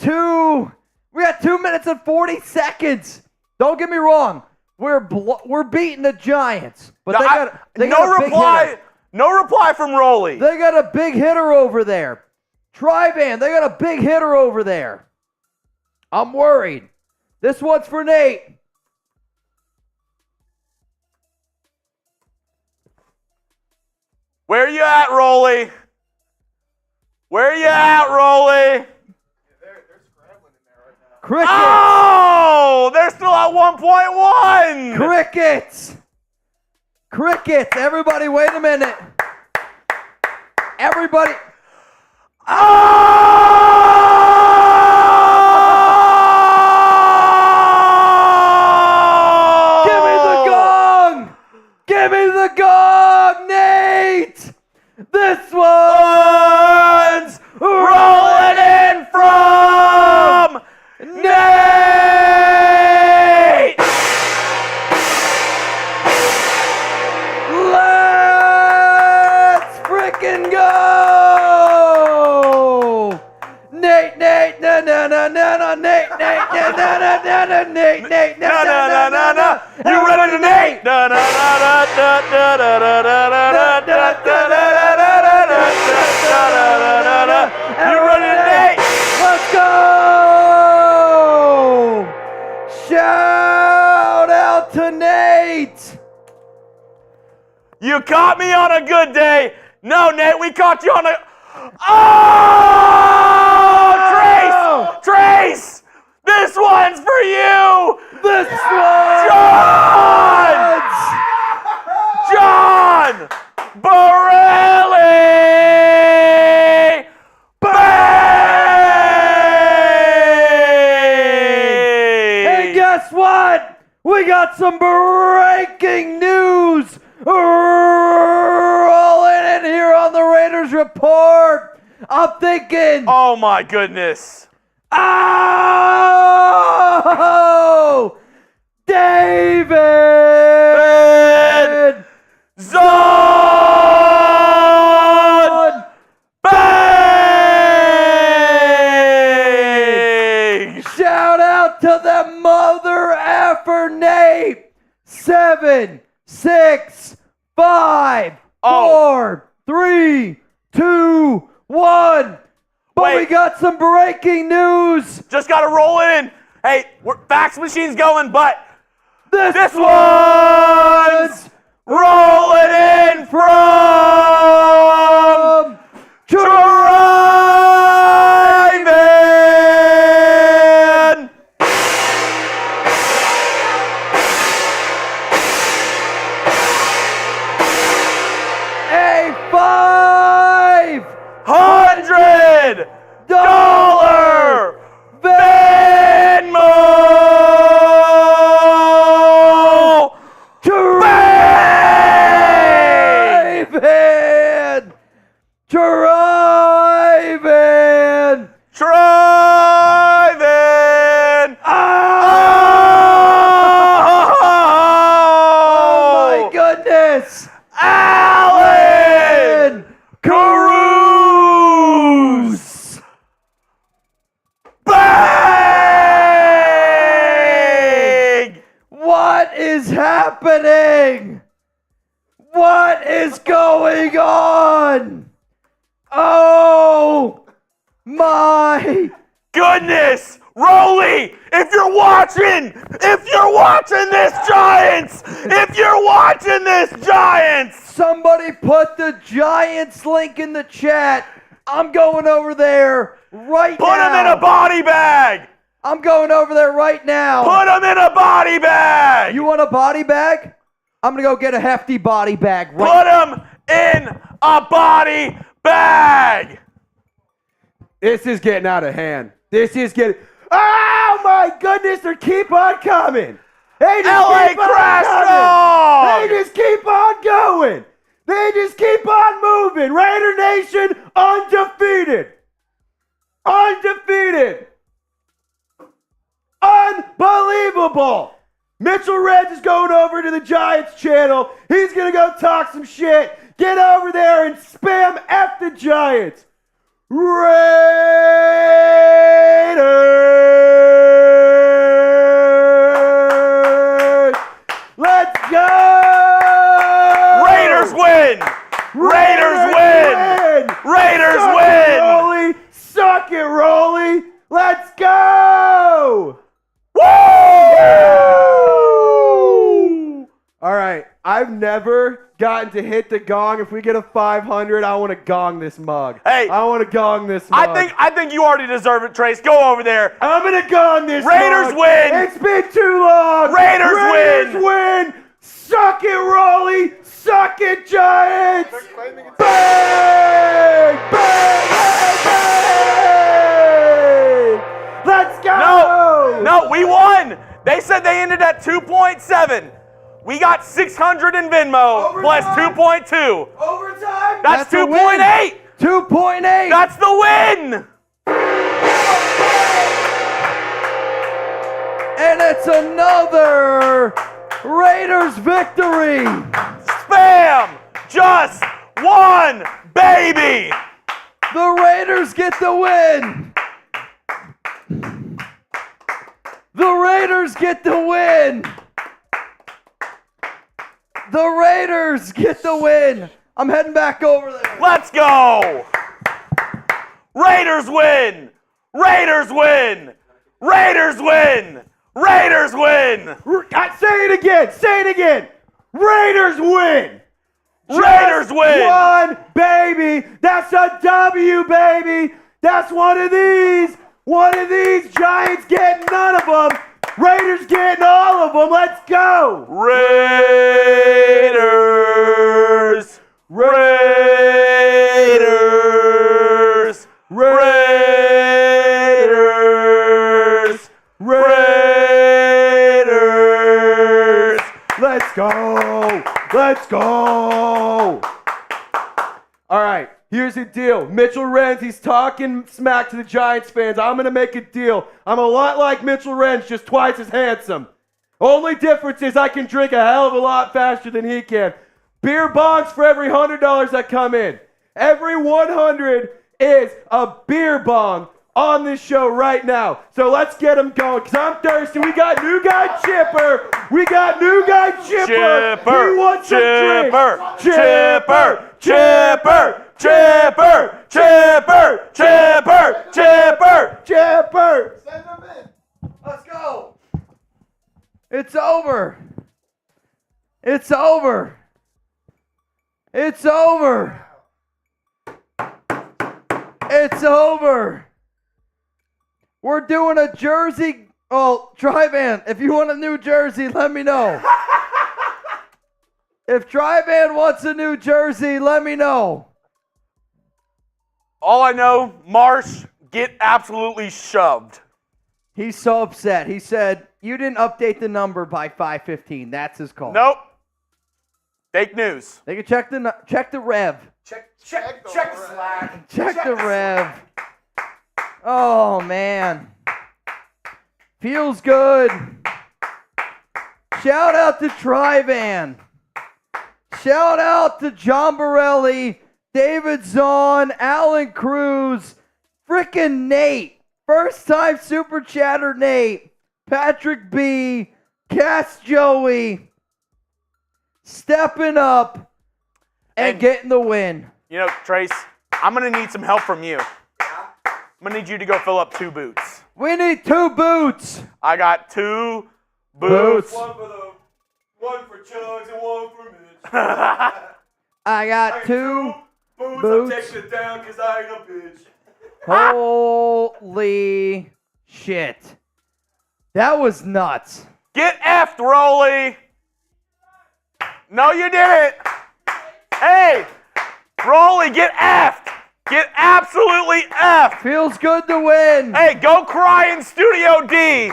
we got 2 minutes and 40 seconds. Don't get me wrong. We're beating the Giants. But No, they got a big reply. hitter. No reply from Rolly. They got a big hitter over there. Tre'von, they got a big hitter over there. I'm worried. This one's for Nate. Where you at, Rolly? Where you at, Rolly? They're scrambling in there right now. Crickets. Oh, they're still at 1.1. Crickets. Crickets. Everybody, wait a minute. Everybody. Oh! Give me the gong. Give me the gong, Nate. This one's Rolling in from Nate! Let's freaking go! Nate, Nate, na na na na na, Nate, Nate, na na na na na, Nate, Nate, na na na na na. You ready to Nate? Da da da da da da da da da da da da da da. You ready to Nate? Let's go! Shout out to Nate! You caught me on a good day. No, Nate, we caught you on a. Oh, Trace! Trace! This one's for you! This one! John Borelli! Bang! And guess what? We got some breaking news rolling in here on the Raiders Report. I'm thinking, Oh my goodness. oh, David Zon Bang! Shout out to the mother effer Nate. 7, 6, 5, 4, 3, 2, 1. But Wait. we got some breaking news. Just gotta roll it in. Hey, fax machine's going, but This one's rolling in from Tre'von. a 5 $100 Venmo! Tre'von! Tre'von! Tre'von! Oh my goodness! Allen Cruz! Bang! What is happening? What is going on? Oh my Goodness! Rolly, if you're watching this, Giants! If you're watching this, Giants! Somebody put the Giants link in the chat. I'm going over there right now. Put him in a body bag! I'm going over there right now. Put him in a body bag! You want a body bag? I'm going to go get a hefty body bag right Put him in a body bag! This is getting out of hand. This is getting... Oh, my goodness. They keep on coming. They just LA keep on Crash coming. Dog! They just keep on going. They just keep on moving. Raider Nation undefeated. Undefeated. Unbelievable. Mitchell Renz is going over to the Giants channel. He's going to go talk some shit. Get over there and spam F the Giants. Raiders! Let's go! Raiders win! Raiders win! Raiders Suck win! it, Rolly! Suck it, Rolly! Let's go! Woo! All right, I've never gotten to hit the gong. If we get a 500, I want to gong this mug. Hey, I want to gong this mug. I think you already deserve it, Trace. Go over there. I'm gonna gong this Raiders mug. win. It's been too long. Raiders win. Suck it, Rolly. Suck it, Giants. Bang! Bang! Bang! Bang! Let's go. No, we won. They said they ended at 2.7. We got 600 in Venmo plus Overtime? 2.2. Overtime. That's a win. 2.8. 2.8. That's the win. And it's another Raiders victory. Spam. Just one, baby. The Raiders get the win. The Raiders get the win. The Raiders get the win. I'm heading back over there. Let's go. Raiders win. Raiders win. Raiders win. Raiders win. Say it again. Say it again. Raiders win. Raiders win. One, baby. That's a W, baby. That's one of these. One of these. Giants getting none of them. Raiders getting all of them. Let's go. Raiders. Raiders. Raiders. Raiders. Let's go. Let's go. All right. Here's the deal. Mitchell Renz, he's talking smack to the Giants fans. I'm going to make a deal. I'm a lot like Mitchell Renz, just twice as handsome. Only difference is I can drink a hell of a lot faster than he can. Beer bongs for every $100 that come in. Every 100 is a beer bong on this show right now. So let's get them going, because I'm thirsty. We got new guy Chipper. We got new guy Chipper. He wants a drink. Chipper. Chipper. Chipper. Chipper. Chipper. Chipper. Chipper. Send them in. Let's go. It's over. It's over. It's over. It's over. We're doing a jersey. Oh, Tre'von, if you want a new jersey, let me know. If Tre'von wants a new jersey, let me know. All I know, Marsh, get absolutely shoved. He's so upset. He said, you didn't update the number by 5:15. That's his call. Nope. Fake news. They can check the rev. Check the Slack. Check the rev. Oh, man. Feels good. Shout out to Tre'von. Shout out to John Borelli, David Zahn, Alan Cruz, frickin' Nate. First time Super Chatter Nate, Patrick B, Cass Joey, stepping up and getting the win. You know, Trace, I'm going to need some help from you. I'm going to need you to go fill up 2 boots. We need 2 boots. I got 2 boots. One for Chugs and one for Mitch. I got 2 boots. I'm taking it down because I ain't a bitch. Holy shit. That was nuts. Get effed, Rolly. No, you didn't. Hey, Rolly, get effed. Get absolutely effed. Feels good to win. Hey, go cry in Studio D.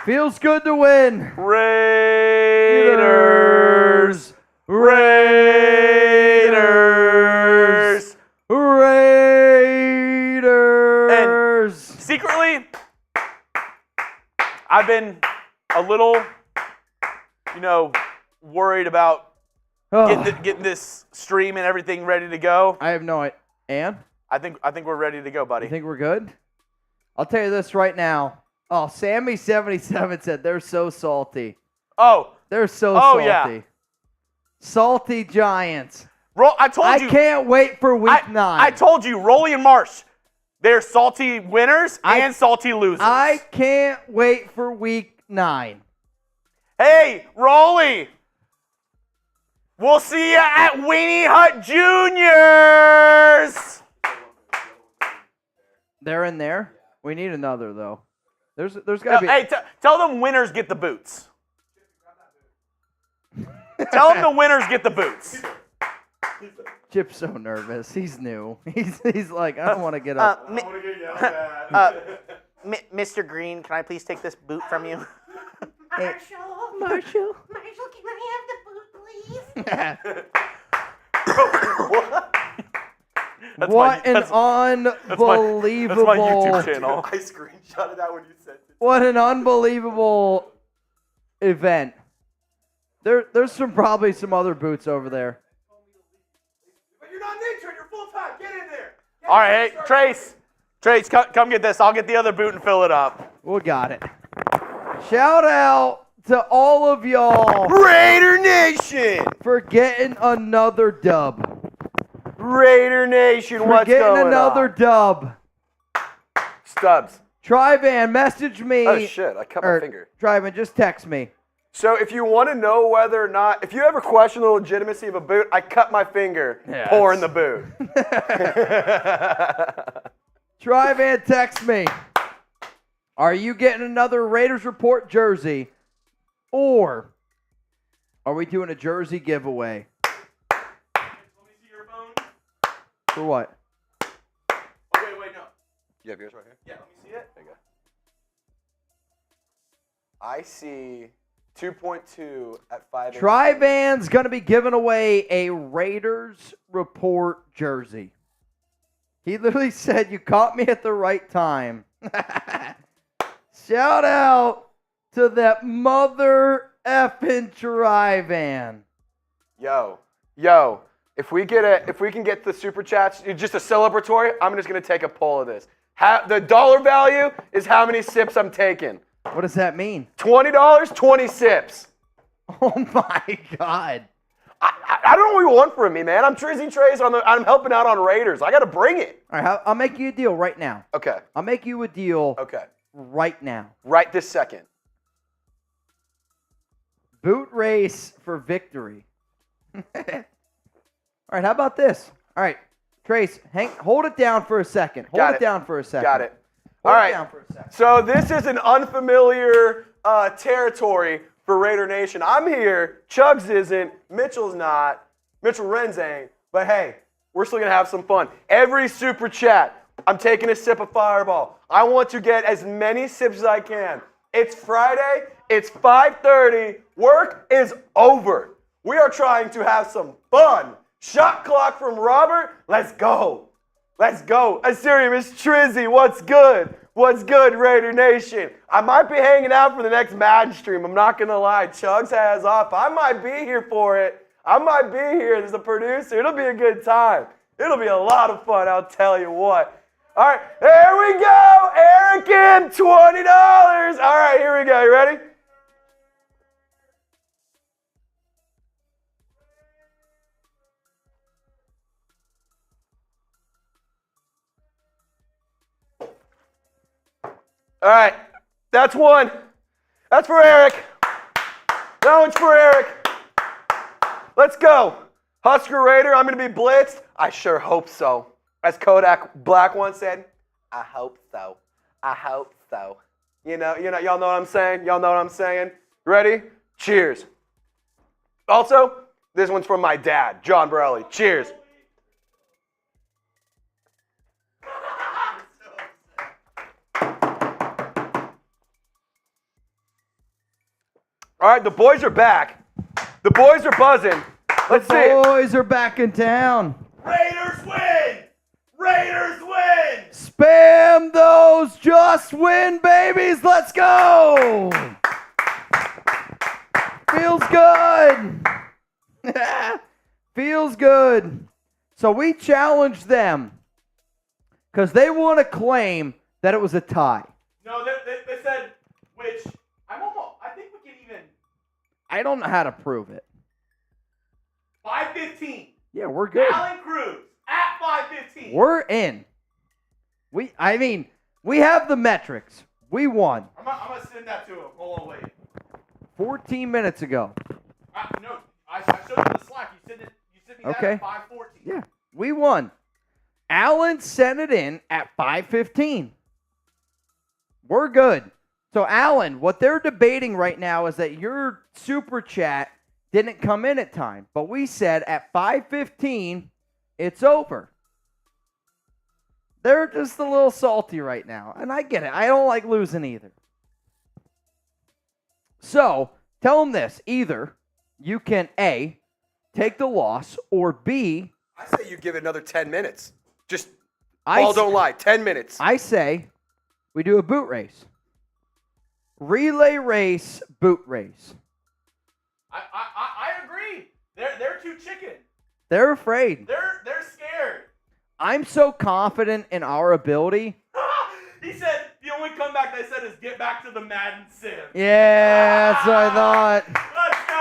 Feels good to win. Raiders. Raiders. Raiders. Secretly, I've been a little, worried about getting this stream and everything ready to go. I have no idea. And? I think we're ready to go, buddy. You think we're good? I'll tell you this right now. Oh, Sammy77 said they're so salty. Oh. They're so Oh, salty. yeah. Salty Giants. I told you. I can't wait for week 9. I told you, Rolly and Marsh, they're salty winners and salty losers. I can't wait for week 9. Hey, Rolly. We'll see you at Weenie Hut Juniors. They're in there. We need another, though. There's got to be. Hey, tell them winners get the boots. Tell them the winners get the boots. Chip's so nervous. He's new. He's like, I don't want to get up. I want to get yelled at. Mr. Green, can I please take this boot from you? Marshall. Marshall, can I have the boot, please? What an unbelievable. That's my YouTube channel. I screenshotted that when you sent it. What an unbelievable event. There's probably some other boots over there. But you're not an intern, you're full time. Get in there. All right, hey, Trace, come get this. I'll get the other boot and fill it up. We got it. Shout out to all of y'all Raider Nation. for getting another dub. Raider Nation, For what's getting going another on? dub. Stubbs. Tre'von, message me. Oh shit, I cut my finger. Tre'von, just text me. So if you want to know whether or not, if you ever question the legitimacy of a boot, I cut my finger pouring the boot. Tre'von, text me. Are you getting another Raiders Report jersey? Or are we doing a jersey giveaway? Let me see your phone. For what? Oh, wait, no. You have yours right here? Yeah, let me see it. There you go. I see 2.2 at 5. Tre'von's going to be giving away a Raiders Report jersey. He literally said, you caught me at the right time. Shout out to that mother effing Tre'von. Yo, if we can get the super chats, just a celebratory, I'm just gonna take a poll of this. The dollar value is how many sips I'm taking. What does that mean? $20, 20 sips. Oh my God. I don't know what you want from me, man. I'm Trizzy Trace. I'm helping out on Raiders. I got to bring it. All right, I'll make you a deal right now. Okay. I'll make you a deal Okay. right now. Right this second. Boot race for victory. All right, how about this? All right, Trace, hold it down for a second. Hold it down for a second. Got it. Hold All it right. down for a second. So this is an unfamiliar territory for Raider Nation. I'm here. Chugs isn't. Mitchell's not. Mitchell Renz ain't. But hey, we're still going to have some fun. Every super chat, I'm taking a sip of Fireball. I want to get as many sips as I can. It's Friday. It's 5:30. Work is over. We are trying to have some fun. Shot clock from Robert. Let's go. Let's go. Assyria, Miss Trizzy, what's good? What's good, Raider Nation? I might be hanging out for the next Madden stream. I'm not going to lie. Chugs has off. I might be here for it. I might be here as a producer. It'll be a good time. It'll be a lot of fun, I'll tell you what. All right, there we go. Eric in, $20. All right, here we go. You ready? All right, that's one. That's for Eric. That one's for Eric. Let's go. Husker Raider, I'm going to be blitzed. I sure hope so. As Kodak Black once said, I hope so. I hope so. Y'all know what I'm saying? Y'all know what I'm saying? Ready? Cheers. Also, this one's from my dad, John Borelli. Cheers. All right, the boys are back. The boys are buzzing. Let's see it. Boys are back in town. Raiders win! Raiders win! Spam those just win babies. Let's go. Feels good. Feels good. So we challenged them because they want to claim that it was a tie. No, they said, which I think we can even. I don't know how to prove it. 5:15. Yeah, we're good. Alan Cruz at 5:15. We're in. We have the metrics. We won. I'm gonna send that to him. Hold on, wait. 14 minutes ago. No, I showed you the Slack. You sent me that Okay. at 5:14. Yeah, we won. Alan sent it in at 5:15. We're good. So, Alan, what they're debating right now is that your super chat didn't come in at time. But we said at 5:15, it's over. They're just a little salty right now. And I get it. I don't like losing either. So, tell them this. Either you can, A, take the loss, or B, I say you give it another 10 minutes. Just, don't lie, 10 minutes. I say we do a boot race. Relay race, boot race. I agree. They're too chicken. They're afraid. They're scared. I'm so confident in our ability. He said the only comeback they said is get back to the Madden Sim. Yeah, that's what I thought. Let's go.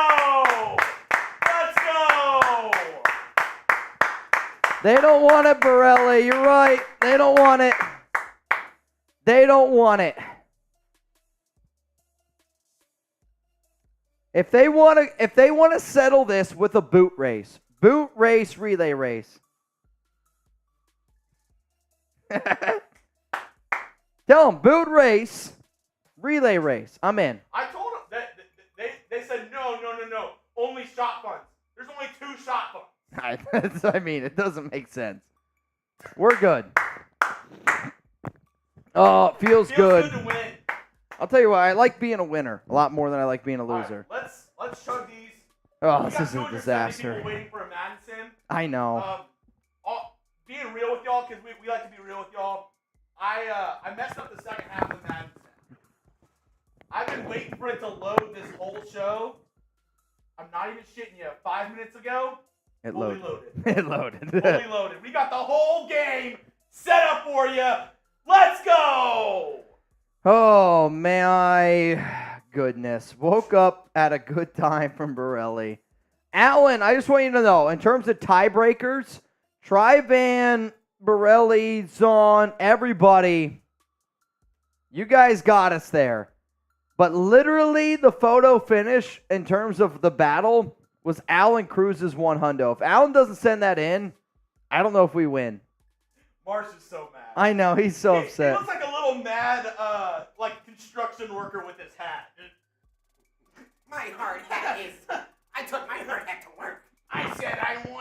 They don't want it, Borelli. You're right. They don't want it. They don't want it. If they want to settle this with a boot race, relay race. Tell them boot race, relay race. I'm in. I told them that they said no. Only shot funds. There's only 2 shot funds. I mean, it doesn't make sense. We're good. Oh, it feels good. Feels good to win. I'll tell you what, I like being a winner a lot more than I like being a All loser. Right, let's chug these. Oh, We this got is a 270 disaster. people waiting for a Madden Sim. I know. Being real with y'all, because we like to be real with y'all. I messed up the second half of Madden Sim. I've been waiting for it to load this whole show. I'm not even shitting you. 5 minutes ago, It fully loaded. loaded. It loaded. Fully loaded. We got the whole game set up for you. Let's go! Oh, my goodness. Woke up at a good time from Borelli. Alan, I just want you to know, in terms of tiebreakers, Tre'von, Borelli, Zahn, everybody, you guys got us there. But literally, the photo finish in terms of the battle was Alan Cruz's 100. If Alan doesn't send that in, I don't know if we win. Marsh is so mad. I know, he's so He upset. looks like a little mad, construction worker with his hat. My hard hat is. I took my hard hat to work. I said I won.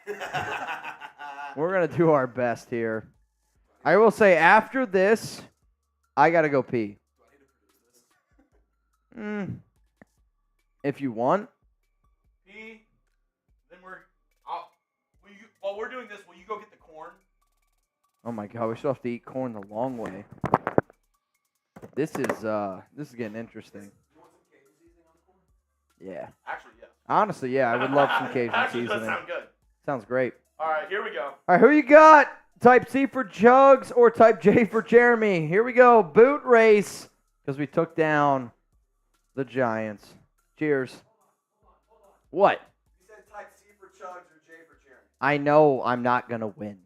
We're going to do our best here. I will say after this, I got to go pee. If you want. Pee. Then while we're doing this, will you go get the corn? Oh my God, we still have to eat corn the long way. This is getting interesting. Yeah. Actually, yeah. Honestly, yeah, I would love some Cajun Actually, seasoning. does sound good. Sounds great. All right, here we go. All right, who you got? Type C for Jugs or Type J for Jeremy? Here we go. Boot race because we took down the Giants. Cheers. What? You said type C for Chugs or J for Jeremy. I know I'm not going to win.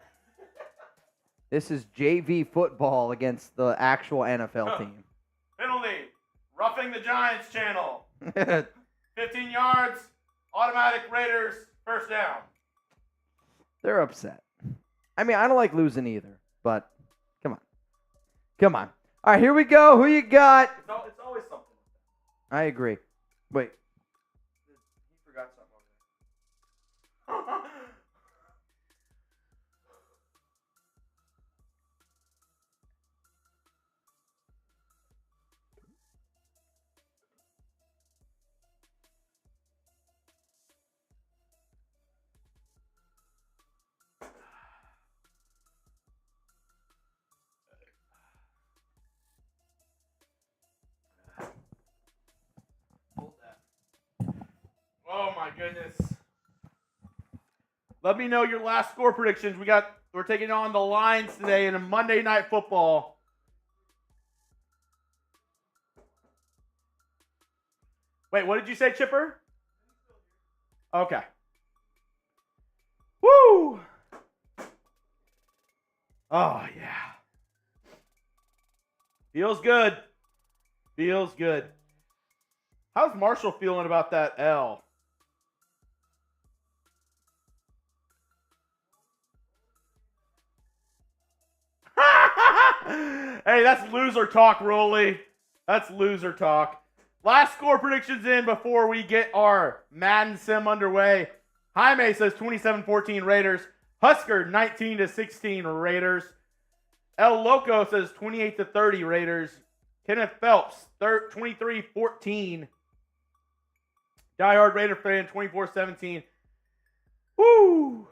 This is JV football against the actual NFL team. Penalty. Roughing the Giants channel. 15 yards. Automatic Raiders. First down. They're upset. I mean, I don't like losing either, but come on. Come on. All right, here we go. Who you got? It's always something. I agree. Wait. He forgot something over there. Oh my goodness. Let me know your last score predictions. We're taking on the Lions today in a Monday Night Football. Wait, what did you say, Chipper? Okay. Woo! Oh yeah. Feels good. Feels good. How's Marshall feeling about that L? Hey, that's loser talk, Rolly. That's loser talk. Last score predictions in before we get our Madden Sim underway. Jaime says 27-14 Raiders. Husker 19-16 Raiders. El Loco says 28-30 Raiders. Kenneth Phelps 23-14. Diehard Raider fan 24-17. Woo!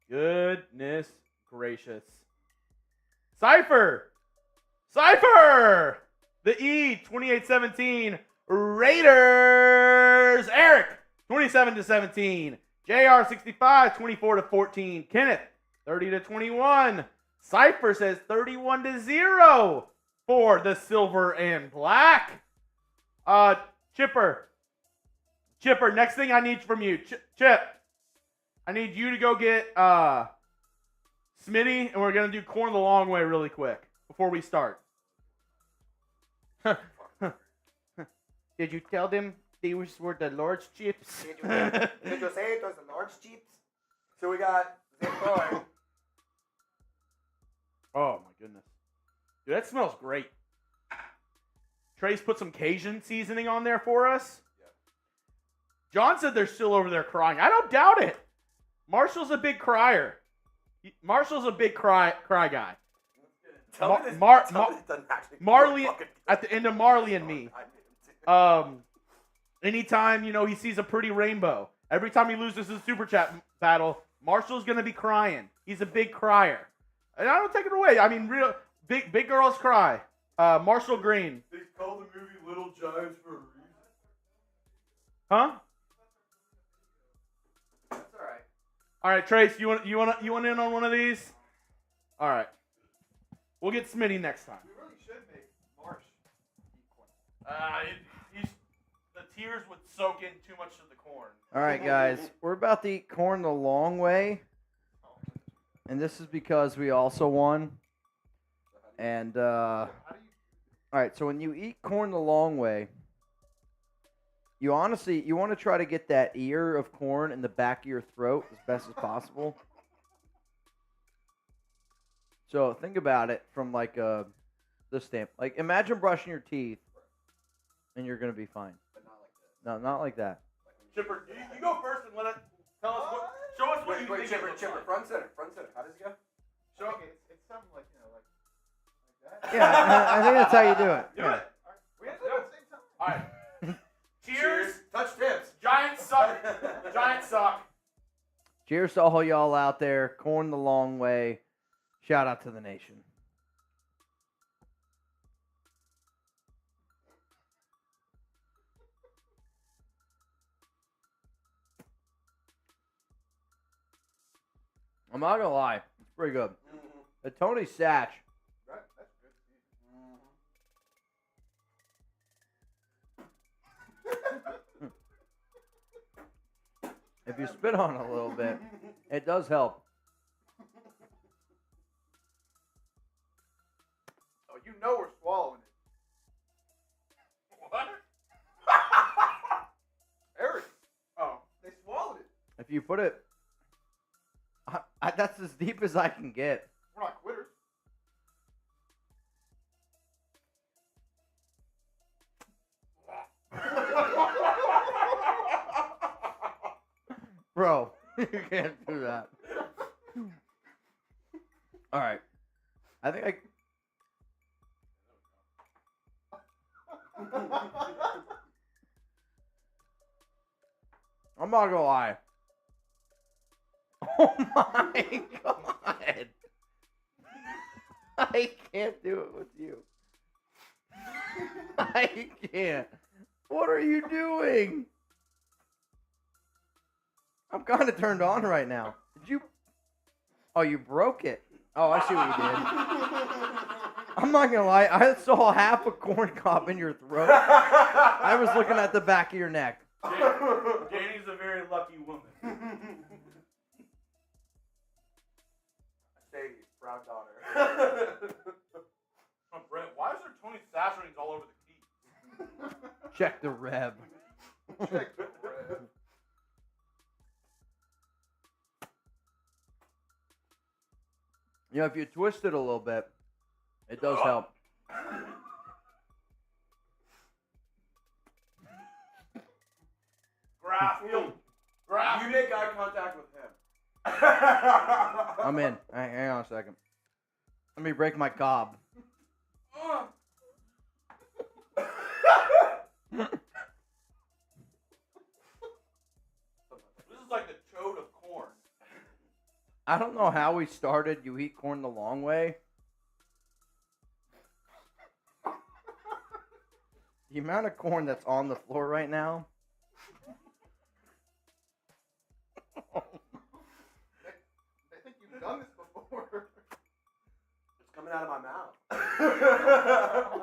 Goodness gracious. Cypher! The E 28-17 Raiders. Eric 27-17. JR 65 24-14. Kenneth 30-21. Cypher says 31-0 for the silver and black. Chipper, next thing I need from you, Chip, I need you to go get Smitty, and we're going to do corn the long way really quick before we start. Did you tell them these were the Lord's chips? Did you say it was the large chips? So we got Zipper. Oh, my goodness. Dude, that smells great. Trey's put some Cajun seasoning on there for us. Yep. John said they're still over there crying. I don't doubt it. Marshall's a big crier. Marshall's a big cry guy. Marley at the end of Marley and Me. Anytime he sees a pretty rainbow. Every time he loses his super chat battle, Marshall's gonna be crying. He's a big crier, and I don't take it away. I mean, real big girls cry. Marshall Green. They call the movie Little Giants for a reason. Huh? That's all right. All right, Trace, you want in on one of these? All right. We'll get Smitty next time. We really should make Marsh The tears would soak in too much of the corn. All right, guys. We're about to eat corn the long way. And this is because we also won. And, all right, so when you eat corn the long way, you want to try to get that ear of corn in the back of your throat as best as possible. So think about it from like this stamp. Like imagine brushing your teeth, and you're gonna be fine. But not like this. No, not like that. Chipper, you go first and Tell us what. Show us what you think it looks like. front center. How does it go? Show. It's something like that. Yeah, I think that's how you do it. Do Yeah. it. We have to do it at the same time. All right. Cheers. Touch tips. Giants suck. Giants suck. Cheers to all y'all out there. Corn the long way. Shout out to the nation. I'm not gonna lie, it's pretty good. The Tony Satch. That's good. If you spit on it a little bit, it does help. Oh, you know we're swallowing it. What? Eric. Oh, they swallowed it. If you put it, that's as deep as I can get. We're not quitters. Bro, you can't do that. All right. I think I'm not gonna lie. Oh my god. I can't do it with you. I can't. What are you doing? I'm kind of turned on right now. Did you? Oh, you broke it. Oh, I see what you did. I'm not gonna lie. I saw half a corn cob in your throat. I was looking at the back of your neck. Danny's a very lucky woman. Say, proud daughter. Oh, Brett, why is there Tony Satch all over the key? Check the rev. Check the bread. You know, if you twist it a little bit, it does help. Graphield. You make eye contact with him. I'm in. Hang on a second. Let me break my cob. This is like the chode of corn. I don't know how we started You Eat Corn the Long Way. The amount of corn that's on the floor right now. They think you've done this before. It's coming out of my mouth.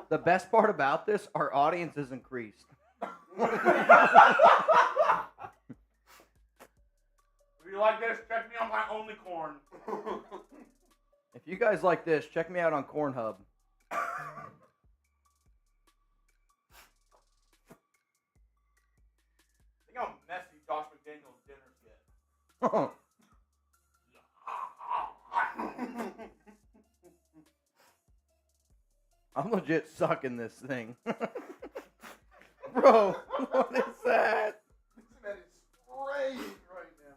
The best part about this, our audience has increased. If you like this, check me on my only corn. If you guys like this, check me out on Cornhub. Think how messy Josh McDaniel's dinners get. I'm legit sucking this thing. Bro, what is that? This man is spraying right now.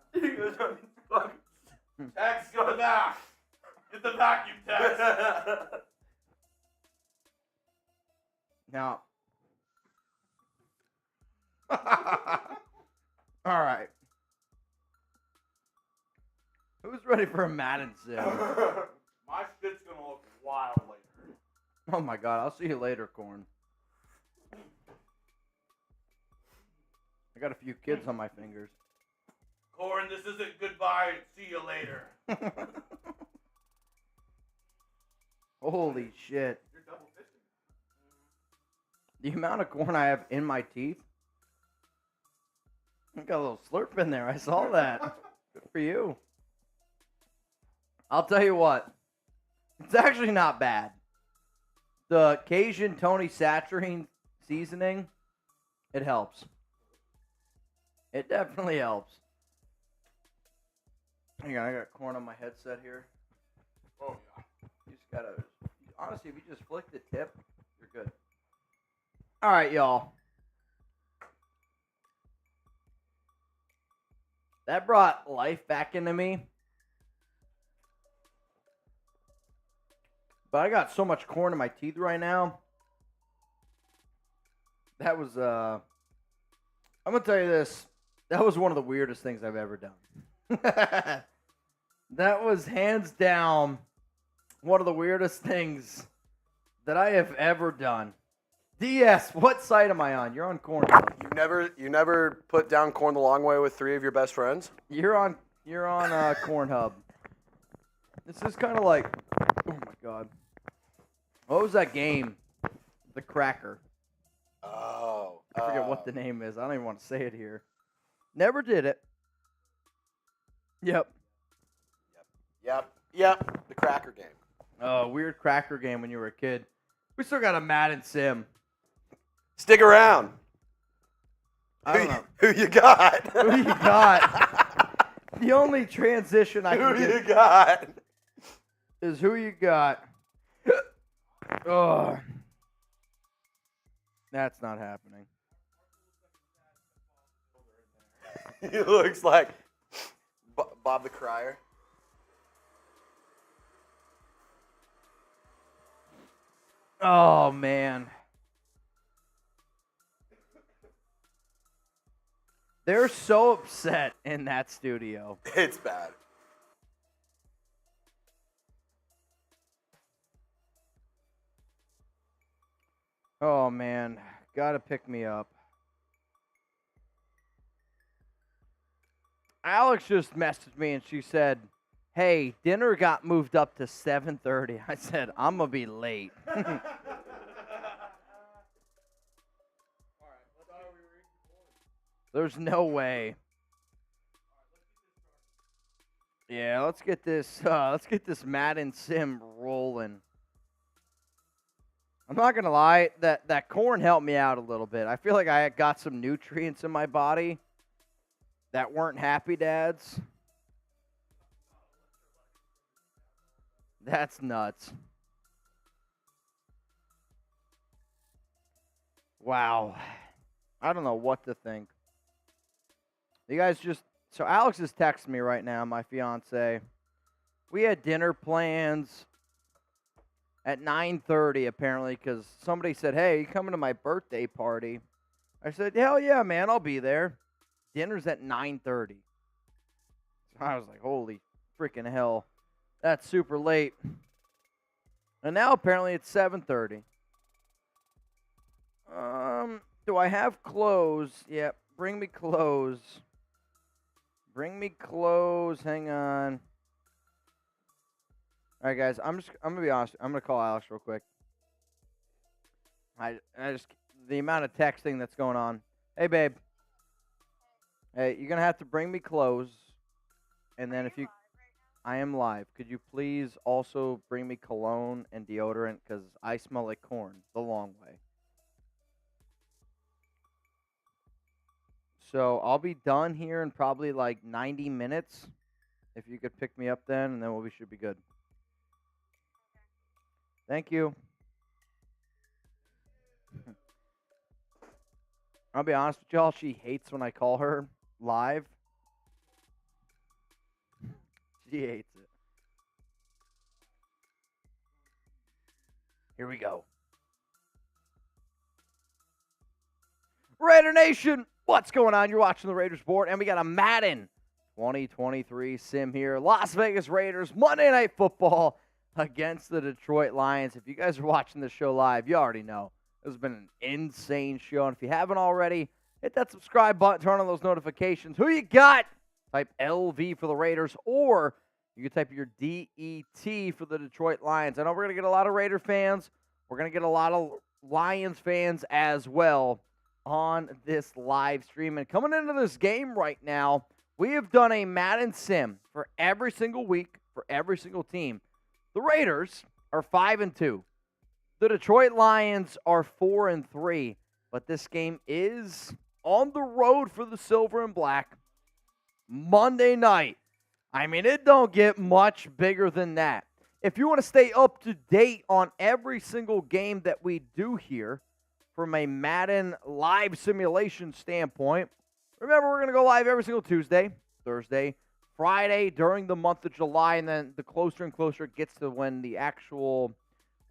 Tex, go back. Get the vacuum, Tex. Now. All right. Who's ready for a Madden sim? My shit's gonna look wild later. Oh my god, I'll see you later, Corn. I got a few kids on my fingers. Corn, this isn't goodbye. See you later. Holy shit. You're double fisting. The amount of corn I have in my teeth. I got a little slurp in there. I saw that. Good for you. I'll tell you what. It's actually not bad. The Cajun Tony Satcherine seasoning, it helps. It definitely helps. Hang on, I got corn on my headset here. Oh, yeah. You just gotta, honestly, if you just flick the tip, you're good. All right, y'all. That brought life back into me. But I got so much corn in my teeth right now. That was, I'm going to tell you this. That was one of the weirdest things I've ever done. That was hands down one of the weirdest things that I have ever done. DS, what side am I on? You're on corn. You never put down corn the long way with 3 of your best friends? You're on Corn Hub. This is kind of like, oh my god, what was that game? The Cracker. Oh, I forget what the name is. I don't even want to say it here. Never did it. Yep. The Cracker game. Oh, weird Cracker game when you were a kid. We still got a Madden Sim. Stick around. I don't know. Who you got? Who you got? The only transition I can Who get you got? is who you got. Oh, that's not happening. He looks like Bob the Crier. Oh, man. They're so upset in that studio. It's bad. Oh, man. Gotta pick me up. Alex just messaged me and she said, hey, dinner got moved up to 7:30. I said, I'm going to be late. There's no way. Yeah, let's get this Madden Sim rolling. I'm not gonna lie, that corn helped me out a little bit. I feel like I got some nutrients in my body that weren't Happy Dads. That's nuts. Wow. I don't know what to think. You guys so Alex is texting me right now, my fiance. We had dinner plans at 9:30 apparently because somebody said, hey, you coming to my birthday party? I said, hell yeah, man, I'll be there. Dinner's at 9:30. So I was like, holy freaking hell. That's super late. And now apparently it's 7:30. Do I have clothes? Yep, bring me clothes. Bring me clothes. Hang on. All right, guys. I'm gonna be honest. I'm gonna call Alex real quick. The amount of texting that's going on. Hey, babe. Hey, you're gonna have to bring me clothes, and then I am live. Could you please also bring me cologne and deodorant because I smell like corn the long way. So I'll be done here in probably like 90 minutes. If you could pick me up then, and then we should be good. Thank you. I'll be honest with y'all, she hates when I call her live. She hates it. Here we go. Raider Nation, what's going on? You're watching the Raiders Report, and we got a Madden 2023 sim here. Las Vegas Raiders, Monday Night Football against the Detroit Lions. If you guys are watching this show live, you already know. This has been an insane show, and if you haven't already, hit that subscribe button, turn on those notifications. Who you got? Type LV for the Raiders, or you can type your DET for the Detroit Lions. I know we're going to get a lot of Raider fans. We're going to get a lot of Lions fans as well on this live stream. And coming into this game right now, we have done a Madden Sim for every single week, for every single team. The Raiders are 5-2. The Detroit Lions are 4-3. But this game is on the road for the Silver and Black. Monday night. I mean, it don't get much bigger than that. If you want to stay up to date on every single game that we do here from a Madden live simulation standpoint, remember we're going to go live every single Tuesday, Thursday. Friday during the month of July, and then the closer and closer it gets to when the actual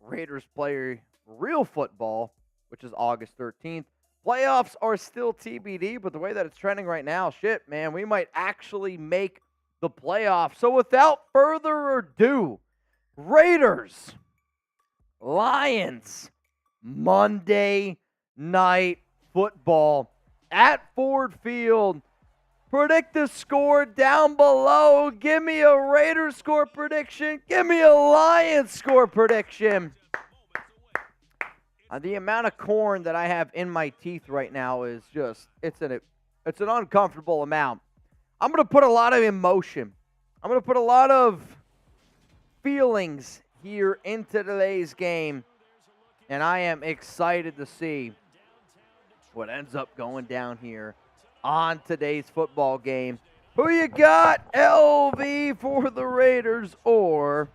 Raiders play real football, which is August 13th. Playoffs are still TBD, but the way that it's trending right now, shit, man, we might actually make the playoffs. So without further ado, Raiders, Lions, Monday Night Football at Ford Field. Predict the score down below. Give me a Raiders score prediction. Give me a Lions score prediction. The amount of corn that I have in my teeth right now is just, it's an uncomfortable amount. I'm going to put a lot of emotion. I'm going to put a lot of feelings here into today's game. And I am excited to see what ends up going down here on today's football game. Who you got? LV for the Raiders, or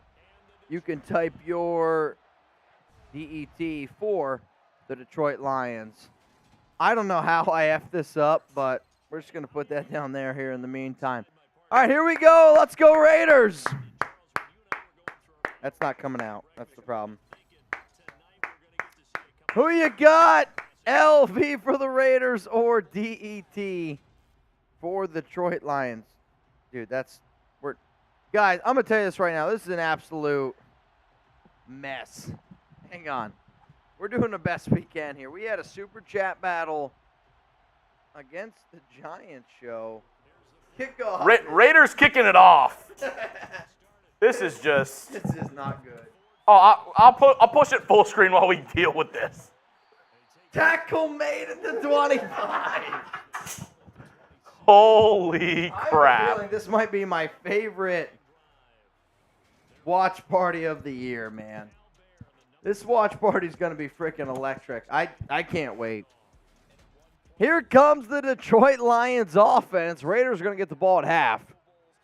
you can type your DET for the Detroit Lions. I don't know how I F this up, but we're just going to put that down there here in the meantime. All right, here we go. Let's go Raiders. That's not coming out. That's the problem. Who you got? LV for the Raiders or DET for the Detroit Lions? Dude, guys, I'm going to tell you this right now. This is an absolute mess. Hang on. We're doing the best we can here. We had a super chat battle against the Giants show. Kickoff. Raiders kicking it off. This is just. This is not good. Oh, I'll push it full screen while we deal with this. Tackle made at the 25. Holy I have a crap. feeling this might be my favorite watch party of the year, man. This watch party is going to be freaking electric. I can't wait. Here comes the Detroit Lions offense. Raiders are going to get the ball at half.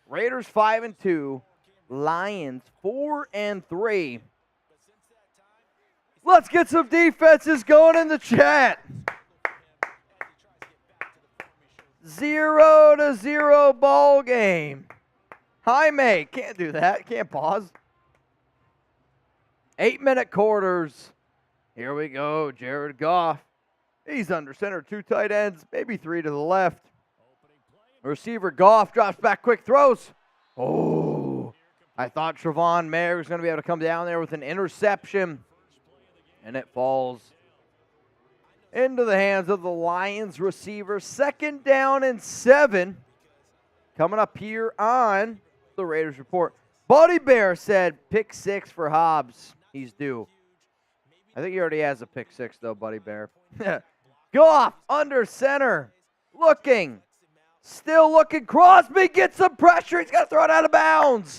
Raiders 5-2. Lions 4-3. Let's get some defenses going in the chat. 0-0 ball game. Jaime, can't do that. Can't pause. 8-minute quarters. Here we go. Jared Goff. He's under center. 2 tight ends, maybe 3 to the left. Receiver Goff drops back, quick throws. Oh, I thought Tre'von Moehrig was going to be able to come down there with an interception. And it falls into the hands of the Lions receiver. 2nd down and 7. Coming up here on the Raiders Report. Buddy Bear said pick 6 for Hobbs. He's due. I think he already has a pick 6, though, Buddy Bear. Goff under center. Looking. Still looking. Crosby gets some pressure. He's got to throw it out of bounds.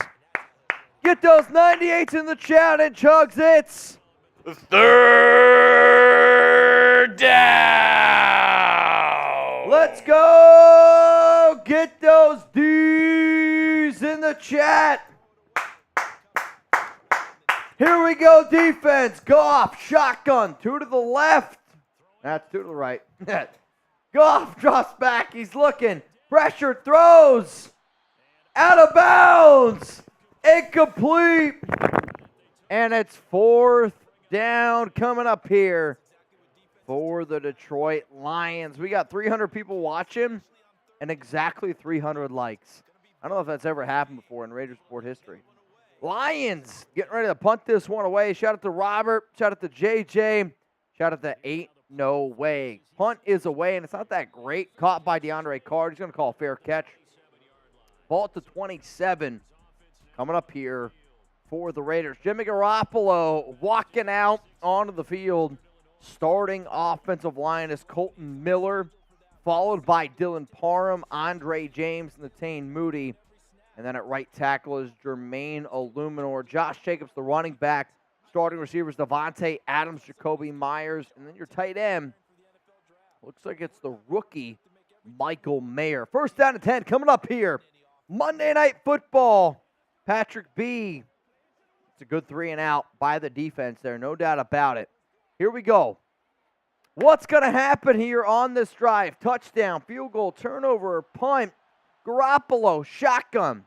Get those 98s in the chat and Chugs it's 3rd down. Let's go. Get those D's in the chat. Here we go, defense. Goff, shotgun. 2 to the left. That's 2 to the right. Goff drops back. He's looking. Pressure throws. Out of bounds. Incomplete. And it's 4th down coming up here for the Detroit Lions. We got 300 people watching and exactly 300 likes. I don't know if that's ever happened before in Raiders Sport history. Lions getting ready to punt this one away. Shout out to Robert. Shout out to JJ. Shout out to 8 No Way. Punt is away, and it's not that great. Caught by DeAndre Carr. He's going to call a fair catch. Ball to 27. Coming up here for the Raiders. Jimmy Garoppolo walking out onto the field. Starting offensive line is Colton Miller, followed by Dylan Parham, Andre James, and Natane Moody. And then at right tackle is Jermaine Illuminor. Josh Jacobs, the running back. Starting receivers, Devontae Adams, Jakobi Meyers. And then your tight end, looks like it's the rookie, Michael Mayer. 1st down and 10 coming up here. Monday Night Football. Patrick B. It's a good 3 and out by the defense there, no doubt about it. Here we go. What's going to happen here on this drive? Touchdown, field goal, turnover, punt. Garoppolo, shotgun.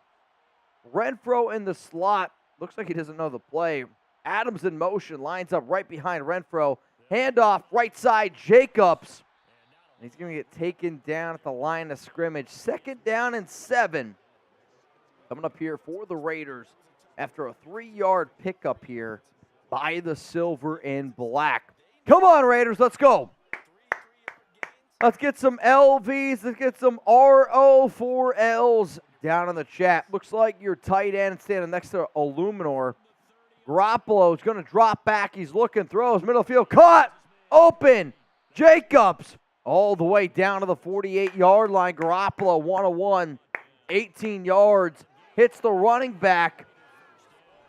Renfro in the slot. Looks like he doesn't know the play. Adams in motion, lines up right behind Renfro. Handoff, right side, Jacobs. And he's going to get taken down at the line of scrimmage. 2nd down and 7. Coming up here for the Raiders after a 3-yard pickup here by the silver and black. Come on, Raiders, let's go. Let's get some LVs. Let's get some RO4Ls down in the chat. Looks like your tight end standing next to Illuminor. Garoppolo is going to drop back. He's looking, throws, middle field, caught, open. Jacobs all the way down to the 48-yard line. Garoppolo 1-1, 18 yards. Hits the running back.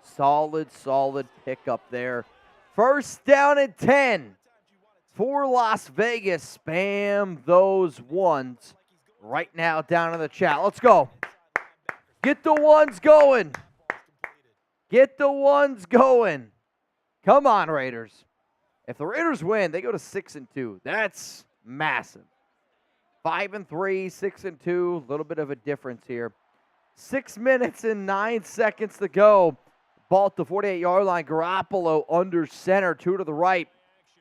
Solid pickup there. 1st down and 10 for Las Vegas. Spam those ones right now down in the chat. Let's go. Get the ones going. Get the ones going. Come on, Raiders. If the Raiders win, they go to 6-2. That's massive. 5-3, 6-2. A little bit of a difference here. 6 minutes and 9 seconds to go. Ball at the 48-yard line. Garoppolo under center, 2 to the right.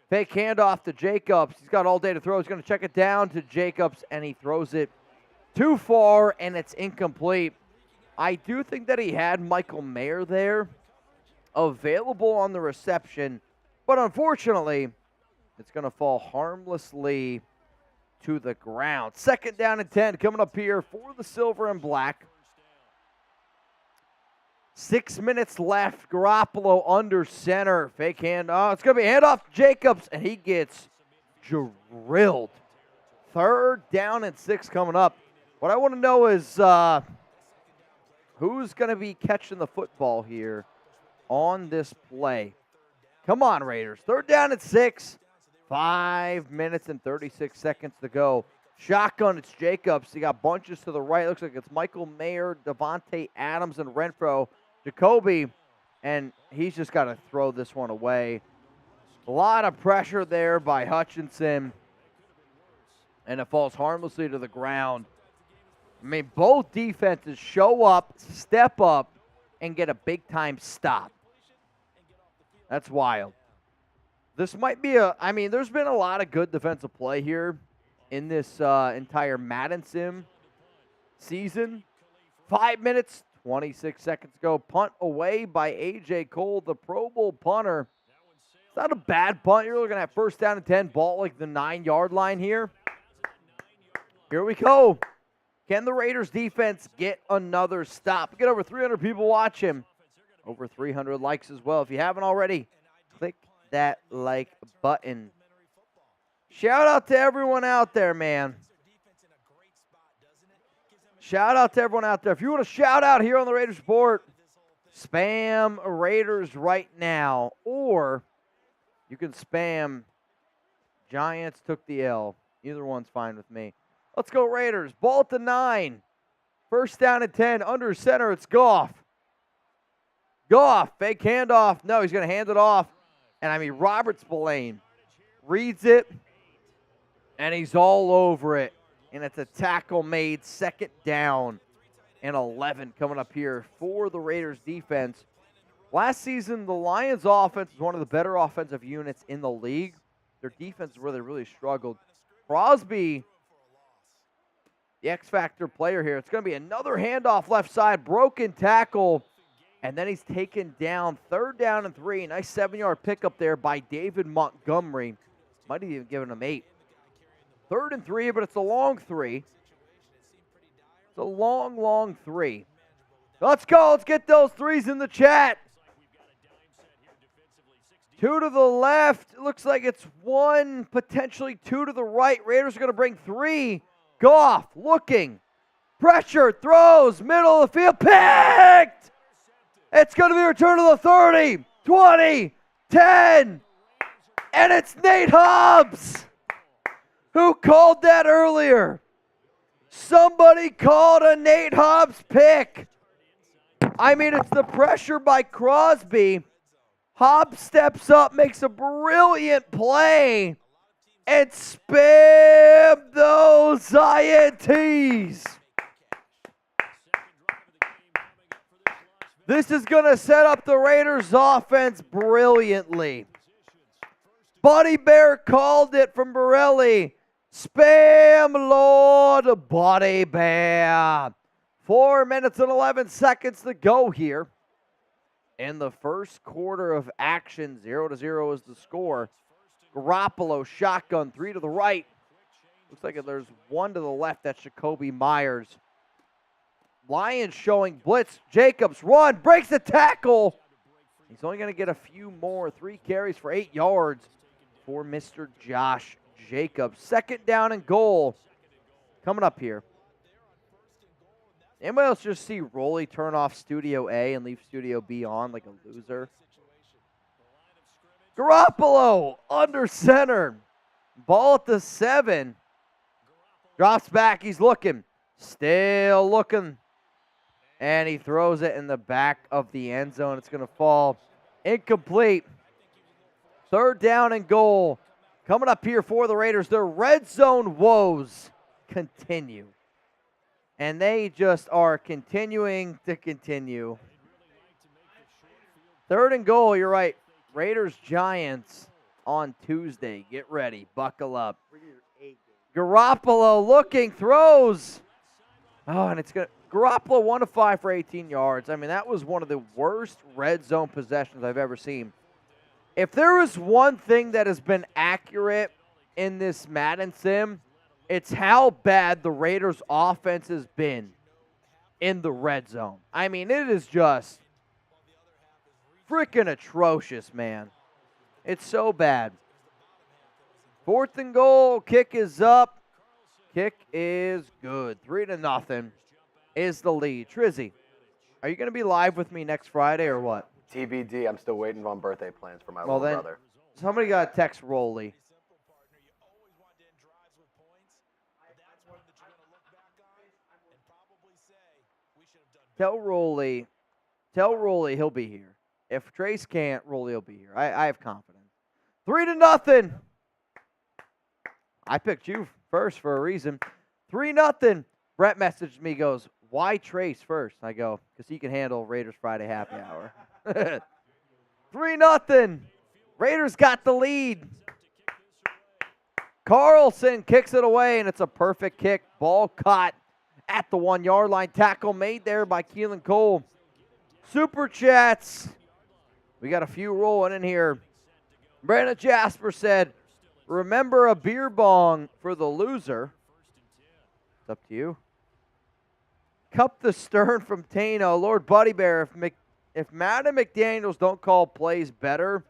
Fake handoff to Jacobs. He's got all day to throw. He's going to check it down to Jacobs, and he throws it too far, and it's incomplete. I do think that he had Michael Mayer there available on the reception, but unfortunately, it's going to fall harmlessly to the ground. 2nd down and 10 coming up here for the silver and black. 6 minutes left. Garoppolo under center. Fake handoff. It's going to be handoff to Jacobs, and he gets drilled. 3rd down and 6 coming up. What I want to know is who's going to be catching the football here on this play. Come on, Raiders. 3rd down and 6. 5 minutes and 36 seconds to go. Shotgun, it's Jacobs. He got bunches to the right. Looks like it's Michael Mayer, Devontae Adams, and Renfro. Jakobi, and he's just got to throw this one away. A lot of pressure there by Hutchinson, and it falls harmlessly to the ground. I mean, both defenses show up, step up, and get a big-time stop. That's wild. This might be there's been a lot of good defensive play here in this entire Madden Sim season. 5 minutes, 26 seconds ago. Punt away by A.J. Cole, the Pro Bowl punter. It's not a bad punt. You're looking at 1st down and 10, ball like the 9-yard line here. Here we go. Can the Raiders defense get another stop? We get over 300 people watching. Over 300 likes as well. If you haven't already, click that like button. Shout out to everyone out there, man. Shout out to everyone out there. If you want to shout out here on the Raiders Report, spam Raiders right now. Or you can spam Giants took the L. Either one's fine with me. Let's go Raiders. Ball at the 9. 1st down and 10. Under center, it's Goff. Goff, fake handoff. No, he's going to hand it off. And Robert Spillane reads it, and he's all over it. And it's a tackle made. 2nd down and 11 coming up here for the Raiders defense. Last season, the Lions offense was one of the better offensive units in the league. Their defense is where they really struggled. Crosby, the X-Factor player here. It's going to be another handoff left side, broken tackle, and then he's taken down. 3rd down and 3. Nice 7-yard pickup there by David Montgomery. Might have even given him 8. 3rd and 3, but it's a long 3. It's a long 3. Let's go. Let's get those 3s in the chat. 2 to the left. It looks like it's 1, potentially 2 to the right. Raiders are going to bring 3. Goff looking. Pressure. Throws. Middle of the field. Picked. It's going to be a return to the 30. 20. 10. And it's Nate Hobbs. Who called that earlier? Somebody called a Nate Hobbs pick. It's the pressure by Crosby. Hobbs steps up, makes a brilliant play, and spam those INTs. This is going to set up the Raiders offense brilliantly. Buddy Bear called it from Borelli. Spam Lord Buddy Bear. 4 minutes and 11 seconds to go here. In the first quarter of action, 0-0 is the score. Garoppolo shotgun, 3 to the right. Looks like there's 1 to the left. That's Jakobi Meyers. Lions showing blitz. Jacobs run, breaks the tackle. He's only going to get a few more. 3 carries for 8 yards for Mr. Josh Jacobs. Second down and goal coming up here. Anybody else just see Rolly turn off Studio A and leave Studio B on like a loser? Garoppolo under center. Ball at the 7. Drops back. He's looking. Still looking. And he throws it in the back of the end zone. It's going to fall incomplete. Third down and goal. Coming up here for the Raiders. Their red zone woes continue. And they just are continuing to continue. Third and goal, you're right. Raiders Giants on Tuesday. Get ready. Buckle up. Garoppolo looking, throws. Oh, and it's going to. Garoppolo 1 of 5 for 18 yards. I mean, that was one of the worst red zone possessions I've ever seen. If there is one thing that has been accurate in this Madden sim, it's how bad the Raiders' offense has been in the red zone. I mean, it is just freaking atrocious, man. It's so bad. Fourth and goal. Kick is up. Kick is good. 3-0 is the lead. Trizzy, are you going to be live with me next Friday or what? TBD. I'm still waiting on birthday plans for my Well, little then, brother. somebody got to text Rolly. Tell Rolly he'll be here. If Trace can't, Rolly will be here. I have confidence. 3-0. I picked you first for a reason. 3-0. Brett messaged me, goes, why Trace first? I go, because he can handle Raiders Friday happy hour. 3-0. Raiders got the lead. Carlson kicks it away, and it's a perfect kick. Ball caught at the 1-yard line. Tackle made there by Keelan Cole. Super chats. We got a few rolling in here. Brandon Jasper said, remember a beer bong for the loser. It's up to you. Cup the Stern from Tano. Lord Buddy Bear, if Madden McDaniels don't call plays better,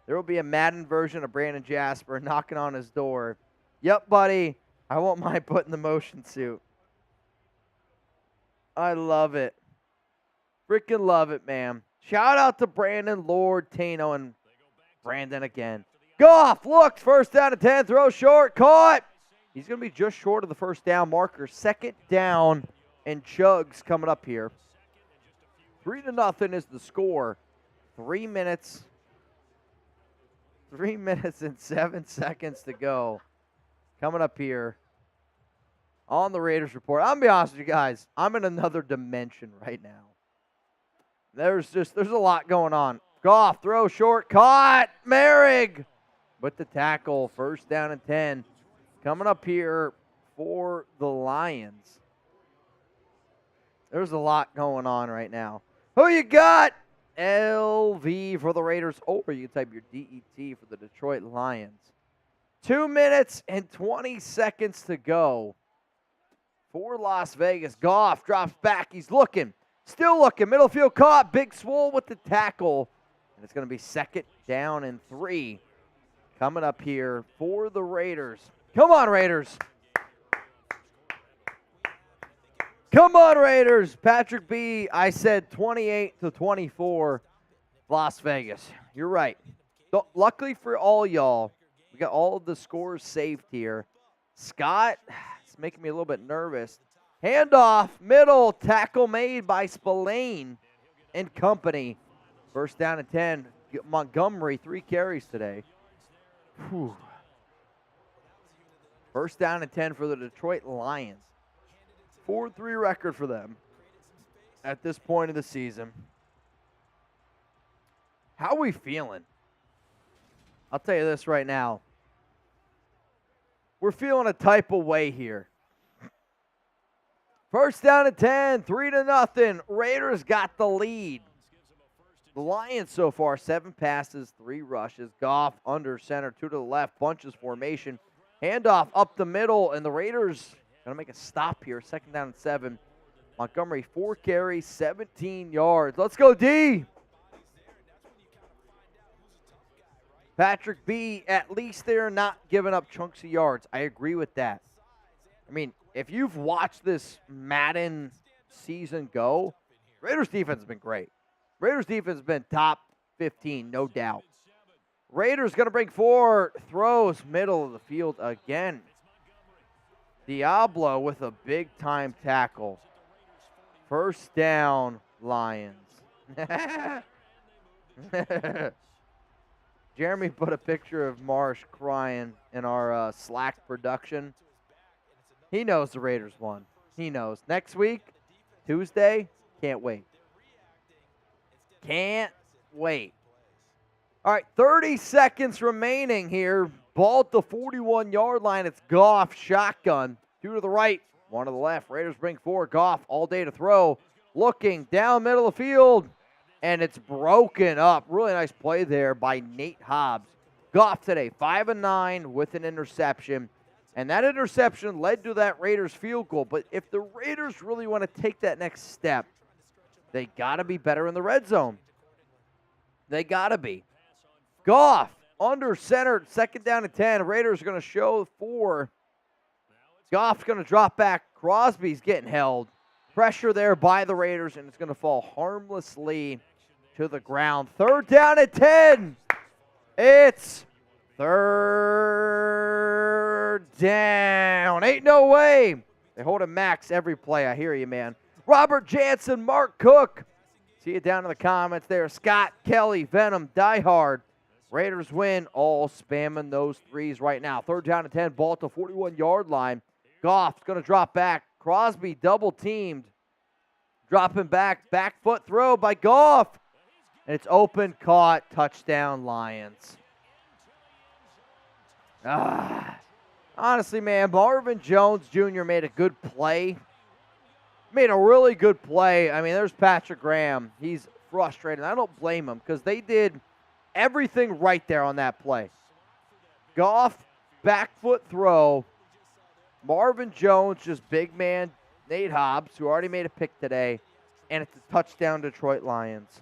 there will be a Madden version of Brandon Jasper knocking on his door. Yep, buddy. I won't mind putting the motion suit. I love it. Freaking love it, man. Shout out to Brandon, Lord, Tano, and Brandon again. Goff looks. First down and 10. Throw short. Caught. He's going to be just short of the first down marker. Second down and chugs coming up here. 3-0 is the score. 3 minutes. 3 minutes and 7 seconds to go. Coming up here on the Raiders Report. I'm going to be honest with you guys. I'm in another dimension right now. There's a lot going on. Goff, throw short, caught. Moehrig with the tackle. First down and 10. Coming up here for the Lions. There's a lot going on right now. Who you got? LV for the Raiders. Or you can type your DET for the Detroit Lions. 2 minutes and 20 seconds to go for Las Vegas. Goff drops back. He's looking. Still looking. Middle field caught. Big Swole with the tackle. And it's going to be second down and 3 coming up here for the Raiders. Come on, Raiders. Come on, Raiders. Patrick B., I said 28-24, Las Vegas. You're right. Luckily for all y'all, we got all of the scores saved here. Scott, it's making me a little bit nervous. Handoff, middle, tackle made by Spillane and company. First down and 10. Montgomery, 3 carries today. Whew. First down and 10 for the Detroit Lions. 4-3 record for them at this point of the season. How are we feeling? I'll tell you this right now. We're feeling a type of way here. First down and 10, 3-0. Raiders got the lead. The Lions so far, 7 passes, 3 rushes. Goff under center, 2 to the left, bunches formation. Handoff up the middle, and the Raiders going to make a stop here. Second down and 7. Montgomery, 4 carries, 17 yards. Let's go, D. Patrick B, at least they're not giving up chunks of yards. I agree with that. I mean, if you've watched this Madden season go, Raiders defense has been great. Raiders defense has been top 15, no doubt. Raiders going to bring 4 throws, middle of the field again. Deablo with a big-time tackle. First down, Lions. Jeremy put a picture of Marsh crying in our Slack production. He knows the Raiders won. He knows. Next week, Tuesday, can't wait. Can't wait. All right, 30 seconds remaining here. Ball at the 41-yard line. It's Goff, shotgun. 2 to the right, 1 to the left. Raiders bring 4. Goff all day to throw. Looking down middle of the field. And it's broken up. Really nice play there by Nate Hobbs. Goff today, 5 of 9 with an interception. And that interception led to that Raiders field goal. But if the Raiders really want to take that next step, they got to be better in the red zone. They got to be. Goff under center, second down and 10. Raiders are going to show 4. Goff's going to drop back. Crosby's getting held. Pressure there by the Raiders, and it's going to fall harmlessly to the ground. Third down and 10. It's third down. Ain't no way. They hold a max every play. I hear you, man. Robert Jansen, Mark Cook. See you down in the comments there. Scott, Kelly, Venom, Die Hard. Raiders win, all spamming those threes right now. Third down and 10, ball at the 41-yard line. Goff's going to drop back. Crosby double-teamed. Dropping back, back foot throw by Goff. And it's open, caught, touchdown, Lions. Honestly, man, Marvin Jones Jr. made a good play. Made a really good play. I mean, there's Patrick Graham. He's frustrated. I don't blame him because they did everything right there on that play. Goff, back foot throw. Marvin Jones, just big man. Nate Hobbs, who already made a pick today. And it's a touchdown, Detroit Lions.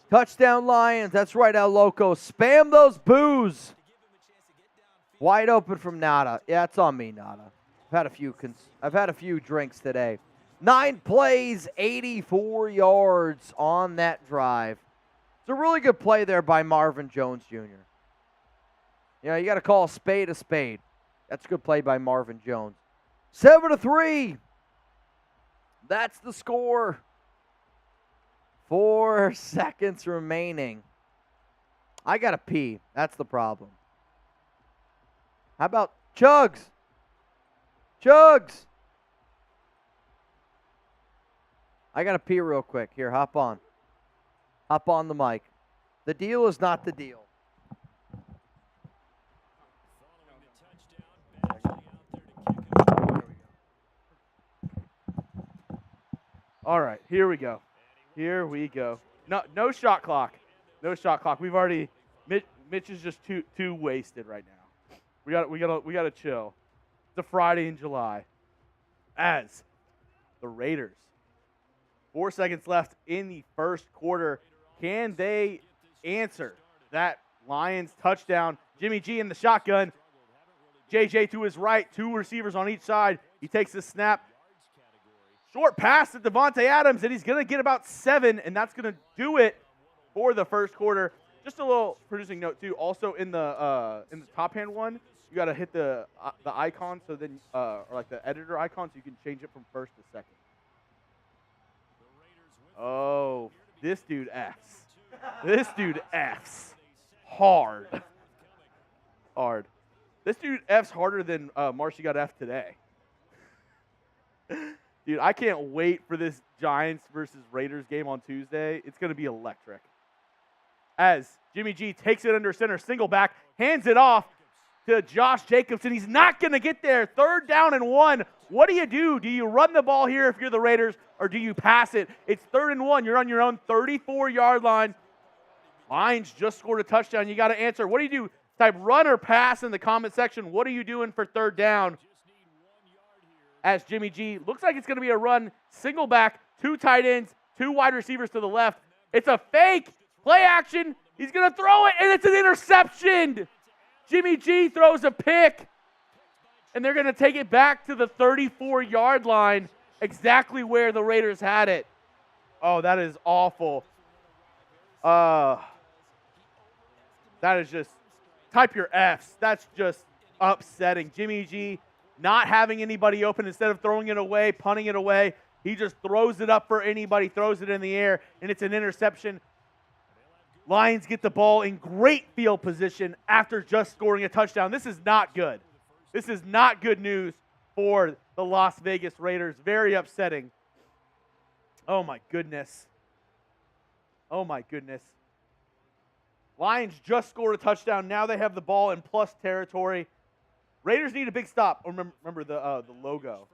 Touchdown, Lions. That's right, El Loco. Spam those boos. Wide open from Nada. Yeah, it's on me, Nada. I've had a few drinks today. 9 plays, 84 yards on that drive. It's a really good play there by Marvin Jones Jr. You know, you got to call a spade a spade. That's a good play by Marvin Jones. 7-3. That's the score. 4 seconds remaining. I got to pee. That's the problem. How about Chugs? Chugs! I got to pee real quick. Here, hop on. Hop on the mic. The deal is not the deal. All right, here we go. Here we go. No shot clock. No shot clock. We've already. Mitch is just too wasted right now. We gotta chill. It's a Friday in July. As the Raiders, 4 seconds left in the first quarter. Can they answer that Lions touchdown? Jimmy G in the shotgun. JJ to his right. 2 receivers on each side. He takes the snap. Short pass to Devontae Adams, and he's going to get about 7, and that's going to do it for the first quarter. Just a little producing note, too. Also, in the top hand one, you got to hit the icon, so then or like the editor icon, so you can change it from first to second. Oh, this dude F's. This dude F's hard. Hard. This dude F's harder than Marcy got F today. Dude, I can't wait for this Giants versus Raiders game on Tuesday. It's going to be electric. as Jimmy G takes it under center, single back, hands it off to Josh Jacobs, and he's not going to get there. 3rd down and 1. What do? Do you run the ball here if you're the Raiders, or do you pass it? It's 3rd and 1. You're on your own 34-yard line. Lions just scored a touchdown. You got to answer. What do you do? Type run or pass in the comment section. What are you doing for 3rd down? As Jimmy G looks like it's going to be a run, single back, 2 tight ends, 2 wide receivers to the left. It's a fake. Play action. He's going to throw it, and it's an interception. Jimmy G throws a pick, and they're going to take it back to the 34-yard line, exactly where the Raiders had it. Oh, that is awful. That is just, type your Fs. That's just upsetting. Jimmy G not having anybody open, instead of throwing it away, punting it away, he just throws it up for anybody, throws it in the air, and it's an interception. Lions get the ball in great field position after just scoring a touchdown. This is not good. This is not good news for the Las Vegas Raiders. Very upsetting. Oh, my goodness. Oh, my goodness. Lions just scored a touchdown. Now they have the ball in plus territory. Raiders need a big stop. Oh, remember the logo.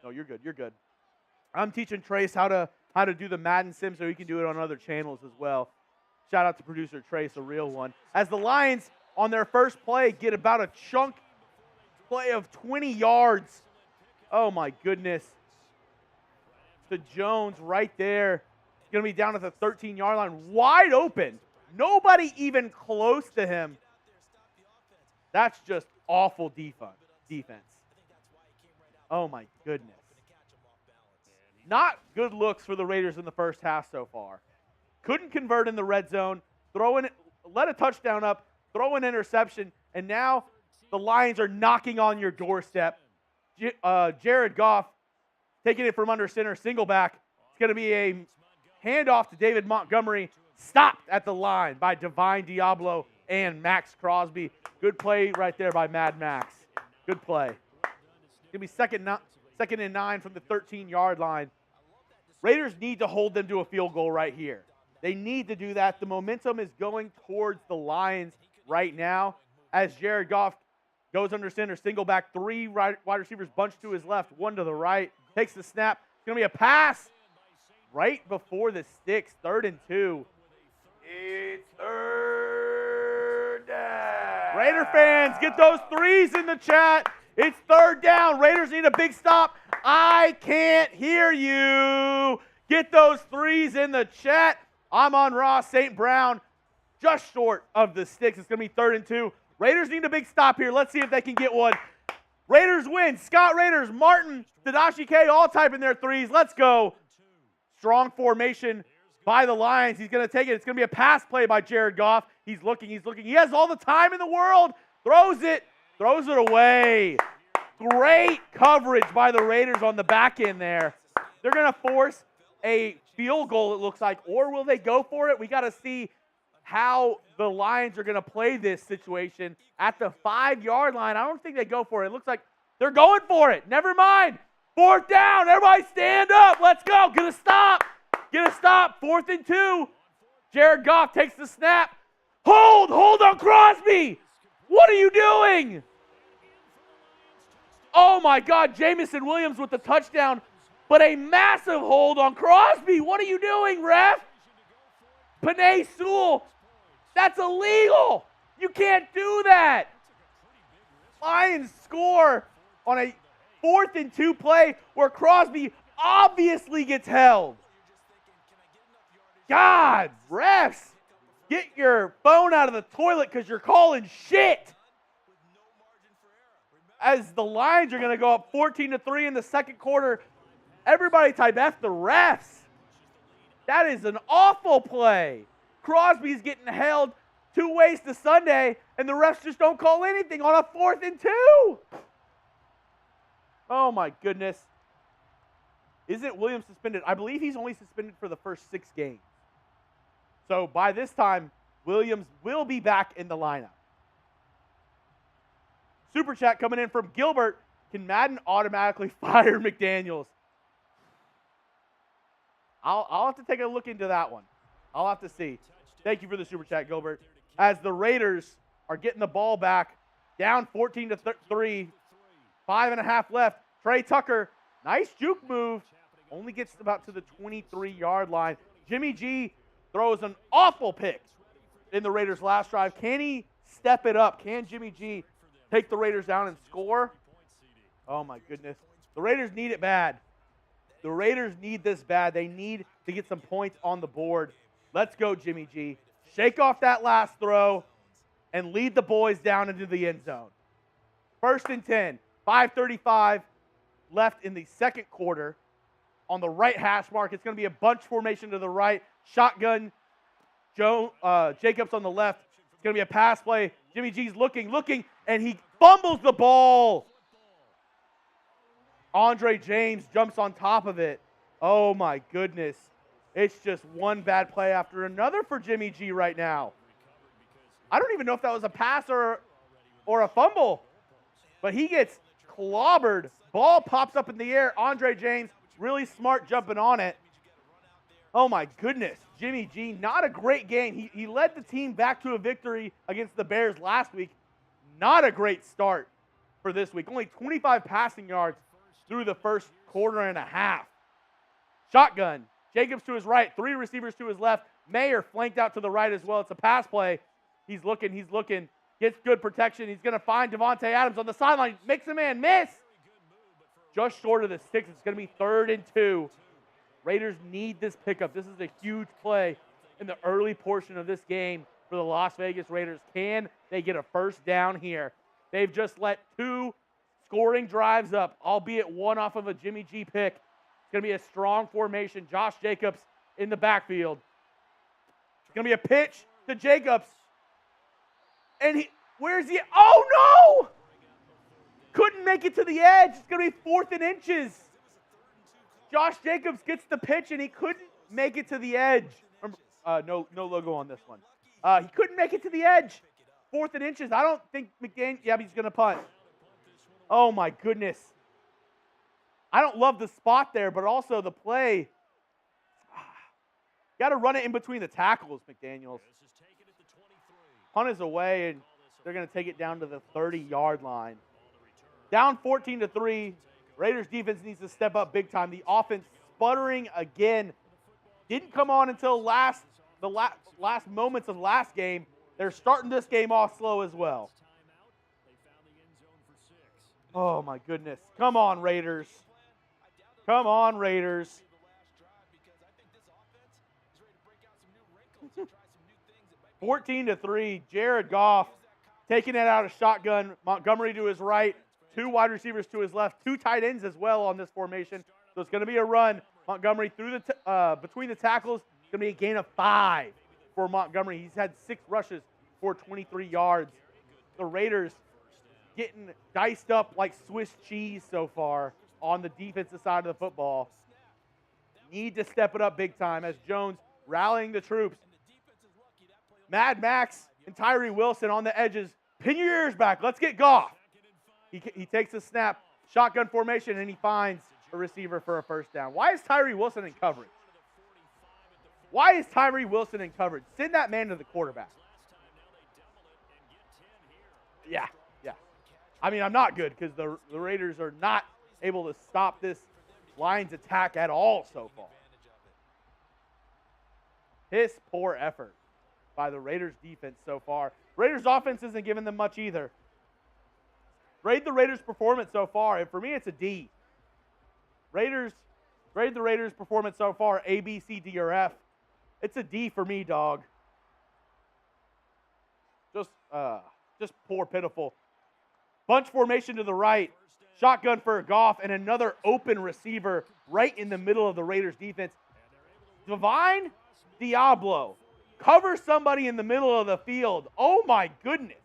No, you're good. You're good. I'm teaching Trace how to do the Madden Sim so he can do it on other channels as well. Shout out to producer Trace, a real one. As the Lions, on their first play, get about a chunk play of 20 yards. Oh, my goodness. To Jones right there. He's going to be down at the 13-yard line. Wide open. Nobody even close to him. That's just awful defense. Oh, my goodness. Not good looks for the Raiders in the first half so far. Couldn't convert in the red zone, let a touchdown up, throw an interception, and now the Lions are knocking on your doorstep. Jared Goff taking it from under center, single back. It's going to be a handoff to David Montgomery, stopped at the line by Divine Deablo and Max Crosby. Good play right there by Mad Max. Good play. It's going to be second and 9 from the 13-yard line. Raiders need to hold them to a field goal right here. They need to do that. The momentum is going towards the Lions right now as Jared Goff goes under center, single back, 3 wide receivers bunched to his left, 1 to the right, takes the snap. It's going to be a pass right before the sticks, 3rd and 2. It's 3rd down. Raider fans, get those 3s in the chat. It's 3rd down. Raiders need a big stop. I can't hear you. Get those 3s in the chat. I'm on Ross St. Brown, just short of the sticks. It's going to be 3rd and 2. Raiders need a big stop here. Let's see if they can get one. Raiders win. Scott Raiders, Martin, Tadashi K, all typing their 3s. Let's go. Strong formation by the Lions. He's going to take it. It's going to be a pass play by Jared Goff. He's looking. He has all the time in the world. Throws it away. Great coverage by the Raiders on the back end there. They're going to force a field goal, it looks like, or will they go for it? We got to see how the Lions are going to play this situation at the 5-yard line. I don't think they go for it. It looks like they're going for it. Never mind. 4th down. Everybody stand up. Let's go. Get a stop. 4th and 2. Jared Goff takes the snap. Hold on Crosby. What are you doing? Oh my God, Jamison Williams with the touchdown, but a massive hold on Crosby. What are you doing, ref? Penei Sewell, that's illegal. You can't do that. Lions score on a 4th and 2 play where Crosby obviously gets held. God, refs, get your phone out of the toilet because you're calling shit. As the Lions are going to go up 14-3 in the second quarter, everybody type F the refs. That is an awful play. Crosby's getting held 2 ways to Sunday, and the refs just don't call anything on a 4th and 2. Oh, my goodness. Isn't Williams suspended? I believe he's only suspended for the first 6 games. So by this time, Williams will be back in the lineup. Super chat coming in from Gilbert. Can Madden automatically fire McDaniels? I'll have to take a look into that one. I'll have to see. Thank you for the super chat, Gilbert. As the Raiders are getting the ball back, down 14-3, 5.5 left. Trey Tucker, nice juke move, only gets about to the 23-yard line. Jimmy G throws an awful pick in the Raiders' last drive. Can he step it up? Can Jimmy G take the Raiders down and score? Oh, my goodness. The Raiders need it bad. The Raiders need this bad. They need to get some points on the board. Let's go, Jimmy G. Shake off that last throw and lead the boys down into the end zone. 1st and 10, 5:35 left in the second quarter. On the right hash mark, it's going to be a bunch formation to the right. Shotgun, Jacobs on the left. It's going to be a pass play. Jimmy G's looking, and he fumbles the ball. Andre James jumps on top of it. Oh, my goodness. It's just one bad play after another for Jimmy G right now. I don't even know if that was a pass or a fumble, but he gets clobbered. Ball pops up in the air. Andre James, really smart jumping on it. Oh, my goodness. Jimmy G, not a great game. He led the team back to a victory against the Bears last week. Not a great start for this week. Only 25 passing yards through the first quarter and a half. Shotgun. Jacobs to his right. 3 receivers to his left. Mayer flanked out to the right as well. It's a pass play. He's looking. Gets good protection. He's going to find Devontae Adams on the sideline. Makes a man miss. Just short of the 6. It's going to be 3rd and 2. Raiders need this pickup. This is a huge play in the early portion of this game for the Las Vegas Raiders. Can they get a first down here? They've just let 2 scoring drives up, albeit one off of a Jimmy G pick. It's going to be a strong formation. Josh Jacobs in the backfield. It's going to be a pitch to Jacobs. And where's he? Oh, no! Couldn't make it to the edge. It's going to be 4th and inches. Josh Jacobs gets the pitch, and he couldn't make it to the edge. No logo on this one. He couldn't make it to the edge. 4th and inches. I don't think McDaniel, he's going to punt. Oh, my goodness. I don't love the spot there, but also the play. Got to run it in between the tackles, McDaniels. Punt is away, and they're going to take it down to the 30-yard line. Down 14-3. Raiders defense needs to step up big time. The offense sputtering again. Didn't come on until the last moments of last game. They're starting this game off slow as well. Oh, my goodness. Come on, Raiders. Come on, Raiders. 14-3. Jared Goff taking it out of shotgun. Montgomery to his right. 2 wide receivers to his left. 2 tight ends as well on this formation. So it's going to be a run. Montgomery through between the tackles. It's going to be a gain of 5 for Montgomery. He's had 6 rushes for 23 yards. The Raiders getting diced up like Swiss cheese so far on the defensive side of the football. Need to step it up big time as Jones rallying the troops. Mad Max and Tyree Wilson on the edges. Pin your ears back. Let's get Goff. He takes a snap, shotgun formation, and he finds a receiver for a first down. Why is Tyree Wilson in coverage? Why is Tyree Wilson in coverage? Send that man to the quarterback. Yeah. I mean, I'm not good because the Raiders are not able to stop this Lions attack at all so far. Piss poor effort by the Raiders defense so far. Raiders offense isn't giving them much either. Grade the Raiders' performance so far, and for me, it's a D. Grade the Raiders' performance so far, A, B, C, D, or F. It's a D for me, dog. Just poor, pitiful. Bunch formation to the right. Shotgun for Goff, and another open receiver right in the middle of the Raiders' defense. Divine Deablo. Cover somebody in the middle of the field. Oh, my goodness.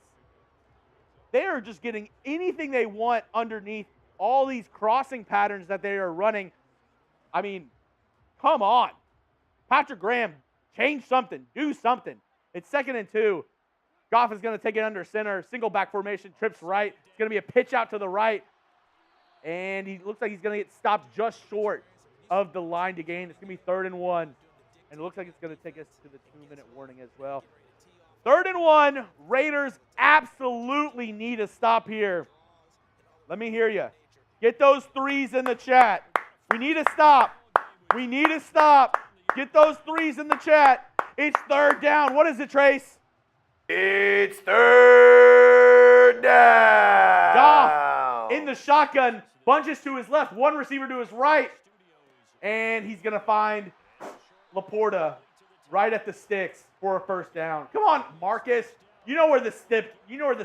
They are just getting anything they want underneath all these crossing patterns that they are running. I mean, come on. Patrick Graham, change something. Do something. It's 2nd and 2. Goff is going to take it under center. Single back formation, trips right. It's going to be a pitch out to the right. And he looks like he's going to get stopped just short of the line to gain. It's going to be 3rd and 1. And it looks like it's going to take us to the 2-minute warning as well. 3rd and 1. Raiders absolutely need a stop here. Let me hear you. Get those threes in the chat. We need a stop. We need a stop. Get those threes in the chat. It's 3rd down. What is it, Trace? It's 3rd down. Goff in the shotgun. Bunches to his left. One receiver to his right. And he's going to find Laporta right at the sticks for a 1st down. Come on, Marcus. You know where the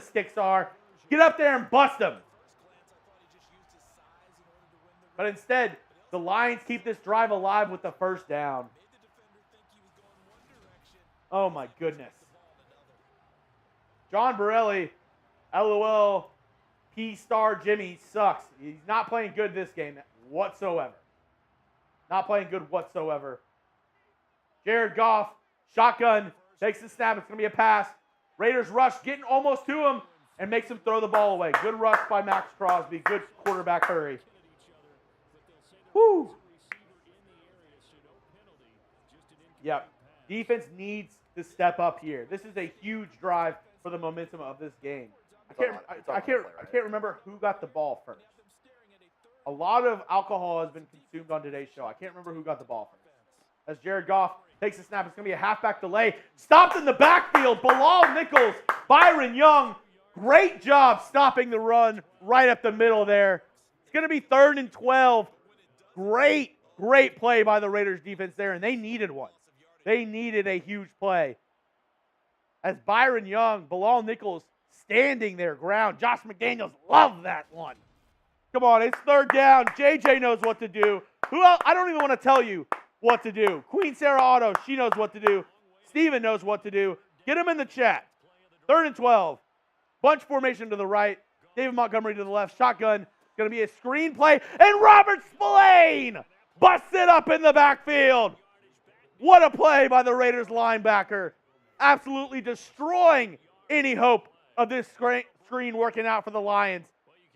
sticks are. Get up there and bust them. But instead, the Lions keep this drive alive with the 1st down. Oh my goodness. John Borelli, LOL, P-star Jimmy sucks. He's not playing good this game whatsoever. Not playing good whatsoever. Jared Goff, shotgun, takes the snap. It's going to be a pass. Raiders rush, getting almost to him, and makes him throw the ball away. Good rush by Max Crosby. Good quarterback hurry. Woo! Yep. Defense needs to step up here. This is a huge drive for the momentum of this game. I can't remember who got the ball first. A lot of alcohol has been consumed on today's show. I can't remember who got the ball first. As Jared Goff takes the snap, it's going to be a halfback delay. Stopped in the backfield. Bilal Nichols, Byron Young. Great job stopping the run right up the middle there. It's going to be 3rd and 12. Great play by the Raiders defense there, and they needed one. They needed a huge play. As Byron Young, Bilal Nichols standing their ground. Josh McDaniels loved that one. Come on, it's 3rd down. JJ knows what to do. Who else? I don't even want to tell you what to do. Queen Sarah Auto, she knows what to do. Steven knows what to do. Get him in the chat. 3rd and 12. Bunch formation to the right. David Montgomery to the left. Shotgun. It's going to be a screen play. And Robert Spillane busts it up in the backfield. What a play by the Raiders linebacker. Absolutely destroying any hope of this screen working out for the Lions.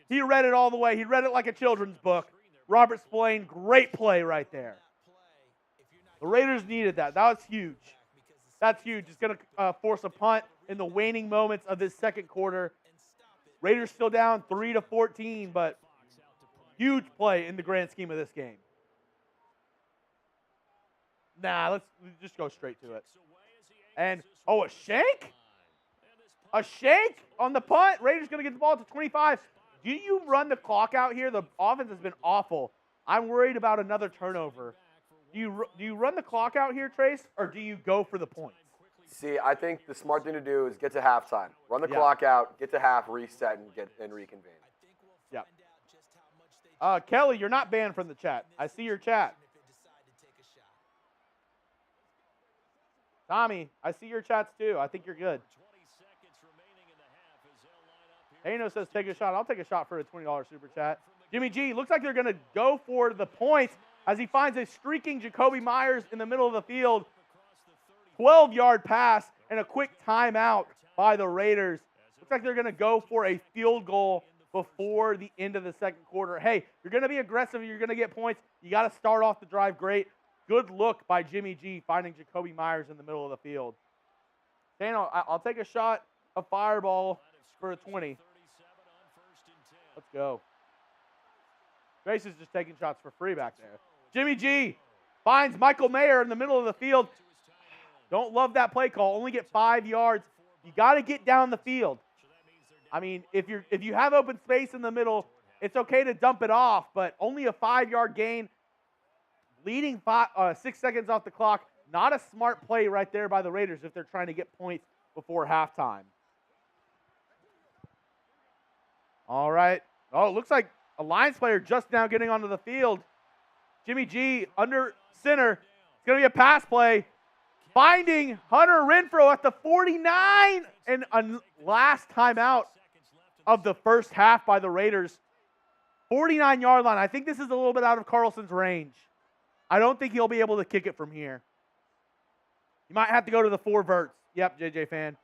He read it all the way. He read it like a children's book. Robert Spillane, great play right there. The Raiders needed that. That was huge. That's huge. It's going to force a punt in the waning moments of this 2nd quarter. Raiders still down 3-14, but huge play in the grand scheme of this game. Nah, let's just go straight to it. And, a shank? A shank on the punt. Raiders going to get the ball to 25. Do you run the clock out here? The offense has been awful. I'm worried about another turnover. Do you run the clock out here, Trace, or do you go for the points? See, I think the smart thing to do is get to halftime. Run the clock out, get to half, reset, and reconvene. Yeah. Kelly, you're not banned from the chat. I see your chat. Tommy, I see your chats too. I think you're good. Hano says take a shot. I'll take a shot for a $20 super chat. Jimmy G, looks like they're going to go for the points as he finds a streaking Jakobi Meyers in the middle of the field. 12-yard pass and a quick timeout by the Raiders. Looks like they're going to go for a field goal before the end of the 2nd quarter. Hey, you're going to be aggressive. You're going to get points. You got to start off the drive great. Good look by Jimmy G finding Jakobi Meyers in the middle of the field. Daniel, I'll take a shot of Fireball for a 20. Let's go. Grace is just taking shots for free back there. Jimmy G finds Michael Mayer in the middle of the field. Don't love that play call. Only get 5 yards. You got to get down the field. I mean, if you have open space in the middle, it's okay to dump it off, but only a 5-yard gain. Leading 6 seconds off the clock. Not a smart play right there by the Raiders if they're trying to get points before halftime. All right. Oh, it looks like a Lions player just now getting onto the field. Jimmy G under center. It's going to be a pass play. Finding Hunter Renfrow at the 49 and a last timeout of the first half by the Raiders. 49-yard line. I think this is a little bit out of Carlson's range. I don't think he'll be able to kick it from here. You might have to go to the 4 verts. Yep, JJ fan.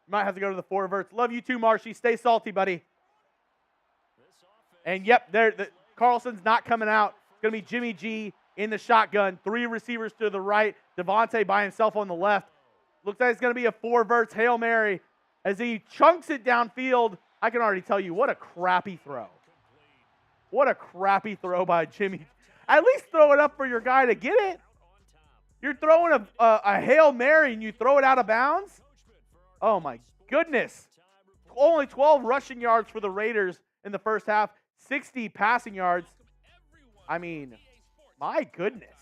You might have to go to the 4 verts. Love you too, Marshy. Stay salty, buddy. And yep, Carlson's not coming out. It's going to be Jimmy G in the shotgun. 3 receivers to the right. Devontae by himself on the left. Looks like it's going to be a 4-verse Hail Mary as he chunks it downfield. I can already tell you, what a crappy throw. What a crappy throw by Jimmy. At least throw it up for your guy to get it. You're throwing a Hail Mary and you throw it out of bounds? Oh, my goodness. Only 12 rushing yards for the Raiders in the first half. 60 passing yards. I mean, my goodness.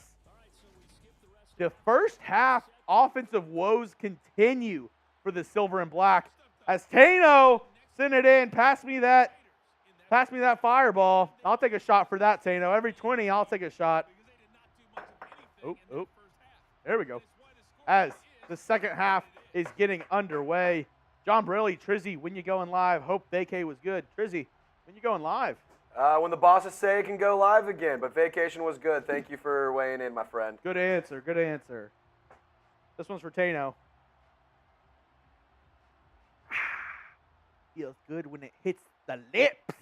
The first half offensive woes continue for the Silver and Black. As Tano sent it in, pass me that fireball. I'll take a shot for that, Tano. Every 20, I'll take a shot. Oh. There we go. As the second half is getting underway. John Briley, Trizzy, when you going live? Hope vacay was good. Trizzy, when you going live? When the bosses say it can go live again, but vacation was good. Thank you for weighing in, my friend. Good answer. Good answer. This one's for Tano. Feels good when it hits the lips.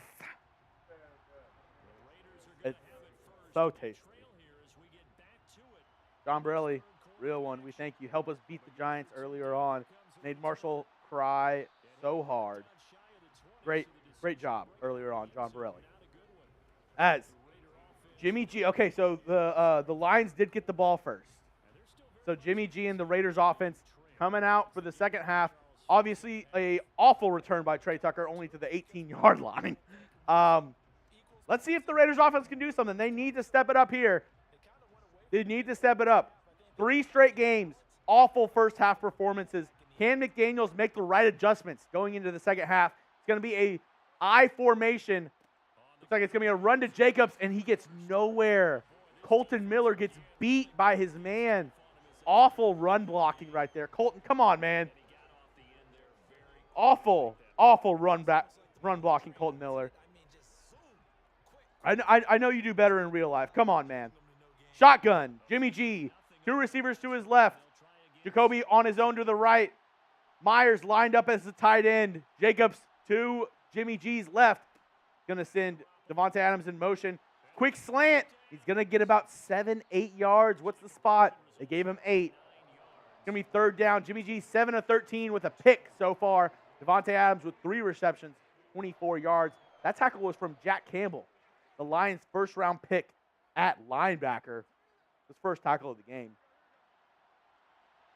It's so tasty. John Borelli, real one. We thank you. Help us beat the Giants earlier on. Made Marshall cry so hard. Great job earlier on, John Borelli. As Jimmy G. Okay, so the Lions did get the ball first. So Jimmy G and the Raiders offense coming out for the second half. Obviously, a awful return by Trey Tucker, only to the 18-yard line. Let's see if the Raiders offense can do something. They need to step it up here. They need to step it up. 3 straight games, awful first half performances. Can McDaniels make the right adjustments going into the second half? It's going to be a I formation. Looks like it's going to be a run to Jacobs, and he gets nowhere. Colton Miller gets beat by his man. Awful run blocking right there. Colton, come on, man. Awful run blocking, Colton Miller. I know you do better in real life. Come on, man. Shotgun, Jimmy G. 2 receivers to his left. Jakobi on his own to the right. Meyers lined up as the tight end. Jacobs to Jimmy G's left. Going to send Devontae Adams in motion. Quick slant. He's going to get about 7-8 yards. What's the spot? They gave him 8. It's going to be third down. Jimmy G 7 of 13 with a pick so far. Devontae Adams with 3 receptions, 24 yards. That tackle was from Jack Campbell, the Lions' first-round pick at linebacker. His first tackle of the game.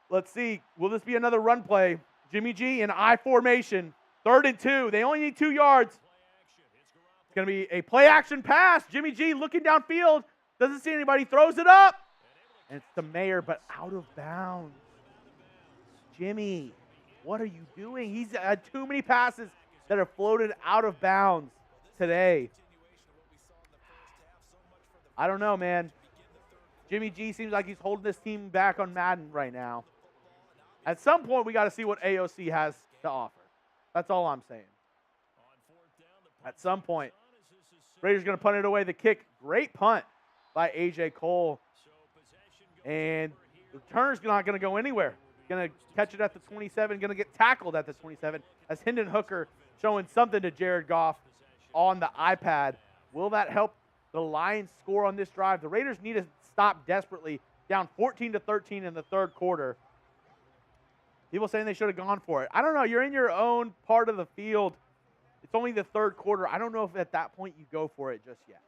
Let's see. Will this be another run play? Jimmy G in I formation. 3rd and 2. They only need 2 yards. It's going to be a play-action pass. Jimmy G looking downfield. Doesn't see anybody. Throws it up. And it's to Mayer, but out of bounds. Jimmy, what are you doing? He's had too many passes that have floated out of bounds today. I don't know, man. Jimmy G seems like he's holding this team back on Madden right now. At some point, we got to see what AOC has to offer. That's all I'm saying. At some point. Raiders going to punt it away. The kick, great punt by A.J. Cole. And the returner's not going to go anywhere. Going to catch it at the 27, going to get tackled at the 27 as Hendon Hooker showing something to Jared Goff on the iPad. Will that help the Lions score on this drive? The Raiders need to stop desperately, down 14-13 in the third quarter. People saying they should have gone for it. I don't know. You're in your own part of the field. It's only the third quarter. I don't know if at that point you go for it just yet.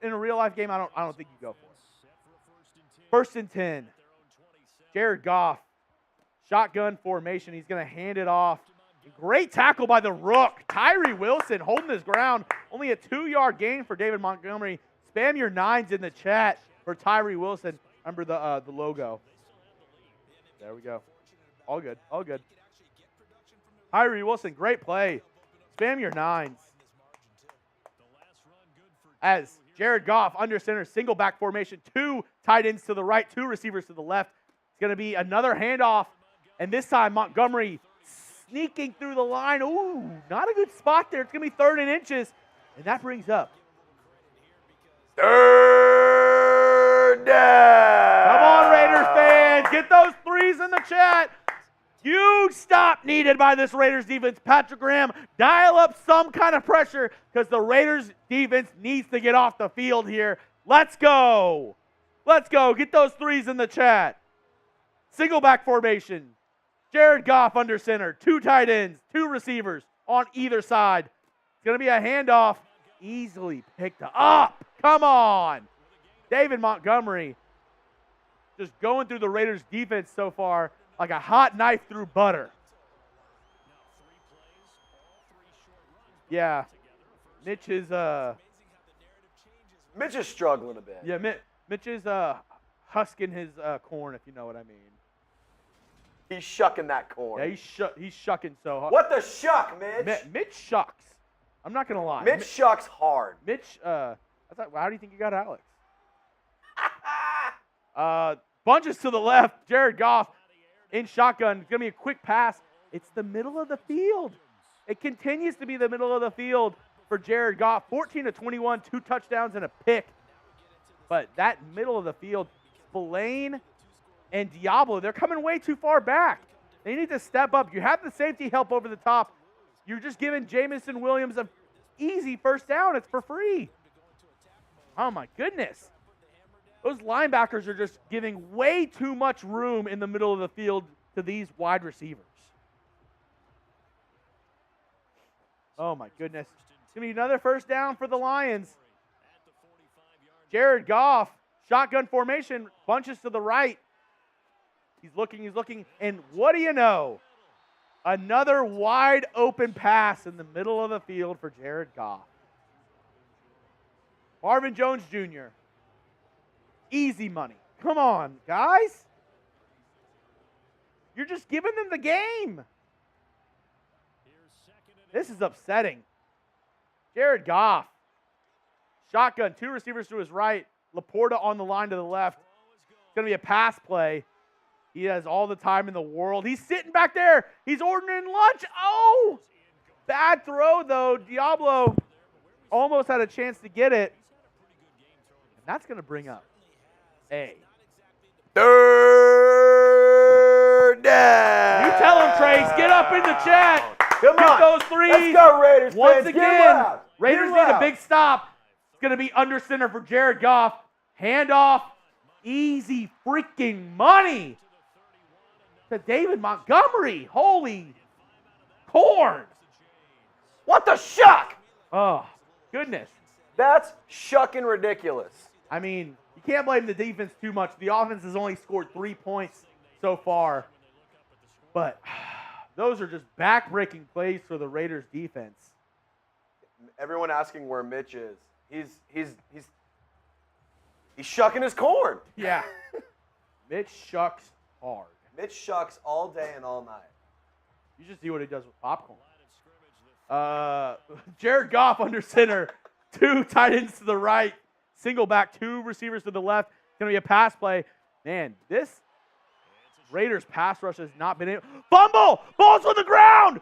In a real-life game, I don't think you go for it. 1st and 10. Jared Goff, shotgun formation. He's going to hand it off. Great tackle by the Rook. Tyree Wilson holding his ground. Only a 2-yard gain for David Montgomery. Spam your 9s in the chat for Tyree Wilson. Remember the logo. There we go. All good. All good. Tyree Wilson, great play. Spam your 9s. As Jared Goff under center, single back formation. 2 tight ends to the right, 2 receivers to the left. It's going to be another handoff. And this time Montgomery sneaking through the line. Ooh, not a good spot there. It's going to be 3rd and inches. And that brings up 3rd down. Come on, Raiders fans. Get those 3s in the chat. Huge stop needed by this Raiders defense. Patrick Graham, dial up some kind of pressure because the Raiders defense needs to get off the field here. Let's go. Let's go. Get those threes in the chat. Single back formation. Jared Goff under center. 2 tight ends, 2 receivers on either side. It's going to be a handoff. Easily picked up. Come on. David Montgomery just going through the Raiders defense so far like a hot knife through butter. Yeah. Mitch is struggling a bit. Yeah, Mitch is husking his corn, if you know what I mean. He's shucking that corn. Yeah, he's shucking so hard. What the shuck, Mitch? Mitch shucks. I'm not gonna lie. Mitch shucks hard. Mitch, I thought, how do you think you got Alex? Bunches to the left. Jared Goff in shotgun. It's gonna be a quick pass. It's the middle of the field. It continues to be the middle of the field for Jared Goff. 14-21, 2 touchdowns and a pick. But that middle of the field, Spillane and Deablo, they're coming way too far back. They need to step up. You have the safety help over the top. You're just giving Jamison Williams an easy first down. It's for free. Oh, my goodness. Those linebackers are just giving way too much room in the middle of the field to these wide receivers. Oh, my goodness. It's going to be another first down for the Lions. Jared Goff, shotgun formation, bunches to the right. He's looking, and what do you know? Another wide open pass in the middle of the field for Jared Goff. Marvin Jones Jr. Easy money. Come on, guys. You're just giving them the game. This is upsetting. Jared Goff. Shotgun, 2 receivers to his right. Laporta on the line to the left. It's going to be a pass play. He has all the time in the world. He's sitting back there. He's ordering lunch. Oh! Bad throw, though. Deablo almost had a chance to get it. And that's going to bring up a third down. You tell him, Trace. Get up in the chat. Come Get on. those threes. Let's go, Raiders. Once fans. again, Get loud. Raiders Get need a loud. big stop. It's going to be under center for Jared Goff. Handoff. Easy freaking money to David Montgomery. Holy corn. What the shuck? Oh, goodness. That's shucking ridiculous. I mean, you can't blame the defense too much. The offense has only scored 3 points so far. But those are just back-breaking plays for the Raiders defense. Everyone asking where Mitch is. He's shucking his corn. Yeah. Mitch shucks hard. Mitch shucks all day and all night. You just see what he does with popcorn. Jared Goff under center. 2 tight ends to the right. Single back, 2 receivers to the left. It's going to be a pass play. Man, this Raiders pass rush has not been able. Fumble! Ball's on the ground!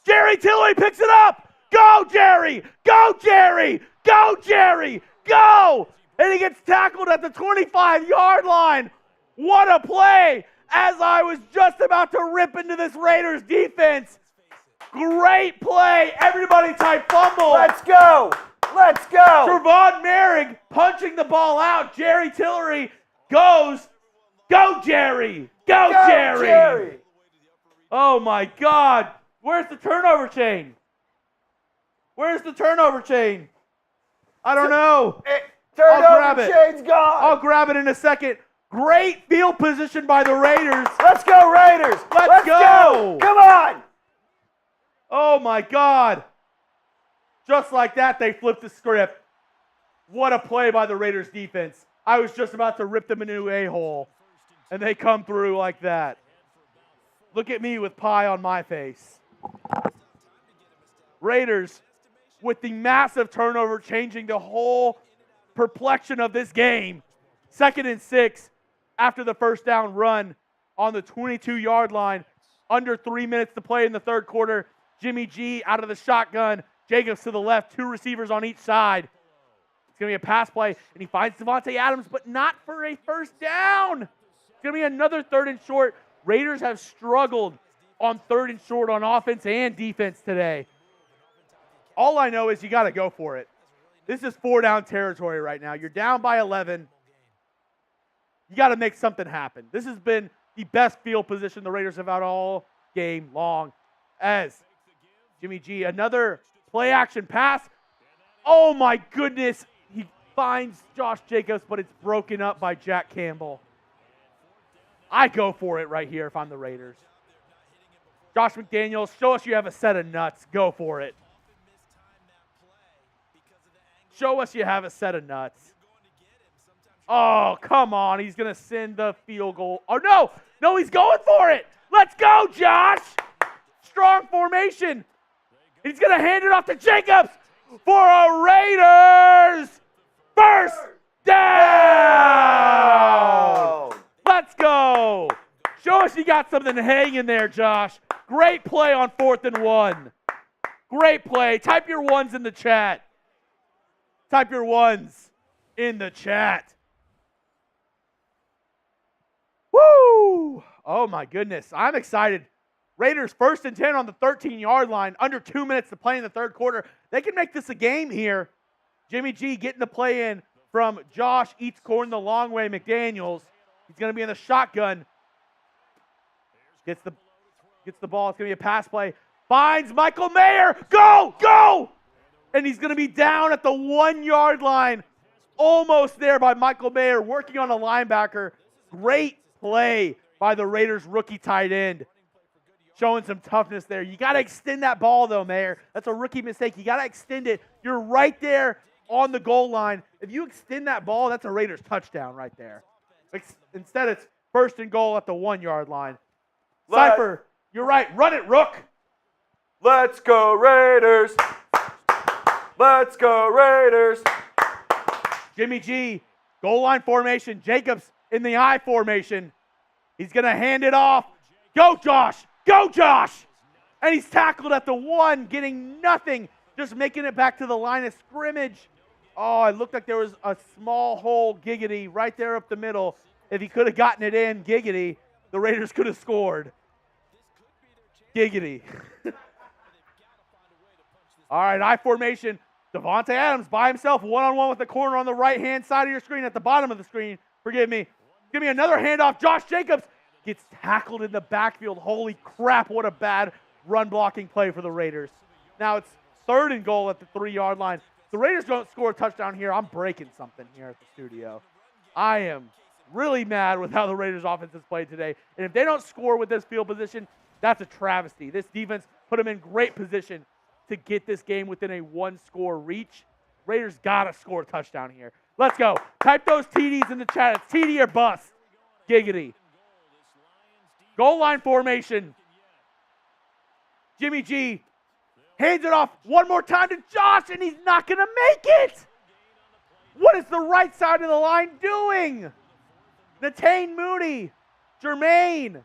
Jerry Tillery picks it up! Go, Jerry! Go, Jerry! Go, Jerry! Go! And he gets tackled at the 25-yard line. What a play! As I was just about to rip into this Raiders defense. Great play. Everybody type fumble. Let's go. Let's go. Tre'von Moehrig punching the ball out. Jerry Tillery goes. Go, Jerry. Go, Jerry. Jerry. Oh, my God. Where's the turnover chain? Where's the turnover chain? I don't know. Turnover chain's gone. I'll grab it in a second. Great field position by the Raiders. Let's go, Raiders. Let's go. Come on. Oh, my God. Just like that, they flipped the script. What a play by the Raiders defense. I was just about to rip them a new a-hole, and they come through like that. Look at me with pie on my face. Raiders, with the massive turnover changing the whole perplexion of this game. 2nd and 6 after the first down run on the 22-yard line. Under 3 minutes to play in the third quarter. Jimmy G out of the shotgun. Jacobs to the left. 2 receivers on each side. It's going to be a pass play, and he finds Devontae Adams, but not for a first down. It's going to be another 3rd and short. Raiders have struggled on 3rd and short on offense and defense today. All I know is you got to go for it. This is 4-down territory right now. You're down by 11. You got to make something happen. This has been the best field position the Raiders have had all game long. As Jimmy G, another play-action pass. Oh, my goodness. He finds Josh Jacobs, but it's broken up by Jack Campbell. I go for it right here if I'm the Raiders. Josh McDaniels, show us you have a set of nuts. Go for it. Show us you have a set of nuts. Oh, come on. He's going to send the field goal. Oh, no. No, he's going for it. Let's go, Josh. Strong formation. He's going to hand it off to Jacobs for a Raiders first down. Let's go. Show us you got something hanging there, Josh. Great play on 4th and 1. Great play. Type your ones in the chat. Type your ones in the chat. Woo! Oh, my goodness. I'm excited. Raiders 1st and 10 on the 13-yard line. Under 2 minutes to play in the third quarter. They can make this a game here. Jimmy G getting the play in from Josh. Eats corn the long way. McDaniels. He's going to be in the shotgun. Gets the ball. It's going to be a pass play. Finds Michael Mayer. Go! Go! And he's going to be down at the 1-yard line. Almost there by Michael Mayer, working on a linebacker. Great play by the Raiders rookie tight end. Showing some toughness there. You got to extend that ball, though, Mayer. That's a rookie mistake. You got to extend it. You're right there on the goal line. If you extend that ball, that's a Raiders touchdown right there. Instead, it's 1st and goal at the 1-yard line. Cypher, you're right. Run it, Rook. Let's go, Raiders. Let's go, Raiders. Jimmy G, goal line formation. Jacobs in the I formation. He's going to hand it off. Go, Josh. Go, Josh. And he's tackled at the 1, getting nothing. Just making it back to the line of scrimmage. Oh, it looked like there was a small hole, Giggity, right there up the middle. If he could have gotten it in, Giggity, the Raiders could have scored. Giggity. All right, I formation. Davante Adams by himself, one-on-one with the corner on the right-hand side of your screen, at the bottom of the screen. Forgive me. Give me another handoff. Josh Jacobs gets tackled in the backfield. Holy crap, what a bad run-blocking play for the Raiders. Now it's 3rd and goal at the 3-yard line. If the Raiders don't score a touchdown here, I'm breaking something here at the studio. I am really mad with how the Raiders offense has played today. And if they don't score with this field position, that's a travesty. This defense put them in great position to get this game within a 1-score reach. Raiders got to score a touchdown here. Let's go. Type those TDs in the chat. It's TD or bust. Giggity. Goal line formation. Jimmy G hands it off one more time to Josh, and he's not going to make it. What is the right side of the line doing? Natane Mooney, Jermaine,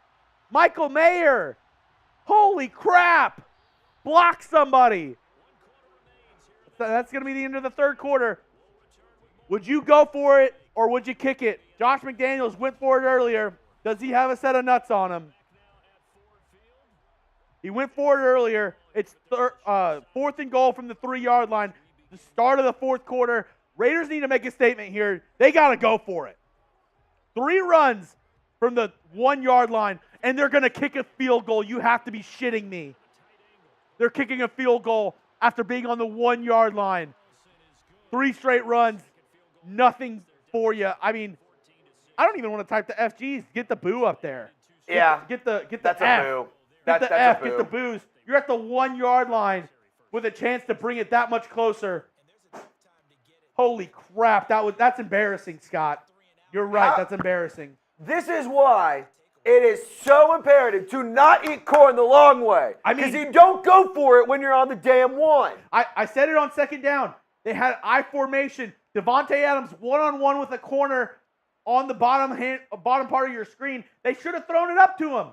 Michael Mayer. Holy crap. Block somebody. That's going to be the end of the third quarter. Would you go for it or would you kick it? Josh McDaniels went for it earlier. Does he have a set of nuts on him? He went for it earlier. It's 4th and goal from the 3-yard line. The start of the fourth quarter. Raiders need to make a statement here. They got to go for it. 3 runs from the 1-yard line, and they're going to kick a field goal. You have to be shitting me. They're kicking a field goal after being on the 1-yard line. 3 straight runs, nothing for you. I mean, I don't even want to type the FGs. Get the boo up there. Get the That's F. a boo. Get the That's F. a boo. Get the boos. You're at the 1-yard line with a chance to bring it that much closer. Holy crap! That's embarrassing, Scott. You're right. That's embarrassing. This is why it is so imperative to not eat corn the long way. Because you don't go for it when you're on the damn 1. I said it on 2nd down. They had I formation. Davante Adams one-on-one with a corner on the bottom part of your screen. They should have thrown it up to him.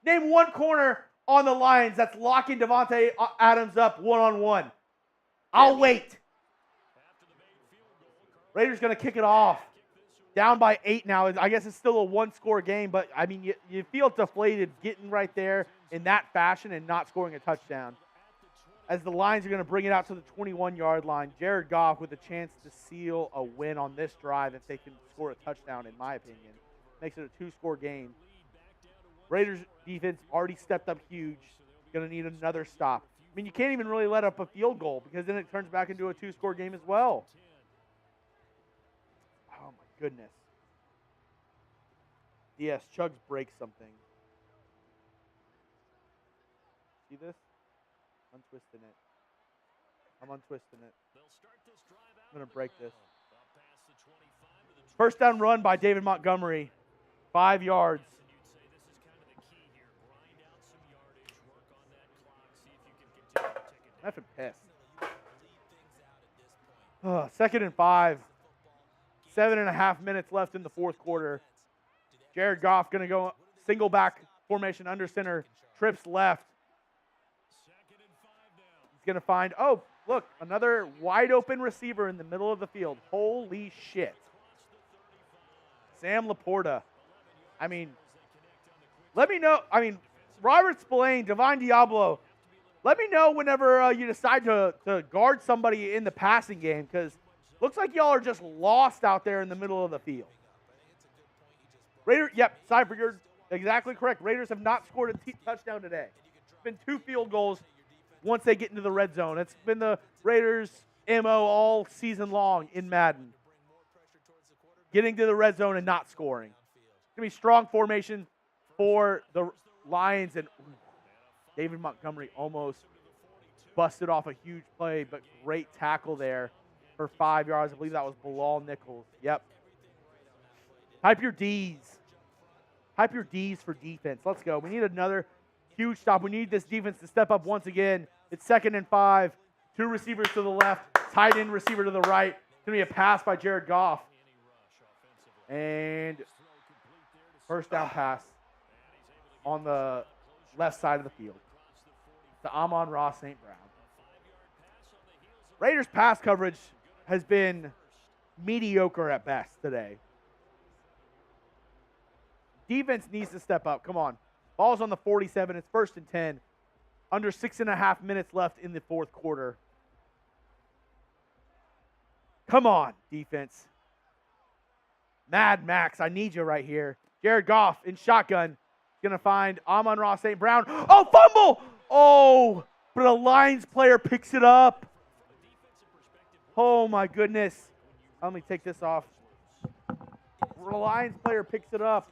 Name one corner on the Lions that's locking Davante Adams up one-on-one. I'll wait. Raiders going to kick it off. Down by 8 now. I guess it's still a 1-score game, but, I mean, you feel deflated getting right there in that fashion and not scoring a touchdown. as the Lions are going to bring it out to the 21-yard line. Jared Goff with a chance to seal a win on this drive if they can score a touchdown, in my opinion. Makes it a 2-score game. Raiders defense already stepped up huge. Going to need another stop. I mean, you can't even really let up a field goal because then it turns back into a 2-score game as well. Oh, my goodness. Yes, Chugs breaks something. See this? Untwisting it. I'm untwisting it. I'm going to break this. First down run by David Montgomery. 5 yards. I'm effing pissed. 2nd and 5. 7.5 minutes left in the fourth quarter. Jared Goff going to go single back formation under center. Trips left. He's going to find, oh, look, another wide open receiver in the middle of the field. Holy shit. Sam Laporta. I mean, let me know. I mean, Robert Spillane, Divine Deablo, let me know whenever you decide to guard somebody in the passing game, because looks like y'all are just lost out there in the middle of the field. Raiders, yep, Cypher, you're exactly correct. Raiders have not scored a touchdown today. It's been 2 field goals once they get into the red zone. It's been the Raiders' MO all season long in Madden. Getting to the red zone and not scoring. It's going to be strong formation for the Lions, and David Montgomery almost busted off a huge play, but great tackle there for 5 yards. I believe that was Bilal Nichols. Yep. Hype your Ds. Hype your Ds for defense. Let's go. We need another huge stop. We need this defense to step up once again. It's 2nd and 5. 2 receivers to the left. Tight end receiver to the right. It's going to be a pass by Jared Goff. And first down pass on the left side of the field to Amon-Ra St. Brown. Raiders pass coverage has been mediocre at best today. Defense needs to step up. Come on. Ball's on the 47. It's 1st and 10. Under 6.5 minutes left in the fourth quarter. Come on, defense. Mad Max, I need you right here. Jared Goff in shotgun. Going to find Amon-Ra St. Brown. Oh, fumble! Oh, but a Lions player picks it up. Oh, my goodness. Let me take this off. The Lions player picks it up.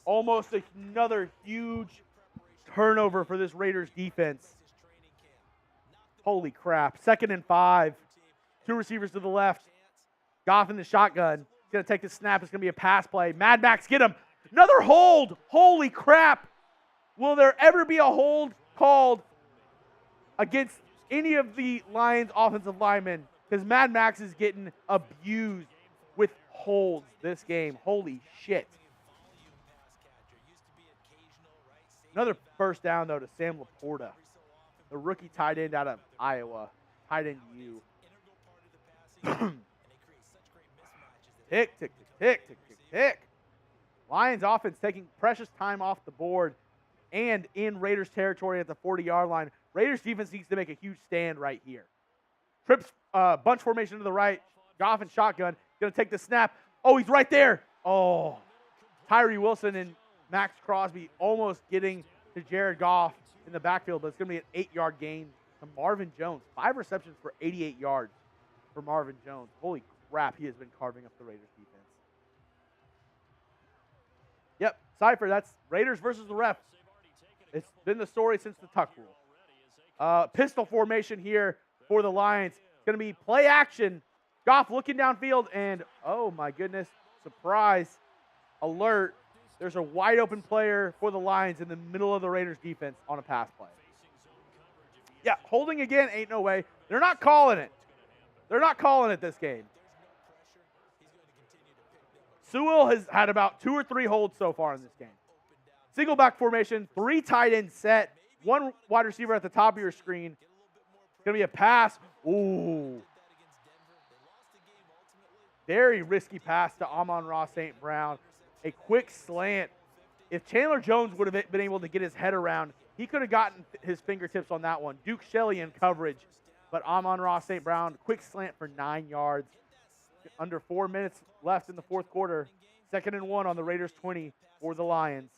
Almost another huge turnover for this Raiders defense. Holy crap. 2nd and 5. 2 receivers to the left. Goff in the shotgun. He's going to take the snap. It's going to be a pass play. Mad Max, get him. Another hold. Holy crap. Will there ever be a hold called against any of the Lions offensive linemen? Because Mad Max is getting abused with holds this game. Holy shit. Another first down, though, to Sam Laporta, the rookie tight end out of Iowa. Tight end U. Tick, tick, tick, tick, tick, tick, tick. Lions offense taking precious time off the board and in Raiders territory at the 40-yard line. Raiders defense needs to make a huge stand right here. Trips, bunch formation to the right. Goff and shotgun. Going to take the snap. Oh, he's right there. Oh. Tyree Wilson and Max Crosby almost getting to Jared Goff in the backfield, but it's going to be an 8-yard gain to Marvin Jones. 5 receptions for 88 yards for Marvin Jones. Holy crap, he has been carving up the Raiders defense. Yep, Cypher, that's Raiders versus the refs. It's been the story since the Tuck rule. Pistol formation here for the Lions. It's going to be play action. Goff looking downfield, and oh my goodness, surprise, alert. There's a wide open player for the Lions in the middle of the Raiders defense on a pass play. Yeah, holding again, ain't no way. They're not calling it. They're not calling it this game. Sewell has had about 2 or 3 holds so far in this game. Single back formation, 3 tight ends set, 1 wide receiver at the top of your screen. It's going to be a pass. Ooh. Very risky pass to Amon-Ra St. Brown. A quick slant. If Chandler Jones would have been able to get his head around he could have gotten his fingertips on that one. Duke Shelley in coverage, but Amon-Ra St. Brown, quick slant for 9 yards. Under 4 minutes left in the fourth quarter. 2nd and 1 on the Raiders 20 for the Lions.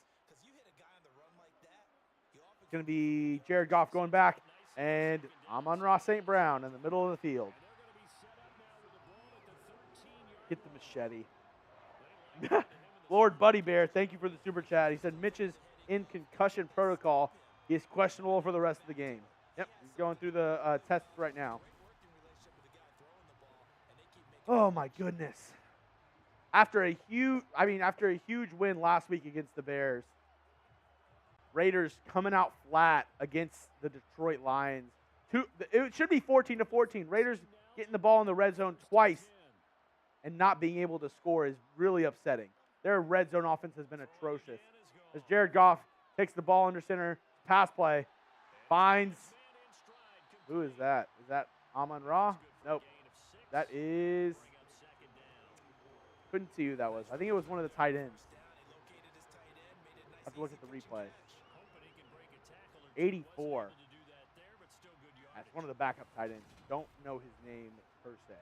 It's going to be Jared Goff going back, and Amon-Ra St. Brown in the middle of the field. Get the machete. Lord Buddy Bear, thank you for the super chat. He said Mitch is in concussion protocol. He is questionable for the rest of the game. Yep, he's going through the tests right now. Oh my goodness! After a huge win last week against the Bears, Raiders coming out flat against the Detroit Lions. It should be 14-14. Raiders getting the ball in the red zone twice and not being able to score is really upsetting. Their red zone offense has been atrocious. As Jared Goff takes the ball under center, pass play, finds, who is that? Is that Amon-Ra? Nope. That is, couldn't see who that was. I think it was one of the tight ends. I have to look at the replay. 84. That's one of the backup tight ends. Don't know his name per se.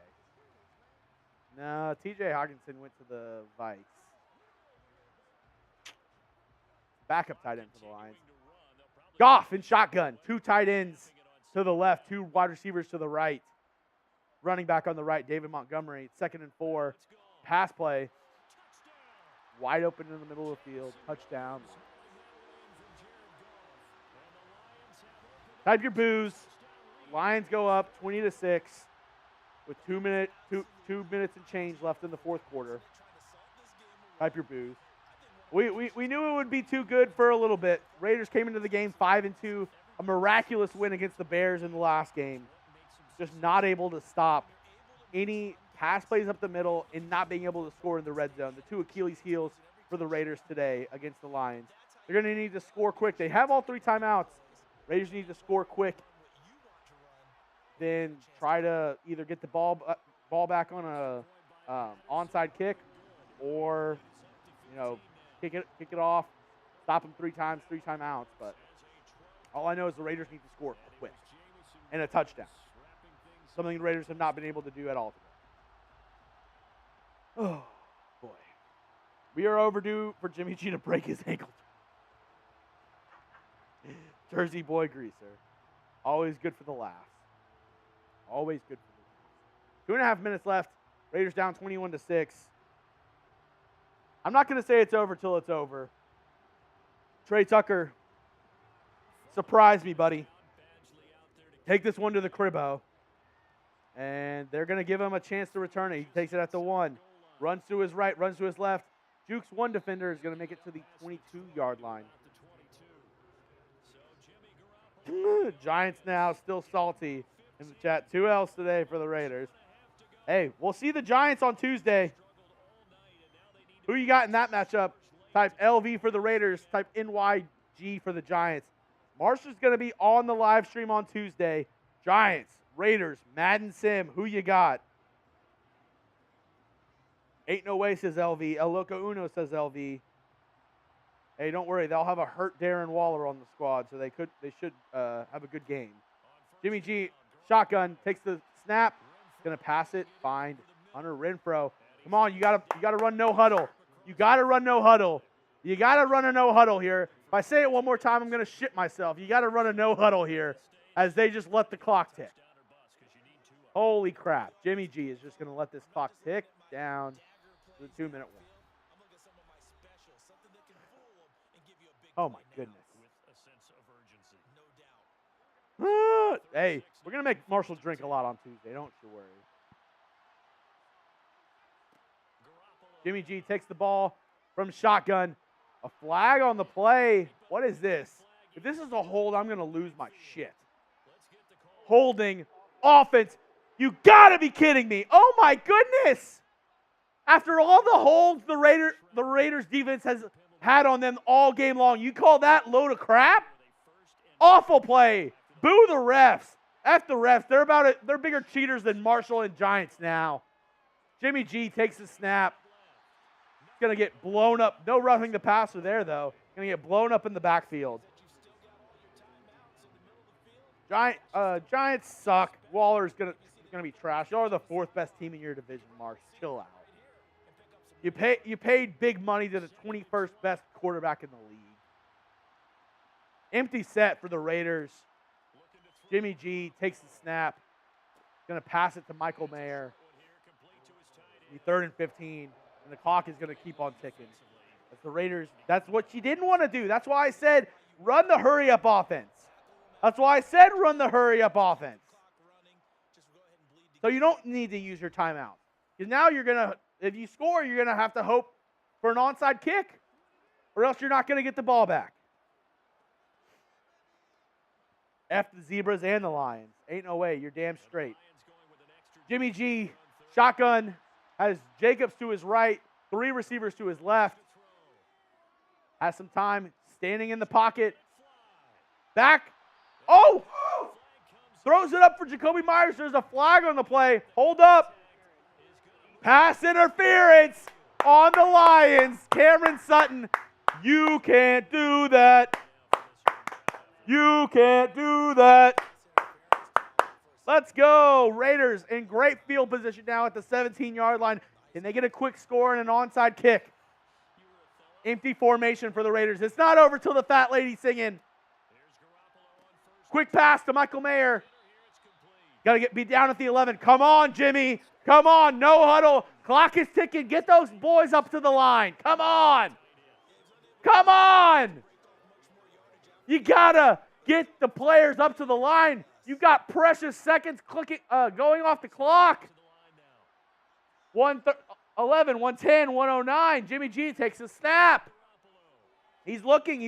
No, TJ Hawkinson went to the Vikes. Backup tight end for the Lions. Goff in shotgun. 2 tight ends to the left, 2 wide receivers to the right. Running back on the right, David Montgomery. 2nd and 4. Pass play. Wide open in the middle of the field. Touchdown. Type your boos. Lions go up 20-6 with 2 minutes and change left in the fourth quarter. Type your boos. We knew it would be too good for a little bit. Raiders came into the game 5-2, a miraculous win against the Bears in the last game. Just not able to stop any pass plays up the middle and not being able to score in the red zone. The 2 Achilles heels for the Raiders today against the Lions. They're going to need to score quick. They have all 3 timeouts. Raiders need to score quick. Then try to either get the ball back on a onside kick, or kick it off, stop them 3 times, 3 timeouts. But all I know is the Raiders need to score quick and a touchdown. Something the Raiders have not been able to do at all today. Oh, boy. We are overdue for Jimmy G to break his ankle. Jersey boy greaser. Always good for the laughs. Always good for the laughs. 2.5 minutes left. Raiders down 21-6. I'm not going to say it's over till it's over. Trey Tucker, surprise me, buddy. Take this one to the cribbo. And they're going to give him a chance to return it. He takes it at the 1. Runs to his right, runs to his left. Jukes one defender, is going to make it to the 22-yard line. Giants now still salty in the chat. 2 L's today for the Raiders. Hey, we'll see the Giants on Tuesday. Who you got in that matchup? Type LV for the Raiders. Type NYG for the Giants. Marshall's going to be on the live stream on Tuesday. Giants, Raiders, Madden Sim. Who you got? Ain't no way, says LV. El Loco Uno says LV. Hey, don't worry. They'll have a hurt Darren Waller on the squad, so they should have a good game. Jimmy G, shotgun, takes the snap. Going to pass it. Find Hunter Renfrow. Come on, you gotta run no huddle. You gotta run no huddle. You gotta run a no huddle here. If I say it one more time, I'm gonna shit myself. You gotta run a no huddle here as they just let the clock tick. Holy crap. Jimmy G is just gonna let this clock tick down to the 2-minute warning. Oh my goodness. Hey, we're gonna make Marshall drink a lot on Tuesday. Don't you worry. Jimmy G takes the ball from shotgun. A flag on the play. What is this? If this is a hold, I'm going to lose my shit. Holding. Offense. You got to be kidding me. Oh, my goodness. After all the holds the Raiders defense has had on them all game long, you call that load of crap? Awful play. Boo the refs. F the refs. They're bigger cheaters than Marshall and Giants now. Jimmy G takes the snap. Going to get blown up. No roughing the passer there, though. Going to get blown up in the backfield. Giants suck. Waller's gonna be trash. Y'all are the 4th best team in your division, Mark. Chill out. You paid big money to the 21st best quarterback in the league. Empty set for the Raiders. Jimmy G takes the snap. Gonna pass it to Michael Mayer. Be 3rd and 15, and the clock is gonna keep on ticking. That's the Raiders. That's what you didn't want to do. That's why I said run the hurry up offense. That's why I said run the hurry up offense. So you don't need to use your timeout. Because now if you score, you're going to have to hope for an onside kick, or else you're not going to get the ball back. F the Zebras and the Lions. Ain't no way. You're damn straight. Jimmy G, shotgun, has Jacobs to his right, 3 receivers to his left. Has some time, standing in the pocket. Back. Oh! Throws it up for Jakobi Meyers. There's a flag on the play. Hold up. Pass interference on the Lions. Cameron Sutton, you can't do that. You can't do that. Let's go. Raiders in great field position now at the 17-yard line. Can they get a quick score and an onside kick? Empty formation for the Raiders. It's not over till the fat lady's singing. Quick pass to Michael Mayer. Got to be down at the 11. Come on, Jimmy. Come on. No huddle. Clock is ticking. Get those boys up to the line. Come on. Come on. You got to get the players up to the line. You got precious seconds going off the clock. 11, 110, 109. Jimmy G takes a snap. He's looking.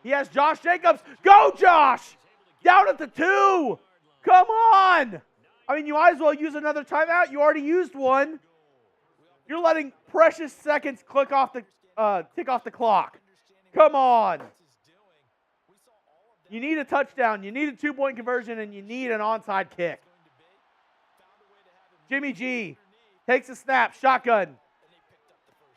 He has Josh Jacobs. Go, Josh! Down at the 2. Come on! I mean, you might as well use another timeout. You already used one. You're letting precious seconds tick off the clock. Come on. You need a touchdown. You need a 2-point conversion, and you need an onside kick. Jimmy G takes a snap. Shotgun.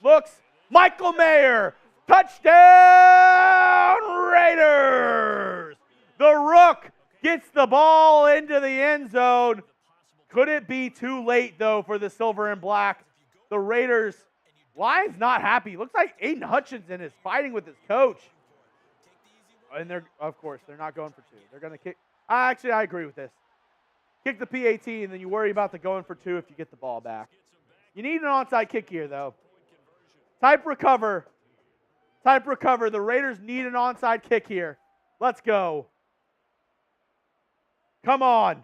Looks. Michael Mayer. Touchdown, Raiders! The Rook gets the ball into the end zone. Could it be too late, though, for the silver and black? The Raiders, Lions not happy. Looks like Aiden Hutchinson is fighting with his coach. And they're not going for 2. They're going to kick. Actually, I agree with this. Kick the PAT, and then you worry about the going for 2 if you get the ball back. You need an onside kick here, though. Type recover. The Raiders need an onside kick here. Let's go. Come on.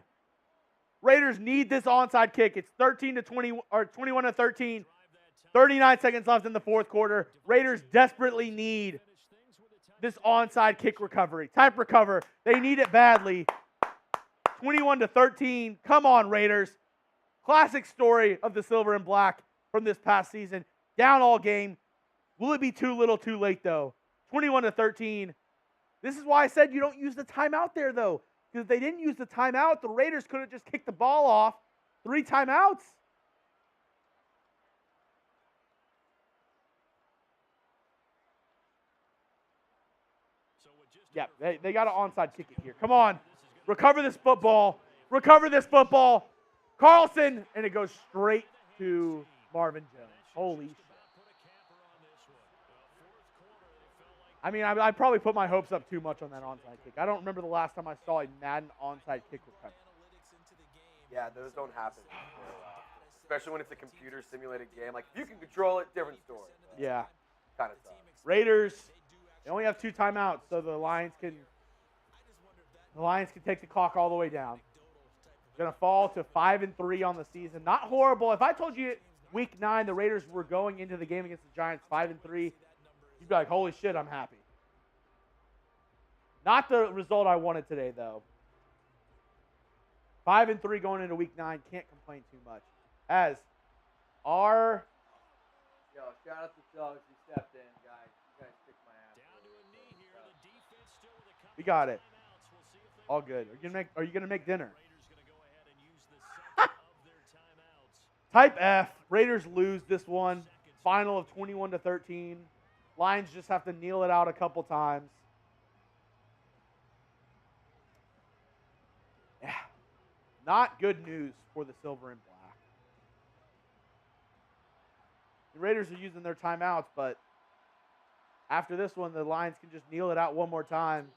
Raiders need this onside kick. It's 21-13. 39 seconds left in the 4th quarter. Raiders desperately need this onside kick recovery. Type recover. They need it badly. 21-13. Come on, Raiders. Classic story of the silver and black from this past season. Down all game. Will it be too little, too late, though? 21-13. This is why I said you don't use the timeout there, though. Because if they didn't use the timeout, the Raiders could have just kicked the ball off. 3 timeouts. Yeah, they got an onside kick it here. Come on. Recover this football. Carlson. And it goes straight to Marvin Jones. Holy shit. I mean, I probably put my hopes up too much on that onside kick. I don't remember the last time I saw a Madden onside kick recovery. Yeah, those don't happen. Especially when it's a computer simulated game. Like, if you can control it, different story. Yeah. Kind of sucks. Raiders, they only have 2 timeouts, so the Lions can take the clock all the way down. Going to fall to 5-3 on the season. Not horrible. If I told you week 9 the Raiders were going into the game against the Giants 5-3, you'd be like, holy shit, I'm happy. Not the result I wanted today, though. 5-3 going into week 9. Can't complain too much. As our... Yo, shout out to Shelley. He stepped in, guys. You guys kicked my ass. We got it. All good. Are you gonna make dinner? Type F. Raiders lose this one. Final of 21-13. Lions just have to kneel it out a couple times. Not good news for the silver and black. The Raiders are using their timeouts, but after this one, the Lions can just kneel it out one more time.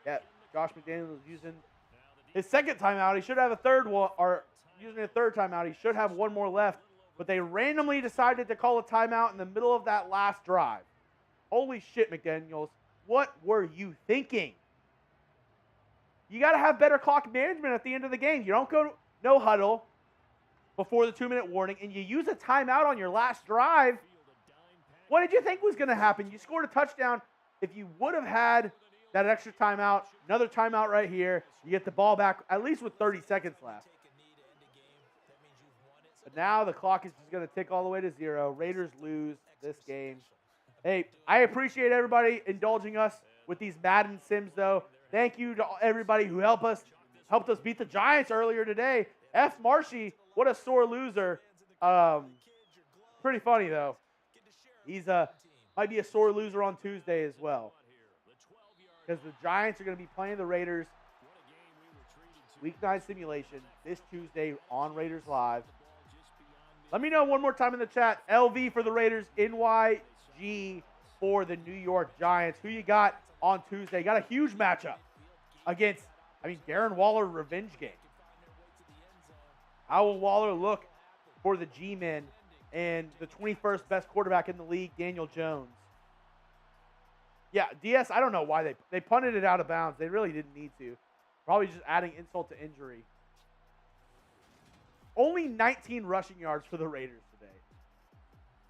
Yeah, Josh McDaniels is using his second timeout. He should have a third one, or using a third timeout. He should have one more left, but they randomly decided to call a timeout in the middle of that last drive. Holy shit, McDaniels. What were you thinking? You got to have better clock management at the end of the game. You don't go no huddle before the 2-minute warning, and you use a timeout on your last drive. What did you think was going to happen? You scored a touchdown. If you would have had that extra timeout, another timeout right here, you get the ball back at least with 30 seconds left. But now the clock is just going to tick all the way to 0. Raiders lose this game. Hey, I appreciate everybody indulging us with these Madden Sims, though. Thank you to everybody who helped us beat the Giants earlier today. F. Marshy, what a sore loser. Pretty funny, though. He's might be a sore loser on Tuesday as well. Because the Giants are going to be playing the Raiders Week 9 simulation this Tuesday on Raiders Live. Let me know one more time in the chat. LV for the Raiders, NYG for the New York Giants. Who you got on Tuesday? Got a huge matchup against, Darren Waller revenge game. How will Waller look for the G-men and the 21st best quarterback in the league, Daniel Jones? Yeah, DS, I don't know why they punted it out of bounds. They really didn't need to. Probably just adding insult to injury. Only 19 rushing yards for the Raiders today.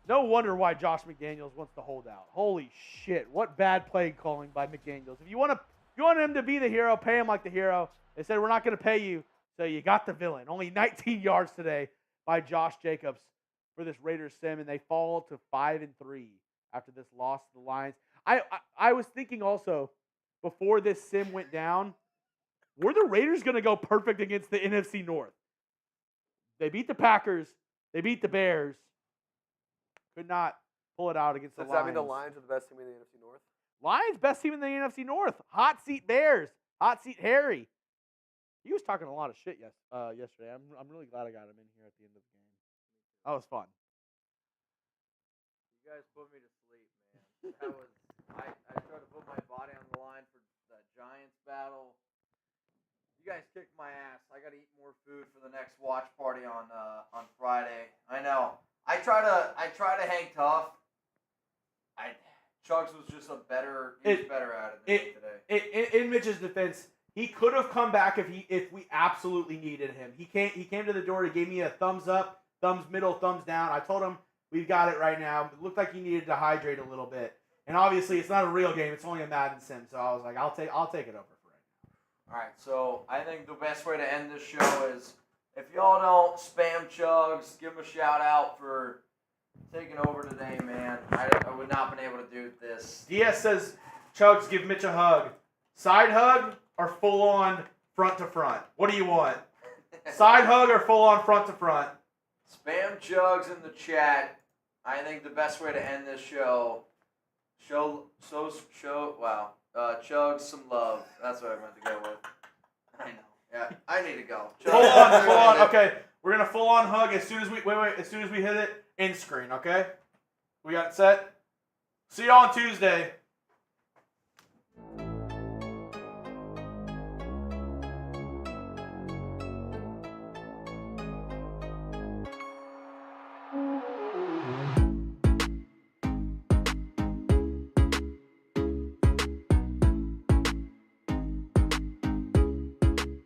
No wonder why Josh McDaniels wants to hold out. Holy shit, what bad play calling by McDaniels. If you want him to be the hero, pay him like the hero. They said, we're not going to pay you, so you got the villain. Only 19 yards today by Josh Jacobs for this Raiders sim, and they fall to 5-3 after this loss to the Lions. I was thinking also, before this sim went down, were the Raiders going to go perfect against the NFC North? They beat the Packers. They beat the Bears. Could not pull it out against the Lions. Does that mean the Lions are the best team in the NFC North? Lions, best team in the NFC North. Hot seat Bears. Hot seat Harry. He was talking a lot of shit yesterday. I'm really glad I got him in here at the end of the game. That was fun. You guys put me to sleep, man. That was I tried to put my body on the line for the Giants battle. You guys kicked my ass. I got to eat more food for the next watch party on Friday. I know. I try to hang tough. Chugs was just better at it today. In Mitch's defense, he could have come back if we absolutely needed him. He came to the door. He gave me a thumbs up, thumbs middle, thumbs down. I told him we've got it right now. It looked like he needed to hydrate a little bit. And obviously, it's not a real game. It's only a Madden sim. So I was like, I'll take it over for right now. All right. So I think the best way to end this show is if y'all don't spam Chugs, give him a shout out for taking over today, man. I would not been able to do this. DS says, Chugs, give Mitch a hug. Side hug or full on front to front? What do you want? Side hug or full on front to front? Spam Chugs in the chat. I think the best way to end this show. Chugs some love. That's what I meant to go with. I know. Yeah, I need to go. Full on. Okay, we're gonna full on hug as soon as we hit it. In screen. Okay, we got it set. See y'all on Tuesday.